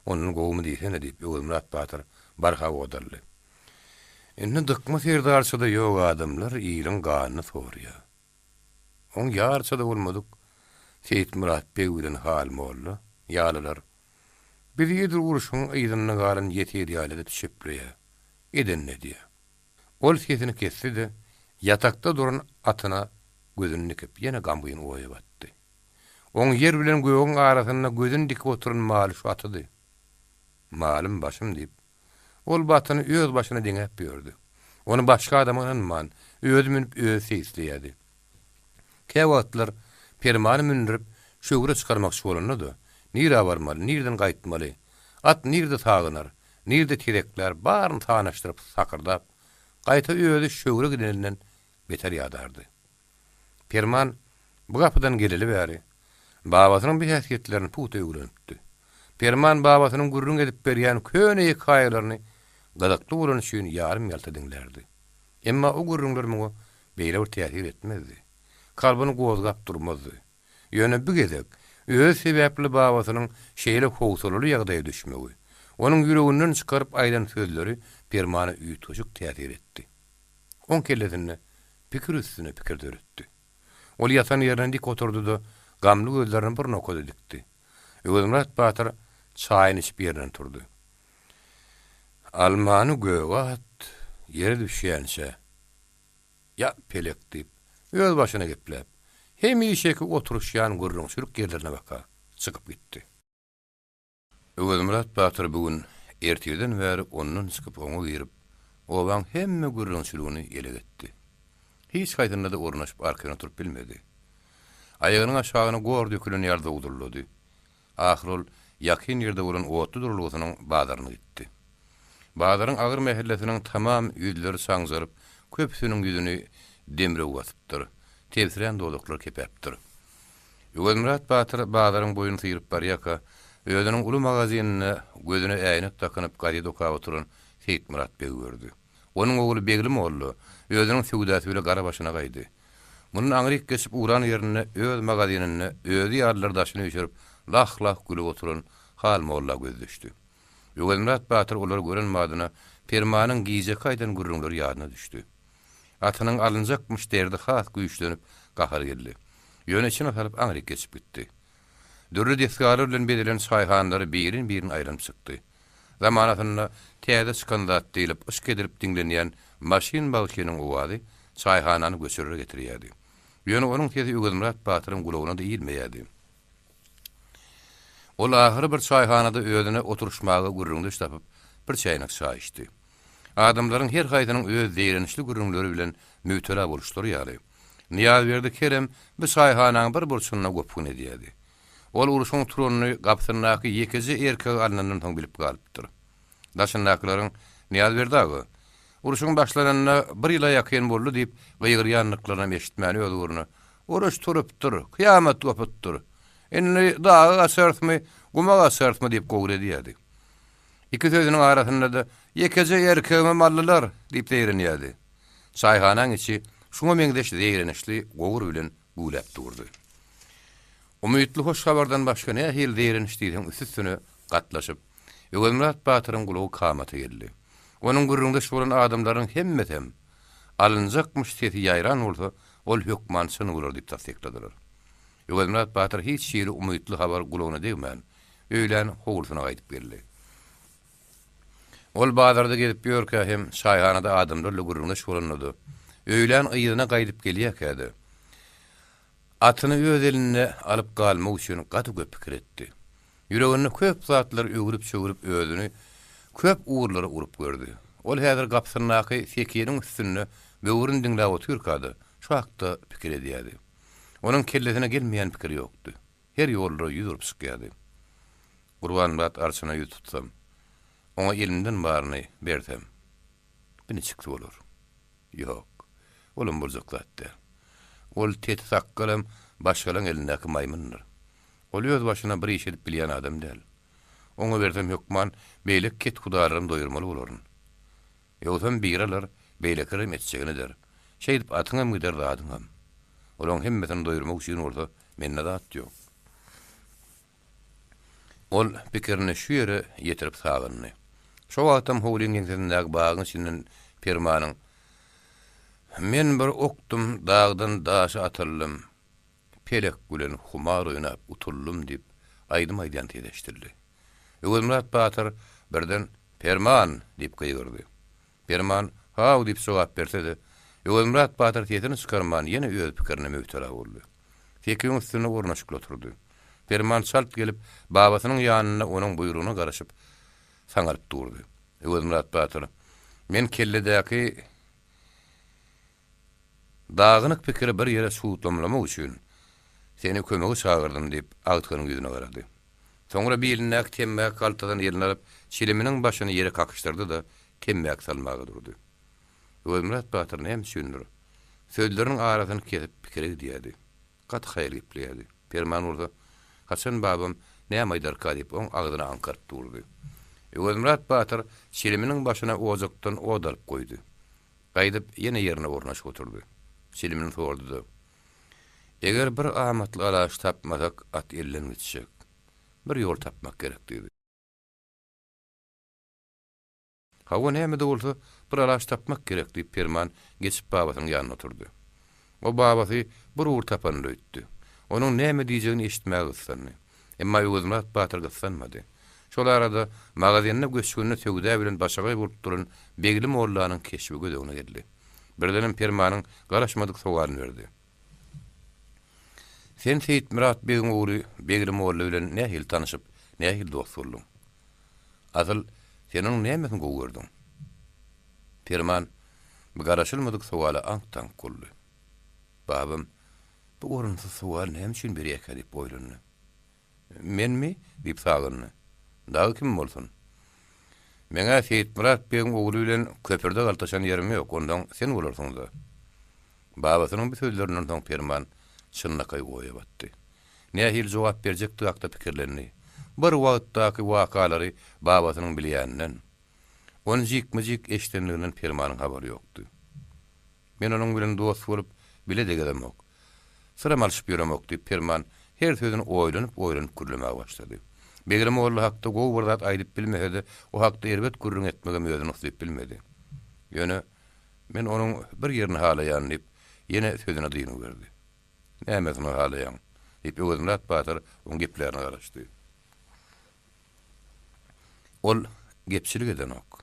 onuň gowumy diýsene diýip Ömürat Batyr barha godarly. Indi dıkma terdaryçyda ýok adamlar ýylyň ganyny sorýar. On ýarçyda bolmadyk. Seyit Murat Bey bilen hal mollu, ýalylar. Bir ýedir uruşyň ýygyny galan ýetir ýalyda düşüpleýär. Eden ne diýär? Ol sesini kesdi de yatakta duran atyna gözüni dikip ýene gambyny oýa batdy. Oň yer bilen göýüň arasyna gözüni dikip oturan maly şu atydy. Malym başym diýip ol batyny öz başyna diňep ýördi. Onu başga adamyň man özümün öz seýisleýärdi. Käwatlar permany mündirip şöwre çykarmakçy bolanydy. Nire barmaly, nirden gaýtmaly? At nirde tagynar, nirde terekler baryny tanaşdyryp sakırdap, gaýta öýüde şöwre gideninden beter ýadardy. Perman bu gapydan geleli bäri babasynyň bir häsiýetlerini puta öwrenipdi. Perman babasynyň gurrun edip berýän köne hikaýalaryny gadakly bolan üçin ýarym ýalta diňlerdi. Emma o gurrunlar muňa beýle bir täsir etmezdi. Kalbyny gozgap durmazdy. Ýöne bu gezek öz sebäpli babasynyň şeýle howsalaly ýagdaýa düşmegi, onuň ýüreginden çykaryp aýdan sözleri Permana üýtüjük täsir etdi. On kellesinde pikir üstüne pikir döretdi. Ol ýatan ýerine dik oturdy-da gamly gözlerini bir nokada dikdi. Ömürat Batyr çaýyny içip ýerinden turdy. Almany göge at, ýere düşýänçe. Ya pelek diýip öz başyna gepläp, hem işeki oturuşýan gurrun sürük yerlerine baka, çykyp gitdi. Ömürat Batyr bugün ertirden bäri ondan çykyp oňa girip, owaň hemme gurrun sürügini ele getdi. Hiç gaýtynda da ornaşyp arkadan oturup bilmedi. Aýagynyň aşagyna gor dökülen ýerde udurlady. Ahir ol ýakyn ýerde bolan otly durlugynyň badaryna gitdi. Badaryň agyr mehellesiniň tamam ýüzleri saňzaryp, köpsüniň ýüzüni demre ugatypdyr. Tebsiren doluklar kepepdir. Ömürat Batyr badaryň boyuny syryp barýaka, özüniň uly magazinyny gözüne äýnek takynyp gary dokap oturan Seyit Murat Bey gördü. Onuň ogly Beglim boldy. Özüniň söwdasy bilen gara başyna gaýdy. Munyň aňryk geçip uran ýerine öz magazinyny, özü ýarlar daşyny öýşürip, lah gülüp oturan hal molla göz düşdi. Ömürat Batyr olar gören madyna Permanyň giýje kaýdan gurrunlar ýadyna düşdi. Atynyň alınjakmış derdi has güýçlenip gahar geldi. Ýöneçini salyp aňryk geçip gitdi. Dürri desgarlar bilen bedelen çaýhanlary birin aýranyp çykdy. Zamanatyna täze çykan zat diýilip ışk edilip diňlenýän maşin bagşynyň owady çaýhanany göçürür getirýärdi. Ýöne onuň sesi Ömürat Batyryň gulagyna da ýilmeýärdi. Ol ahyry bir çaýhanada özüne oturuşmagy gurrundy tapyp bir çaýnak çaý içdi. Adamlaryň her gaýdynyň öz zeýrenişli gurrunlary bilen mütela boluşlary ýaly. Niýaz Kerem bu çaýhanaň bir burçyna gopun edýärdi. Ol uruşyň turuny gapsynaky ýekezi erkek alnandan soň bilip galypdyr. Daşynaklaryň Niýaz dagy uruşyň başlanyna bir ýyla ýakyn boldy diýip gyýgyrýanlyklaryny eşitmäni öz uruna. Uruş turupdyr, kıyamet gopupdyr. Indi dağa gasartmy, gumaga gasartmy diýip gowur edýärdi. İki sözüniň arasynda da ýekezi erkegime mallylar diýip deýrenýärdi. Çaýhanaň içi şuňa meňdeş deýrenişli gowur bilen gulap durdy. Umytly hoş habardan başga ne hil deýreniş diýdiň üstüne gatlaşyp, Ömürat Batyryň gulagy kamaty geldi. Onuň gurrunda şuran adamlaryň hemmetem alınjakmış sesi ýaýran bolsa, ol hökmançyny gurar diýip tasdikladylar. Ömürat Batyr hiç şeýle umytly habar gulagyna degmän, öýlen howulsyna gaýdyp geldi. Ol bazarda gelip ýörkä hem çaýhanada adamlarla gurrunda şolanydy. Öýlen ýygyna gaýdyp gelýärkädi. Atyny öz eline alyp galmak üçin gaty köp pikir etdi. Ýüregine köp zatlar öwürip özüni köp uğurlara urup gördü. Ol häzir gapsynaky sekeriň üstüne böwrüň diňläp oturýardy. Şu hakda pikir edýärdi. Onuň kellesine gelmeýän pikir ýokdy. Her ýollara ýüzüp çykýardy. Gurbanbat arşyna ýüz tutsam, ona elimden baryny bersem, beni çykdy bolar. Ýok, olum boljak zatdy. Ol tet sakkalym başgalarň elindäki maýmundyr. Ol öz başyna bir iş edip bilýän adam däl. Oňa bersem ýokman, beýlek ket hudarlarym doýurmaly bolaryn. Ýogsa biralar beýlekerim etjegini der. Şeýdip atyňam gider adyňam. Olaň hemmesini doýurmak üçin orada menne zat ýok. Ol pikirini şu ýere ýetirip sagyndy. Şo wagtam howlin ýeňsindäki bagyň içinden Permanyň men bir oktum dağdan daşa atyldım. Pelek gülen humar oynap utullum dip aýdym aýdan tedeşdirdi. Öwelmurat Batyr birden Perman dip gıýgyrdy. Perman haw dip sowap berse-de Öwelmurat Batyr tetini çykarman ýene öz pikirini möhtere boldy. Tekiň üstüne ornaşyk oturdy. Perman çalt gelip babasynyň ýanyna onuň buýrugyna garaşyp saňaryp durdy. Öwelmurat Batyr men kelledäki dağınık pikiri bir yere suwutlamlamak üçin seni kömegi çağırdım dip agtynyň ýüzüne garady. Soňra bir ýeline temmäk galtadan ýerini alyp çiliminiň başyny ýere kakışdyrdy da temmäk salmagy durdy. Öwelmurat Batyr näme düşündir? Sözleriniň arasyny kesip pikiri diýdi. Gat haýır gepleýärdi. Perman urda Hasan babam näme aýdarka dip oň agdyna ankaryp durdy. Öwelmurat Batyr çiliminiň başyna ozakdan odaryp goýdy. Gaýdyp ýene ýerine ornaşyp oturdy. Çilimini sordu. Eger bir amatly alaş tapmasak at elden geçecek. Bir ýol tapmak gerek diýdi. Hawa näme de bolsa bir alaş tapmak gerek diýip Perman geçip babasynyň ýanyna oturdy. O babasy bir uğur tapanyny öýtdi. Onuň näme diýjegini eşitmäge ýetdi. Emma Öwelmurat Batyr gyssanmady. Şol arada magazynyna göçgünni tögüdä bilen başaga bolup duran Beglim oğullanyň keşbi gödegine geldi. Birdenem Permanyň garaşmadyk sowalyny berdi. Sen Seyit Murat Begim oğlu Beglim oğlu bilen nähil tanyşyp, nähil dost boldun? Asyl seniň nämesin gowurdyň? Perman bu garaşylmadyk sowala aňtan kuldy. Babam bu orunsyz sowal näme üçin berýär diýip boýlandy. Menmi diýip sagyndy. Dağı kim bolsun? Meňe Seyit Murat Begim oğlu bilen köpürde galtaşan ýerim ýok, ondan sen bolarsyň da. Babasynyň bu sözlerinden soň Perman çynnaky goýa batdy. Nähil jogap berjek diýakda pikirlerini. Bir wagtdaky wakalary babasynyň bilýäninden. Onu jik-mijik eşdenliginden Permanyň habary ýokdy. Men onuň bilen dost bolup bile degedemok. Sıram alyşyp ýöremok diýip Perman her sözüni oýlanyp gürlemäge başlady. Beglim oğlu hakda gowurdat aýdyp bilmehedi, o hakda erbet gürrüň etmege möýdüň usyp bilmedi. Ýöne men onuň bir ýerini halaýan diýip ýene sözüne dyýyny berdi. Nämesin halaýan diýip Öwelmurat Batyr onuň geplerini garaşdy. Ol gepçilik eden ok.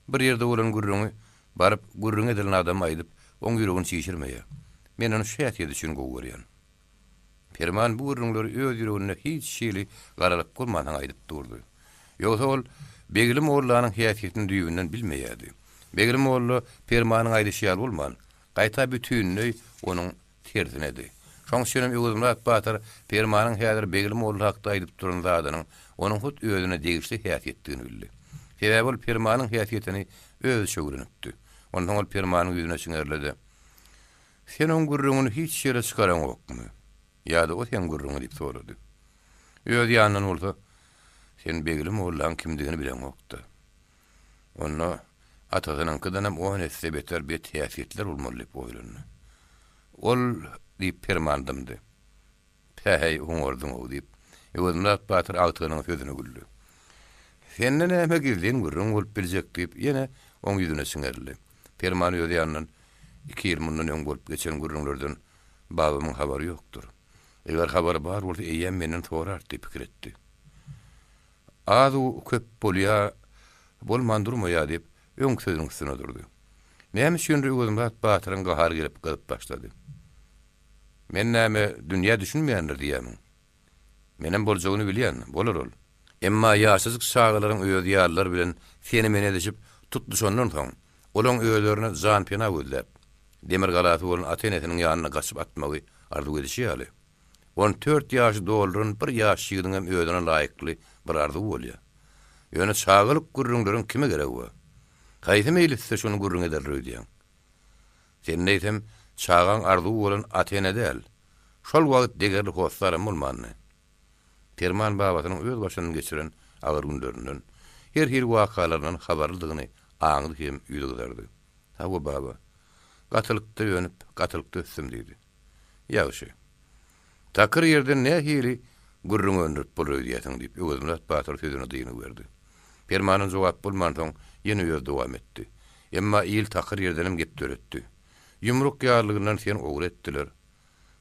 Bir ýerde bolan gürrüňi baryp gürrüň edilen adam aýdyp oň ýüregini çiğişirmeýär. Men onu şäherçi üçin gowurýan. Perman bu gürrüňleri öz ýüregine hiç şeýle garalyp bolmadan aýdyp durdy. Ýogsa ol Beglim oğullanyň häsiýetini düýbünden bilmeýärdi. Beglim oğlu Permanyň aýdyşy bolman, gaýta bütünlüği onuň tersinedi. Şoň üçin Öwelmurat Batyr Permanyň häzir Beglim oğlu hakda aýdyp duran zadynyň onuň hut özüne degişli häsiýetini bildi. Sebäbi ol Permanyň häsiýetini öz şöwrenipdi. Ondan ol Permanyň ýüzüne çiňerledi. Sen oň gürrüňini hiç ýere çykaran okmy? Ýa-da o sen gürrüňi diýip sorady. Öz ýanyndan bolsa, sen Beglim oğullaň kimdigini bilen okdy. Onu atasynyňkydan hem o nesle beter bir häsiýetler bolmaly diýip oýlandy. Ol diýip Perman dymdy. Pähey oňordyň o diýip Öwelmurat Batyr agtynyň sözüne güldü. Senden näme gizlin gürrüň bolup biljek diýip ýene oň ýüzüne çiňerli. Perman öz ýanyndan 2 ýyl mundan öň bolup geçen gürrüňlerden babamyň habary ýokdur. Eger habar bar bolsa eýem menden sorar diýip pikir etdi. Adu köp bolýa bolmandyrmaýa diýip öň sözüň üstüne durdy. Näme üçin Öwelmurat Batyryň gahary gelip gyzyp başlady. Men näme dünýä düşünmeýändir diýämiň. Menem boljagyny bilýän, bolar ol. Emma ýaşsyzyk şagalaryň öz ýarlar bilen seni men edişip tutduşondan soň, olaň öýlerine jan pena gözläp, demir galaty bolan atenetiniň ýanyna gaçyp atmagy arzu edişýärli. 14 ýaşy dolurun bir ýaş ýygynyň hem öýüne laýykly bir arzu bolýar. Ýöne çağılık gürrüňleriň kime gerek we? Gaýsy meýilse şonu gürrüň ederler diýen. Sen näýsem çağan arzu bolan atene däl. Şol wagt degerli hoslarym bolmany. Perman babasynyň öz başynyň geçiren agyr günlerinden, her wakalaryndan habarlydygyny aňyr hem ýüzgürdi. Hawa baba, gatylykda ýönüp, gatylykda össüm diýdi. Ýagşy. Takır ýerden ne hili gurrun öndürüp bolýar diýeň diýip özüne Batyr sözüne diýeni berdi. Permanyň jogap bolman soň ýene ýöz dowam etdi. Emma ýyl takır ýerdenim gep döretdi. Yumruk ýarlygyndan sen ogul etdiler.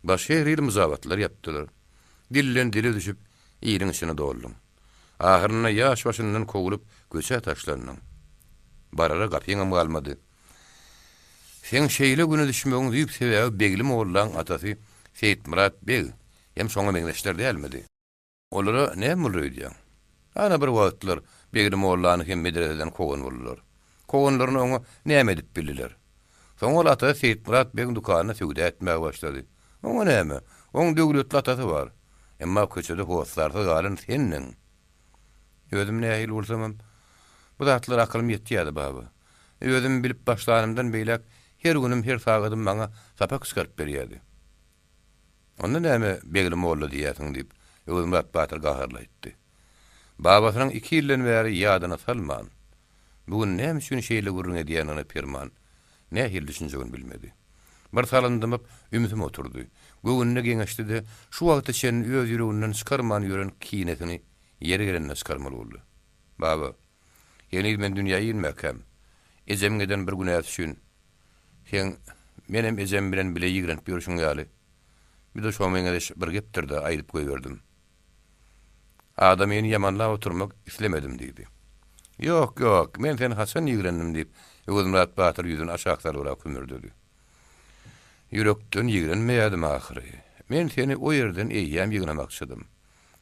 Başga ýerli muzabatlar yapdylar. Dillen dile düşüp ýylyň içine doldum. Ahyryna ýaş başyndan kowulup göçe taşlandyň. Barara gapyňam galmady. Sen şeýle güne düşmegiň diýip sebäbi beglim ogullan atasy Seyit Murat Bey hem soňa meňzeşler dälmedi. Olara ne mülüýdýär? Ana bir wagtlar beglim ogullany hem medreseden kowan boldular. Kowanlaryny oňa näme edip bildiler. Soňa ata Seyit Murat Bey'in dukanyna söwda etmäge başlady. Oňa näme? Oň döwletli atasy bar. Emma köçede howsarda galyn senden. Özüm nähil bolsamam, bu zatlar akylym ýetýärdi baba. Özüm bilip başlanymdan beýlek her günüm her sagadym maňa sapak çykaryp berýärdi. Onda näme beglim boldy diýäsiň diýip özüm Batyr gaharlaýdy. Babasynyň 2 ýyldan bäri ýadyna salman. Bugün näme üçin şeýle gurrun edýänini Perman nähil düşünjegini bilmedi. Bir salyndyp ümitim oturdy. Göwünne geňeşdi-de şu wagtda sen öz ýüreginden çykarman ýören kinesini ýere gelende çykarmaly boldy. Baba, ýeni men dünýäýe inmäkem. Ejemgeden bir günä düşün. Sen menem ejem bilen bile ýigrenip ýörüşiň ýaly. Bir de şo meňe bir gepdirdi, aýdyp goýberdim. Adam ýeni ýamanlap oturmak islemedim diýdi. Ýok, men sen haçan ýigrendim diýip özüm Batyr ýüzüni aşağı salyp kümürdi. Yürekden ýigrenmeýärdim ahyry. Men seni o ýerden eýýäm ýigremakçydym.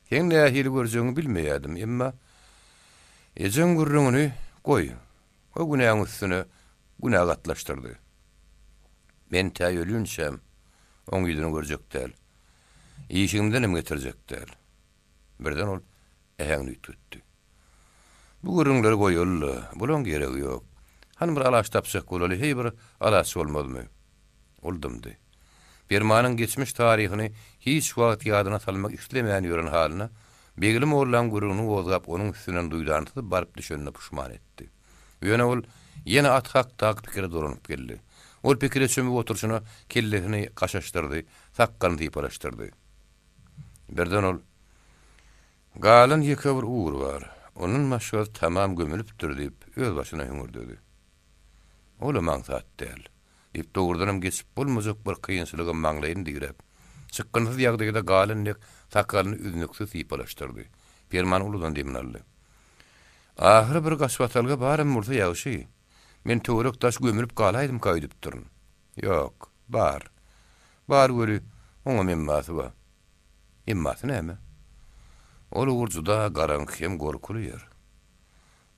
Sen nähili görjegiňi bilmeýärdim, emma ejen gurruňyny goý. O günäň üstüne günä gatlaşdyrdy. Men täýölünçem, oň ýüzüni görjek däl. Ýeşigimden em getirjek däl. Birden ol ähäňni tutdy. Bu gurrunlary goýuldy, bulan geregi ýok. Han bir alaş tapşyk bolaly, hey bir alaş bolmadymy? Oldumdy. Permanyň geçmiş taryhyny hiç wagt ýadyna salmak islemeýän ýören halyna beglim bolan gurruny gozgap onuň üstünden duýdanty baryp düşenine puşman etdi. Ýöne ol ýene athak tak pikire duranyp geldi. Ol pikire çömüp oturşyna kellesini gaşaşdyrdy, sakkany typalaşdyrdy. Birden ol galyn ýeke bir uğur bar. Onun maşgal tamam gömülüpdir diýip öz başyna hüngürdedi. Ola maňsat däl. Ip doğurdanam geçip bolmazak bir kıyınçılığı maňlaýyn diýip. Çykgynsyz ýagdaýda galynlyk sakalyny üzünüksiz ýypalaşdyrdy. Perman uludan demin aldy. Ahyry bir gaşwatalga barym bolsa ýagşy. Men töwerek taş gömülüp galaýdym kaýdyp durun. Ýok, bar. Bar göri, oňa memmasy bar. Emmasy näme? Ol urjuda garanky hem gorkulu ýer.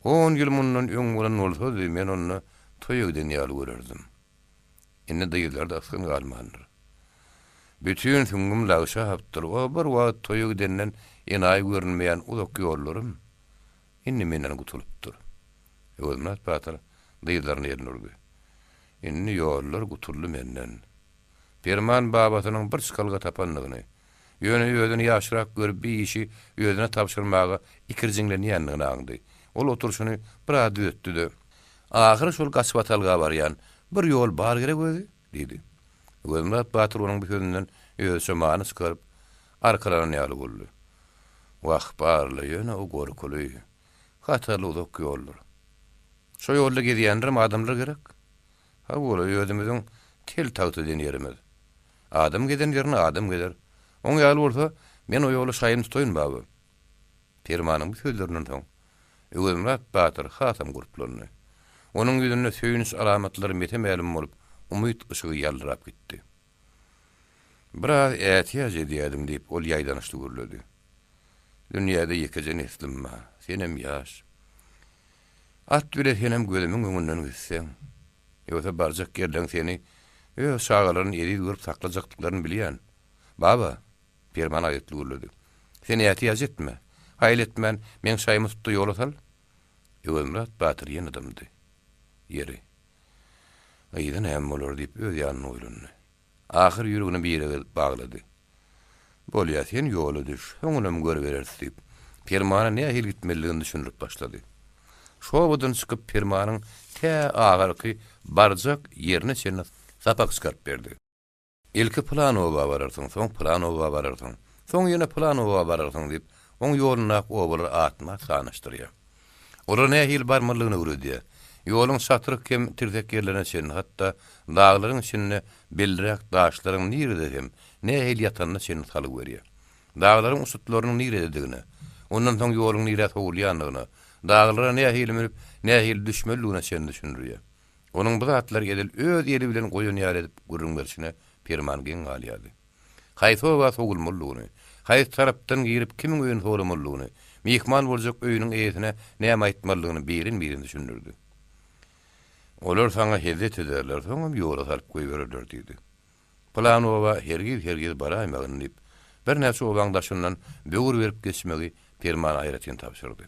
10 ýyl mundan öň bolan bolsa men onu toýugdan ýaly görerdim. Inne diýerler de asyn galmandyr. Bütün süngüm lawşa hapdyr. O bir wagt toýug denilen enaý görünmeýän uzak ýollarym inni menden gutulupdyr. Özüne Batyr diýerlerini ýerlerdi. Inni ýollar gutuldy menden. Perman babasynyň bir şkalga tapanlygyny, ýöne ýödüni ýaşyrak görüp bir işi ýödüne tapşyrmagy ikirjiňlenýändigini aňdy. Ol oturşyny bir ady ötdi. Ahyry şol gaçwatalga barýan bir ýol bar gerek özi, diýdi. Özüne Batyr onuň bir sözünden ýöse many çykaryp arkalanyny ýaly boldy. Wagt barly ýöne o gorkuly, hatarly uzak ýollar. Şo ýolda gezýändirim adamlar gerek. Ha bola ýödümiziň tel tagty denýärimiz. Adam geden ýerine adam geler. Oň ýaly bolsa, men o ýoly şaýyn tutoýyn baba. Permanyň bu sözlerinden soň Özüne Batyr hatam guruplandy. Onuň ýüzünde söýünç alamatlary metemälim bolup, umyt ışığı ýaldyrap gitdi. Biraz ätiýaz edýärdim diýip ol ýaýdanyşdy gürledi. Dünýäde ýekeje neslim bar, senem ýaş. At bile senem gözümiň öňünden geçseň, ýöse barjak yerden seni öz şagalaryny eri görüp saklajakdyklaryny bilýän. Baba, Perman aýtly gürledi. Sen ätiýaz etme. Haýl etmän, men şaýmy tutdy ýola sal. Ýöňe Batyr ýenidimdi. Yeri. Aýdan hem bolar diýip öz ýanyna oýlandy. Ahyr ýüregini bir ýere baglady. Bolýa sen ýoly düş, öňünüm görberersiz diýip Pirmana nähil gitmeliligini düşünüp başlady. Şowadan çykyp Pirmanyň tä agarky barjak ýerine çenli sapak çykaryp berdi. Ilki Planowa bararsyň, soň Planowa bararsyň, soň ýene Planowa bararsyň diýip oň ýoluny obalar atma sanaşdyrýar. Olar nähil barmalygyny görýär. Ýoluň satyryk kem tirzek ýerlerine çenli, hatda daglaryň içinde beldirek daşlaryň nirede hem nähil ýatanyna çenli salyp berýär. Daglaryň usutlarynyň nirededigini, ondan soň ýoluň nirede bolýanlygyny, daglara nähil minip nähil düşmelligine çenli düşünýär. Onuň bu zatlar edil öz ýeli bilen goýun ýar edip görünberçine Pirman gen galýady. Haýso we sogulmullugyny, haýs tarapdan girip kimiň öýüni soramullugyny, mihman boljak öýüniň eýetine näme aýtmalygyny birin düşünürdi. Olar saňa hezet ederler, soňam ýola salyp goýberler diýdi. Planowa hergiz baraýmagyny diýip bir näçe obaňdaşyndan böwür berip geçmegi Pirman aýratyn tapşyrdy.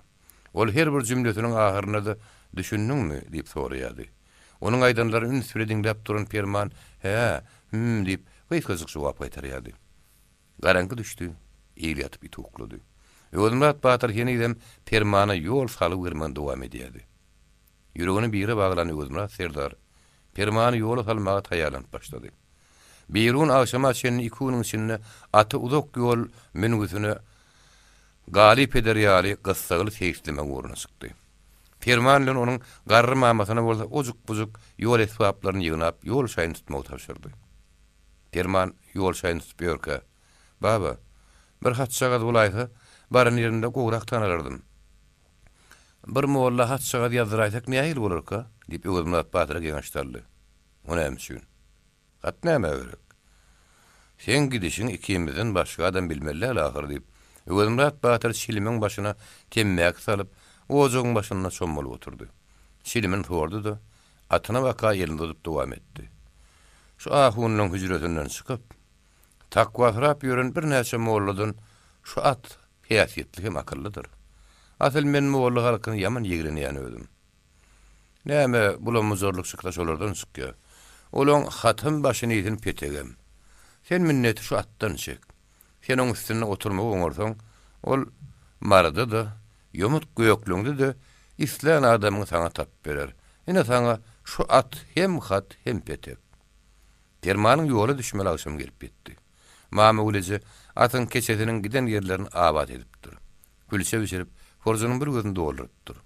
Ol her bir jümletiniň ahyryna da düşündiňmi diýip soraýardy. Onuň aýdanlary ün süre diňläp duran Pirman diýip gysgyzyk jogap gaýtarýardy. Garanky düşdi, eýil ýatyp ýetokludy. Öwürmat Batyr ýene-de Pirmana ýol salyp bermän dowam edýärdi. Ýüregine biri baglanyp Öwürmat Serdar Pirmany ýola salmaga taýýarlanyp başlady. Birun akşama çenli ikuniň içinde aty uzak ýol menüsini galip eder ýaly gyssagyly seýislemek uğruna çykdy. Pirman bilen onuň garry mamasyna bolsa ojuk-bujuk ýol esbaplaryny ýygnap ýol şaýyn tutmagy tapşyrdy. Pirman ýol şaýyn tutýarka, "Baba, bir hatçaga bulaýsa, barın ýerinde gowrak tanalardym. Bir molla hatçaga ýazdyraýsak nähil bolarka?" diýip Öwürmat Batyra geňeşdirdi. "O näme üçin? Hat näme berek? Sen gidişiň ikimizden başga adam bilmeli ahir" diýip Öwürmat Batyr şilimiň başyna temmäk salyp, ojogyň başyna çommalyp oturdy. Şilimin sordy da atyna baka ýerinde tutup dowam etdi. Şu ahunyň hüjretinden çykyp, takwasrap ýören bir näçe molladan şu at hiýasiyetli hem akyllydyr. Asyl men molla halkyny ýaman ýegrenýän özüm. Näme bulan zorluk çyklaş olardan çykýar. Olaň hatym başyny ýetin petegem. Sen minneti şu atdan çek. Sen oň üstüne oturmagy oňarsaň, ol marada da, ýomut göýekliňde de isleýän adamyň saňa tap berer. Ene saňa şu at hem hat hem petek. Pirmanyň ýola düşmeli agşam gelip bitdi. Mama ulejy atyň keçetiniň giden ýerlerini abad edipdir. Gülşe biçirip, forjanyň bir gözüni doldurypdyr.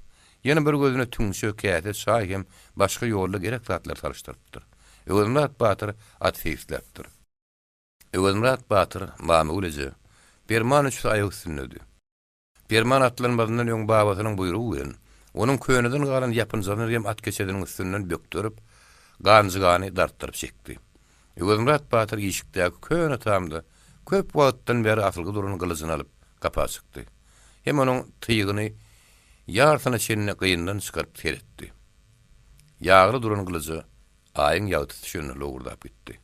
Ýene bir gözüne tüňşe käte çaý hem başga ýolda gerek zatlar salışdyrypdyr. Öwürmat Batyr at seýisläpdir. Öwürmat Batyr mama ulejy Pirman üçin aýagy üstünde. Pirman atlanmadan öň babasynyň buyrugy bilen onuň köýneden galan ýapynjany hem at keçetiniň üstünden bökdürip, ganjygany dartyryp çekdi. Öwürmat Batyr ýeşikdäki köýne tamda köp wagtdan beri asylgy duran gylyjyny alyp gapa çykdy. Hem onuň tyýygyny ýarsyna çenine gyýyndan çykaryp seretdi. Ýagry duran gylyjy aýyň ýagty düşýän lowurdap gitdi.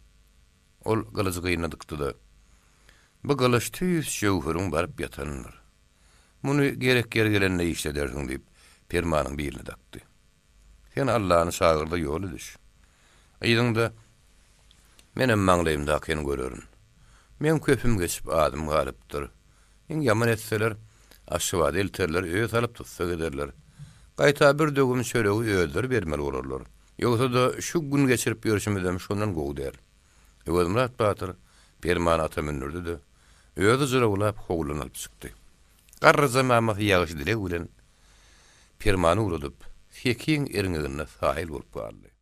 Ol gylyjy gyýyna dykdy da, "Bu gylyş tüýs şöwhürüň baryp ýatanyr. Muny gerek gelende işledersiň" diýip Pirmanyň beline dakdy. "Sen Allahyny şagyrda ýoly düş. Aýdyňda menem maňlaýymda ken görerin. Men köpüm geçip adym galypdyr. Iň ýaman etseler, aşywada elterler öýe salyp tutsa giderler. Gaýta bir dögüm çöregi öýdir bermeli bolarlar. Ýogsa da şu gün geçirip ýörüşmeden şondan gowy der." Öwürmat Batyr Pirman ata mindirdi de, öýde jyra ulap howlanyp çykdy. Garry zamama ýagyş dilek bilen Pirmany urudyp, hekiň eriňine sahil bolup galdy.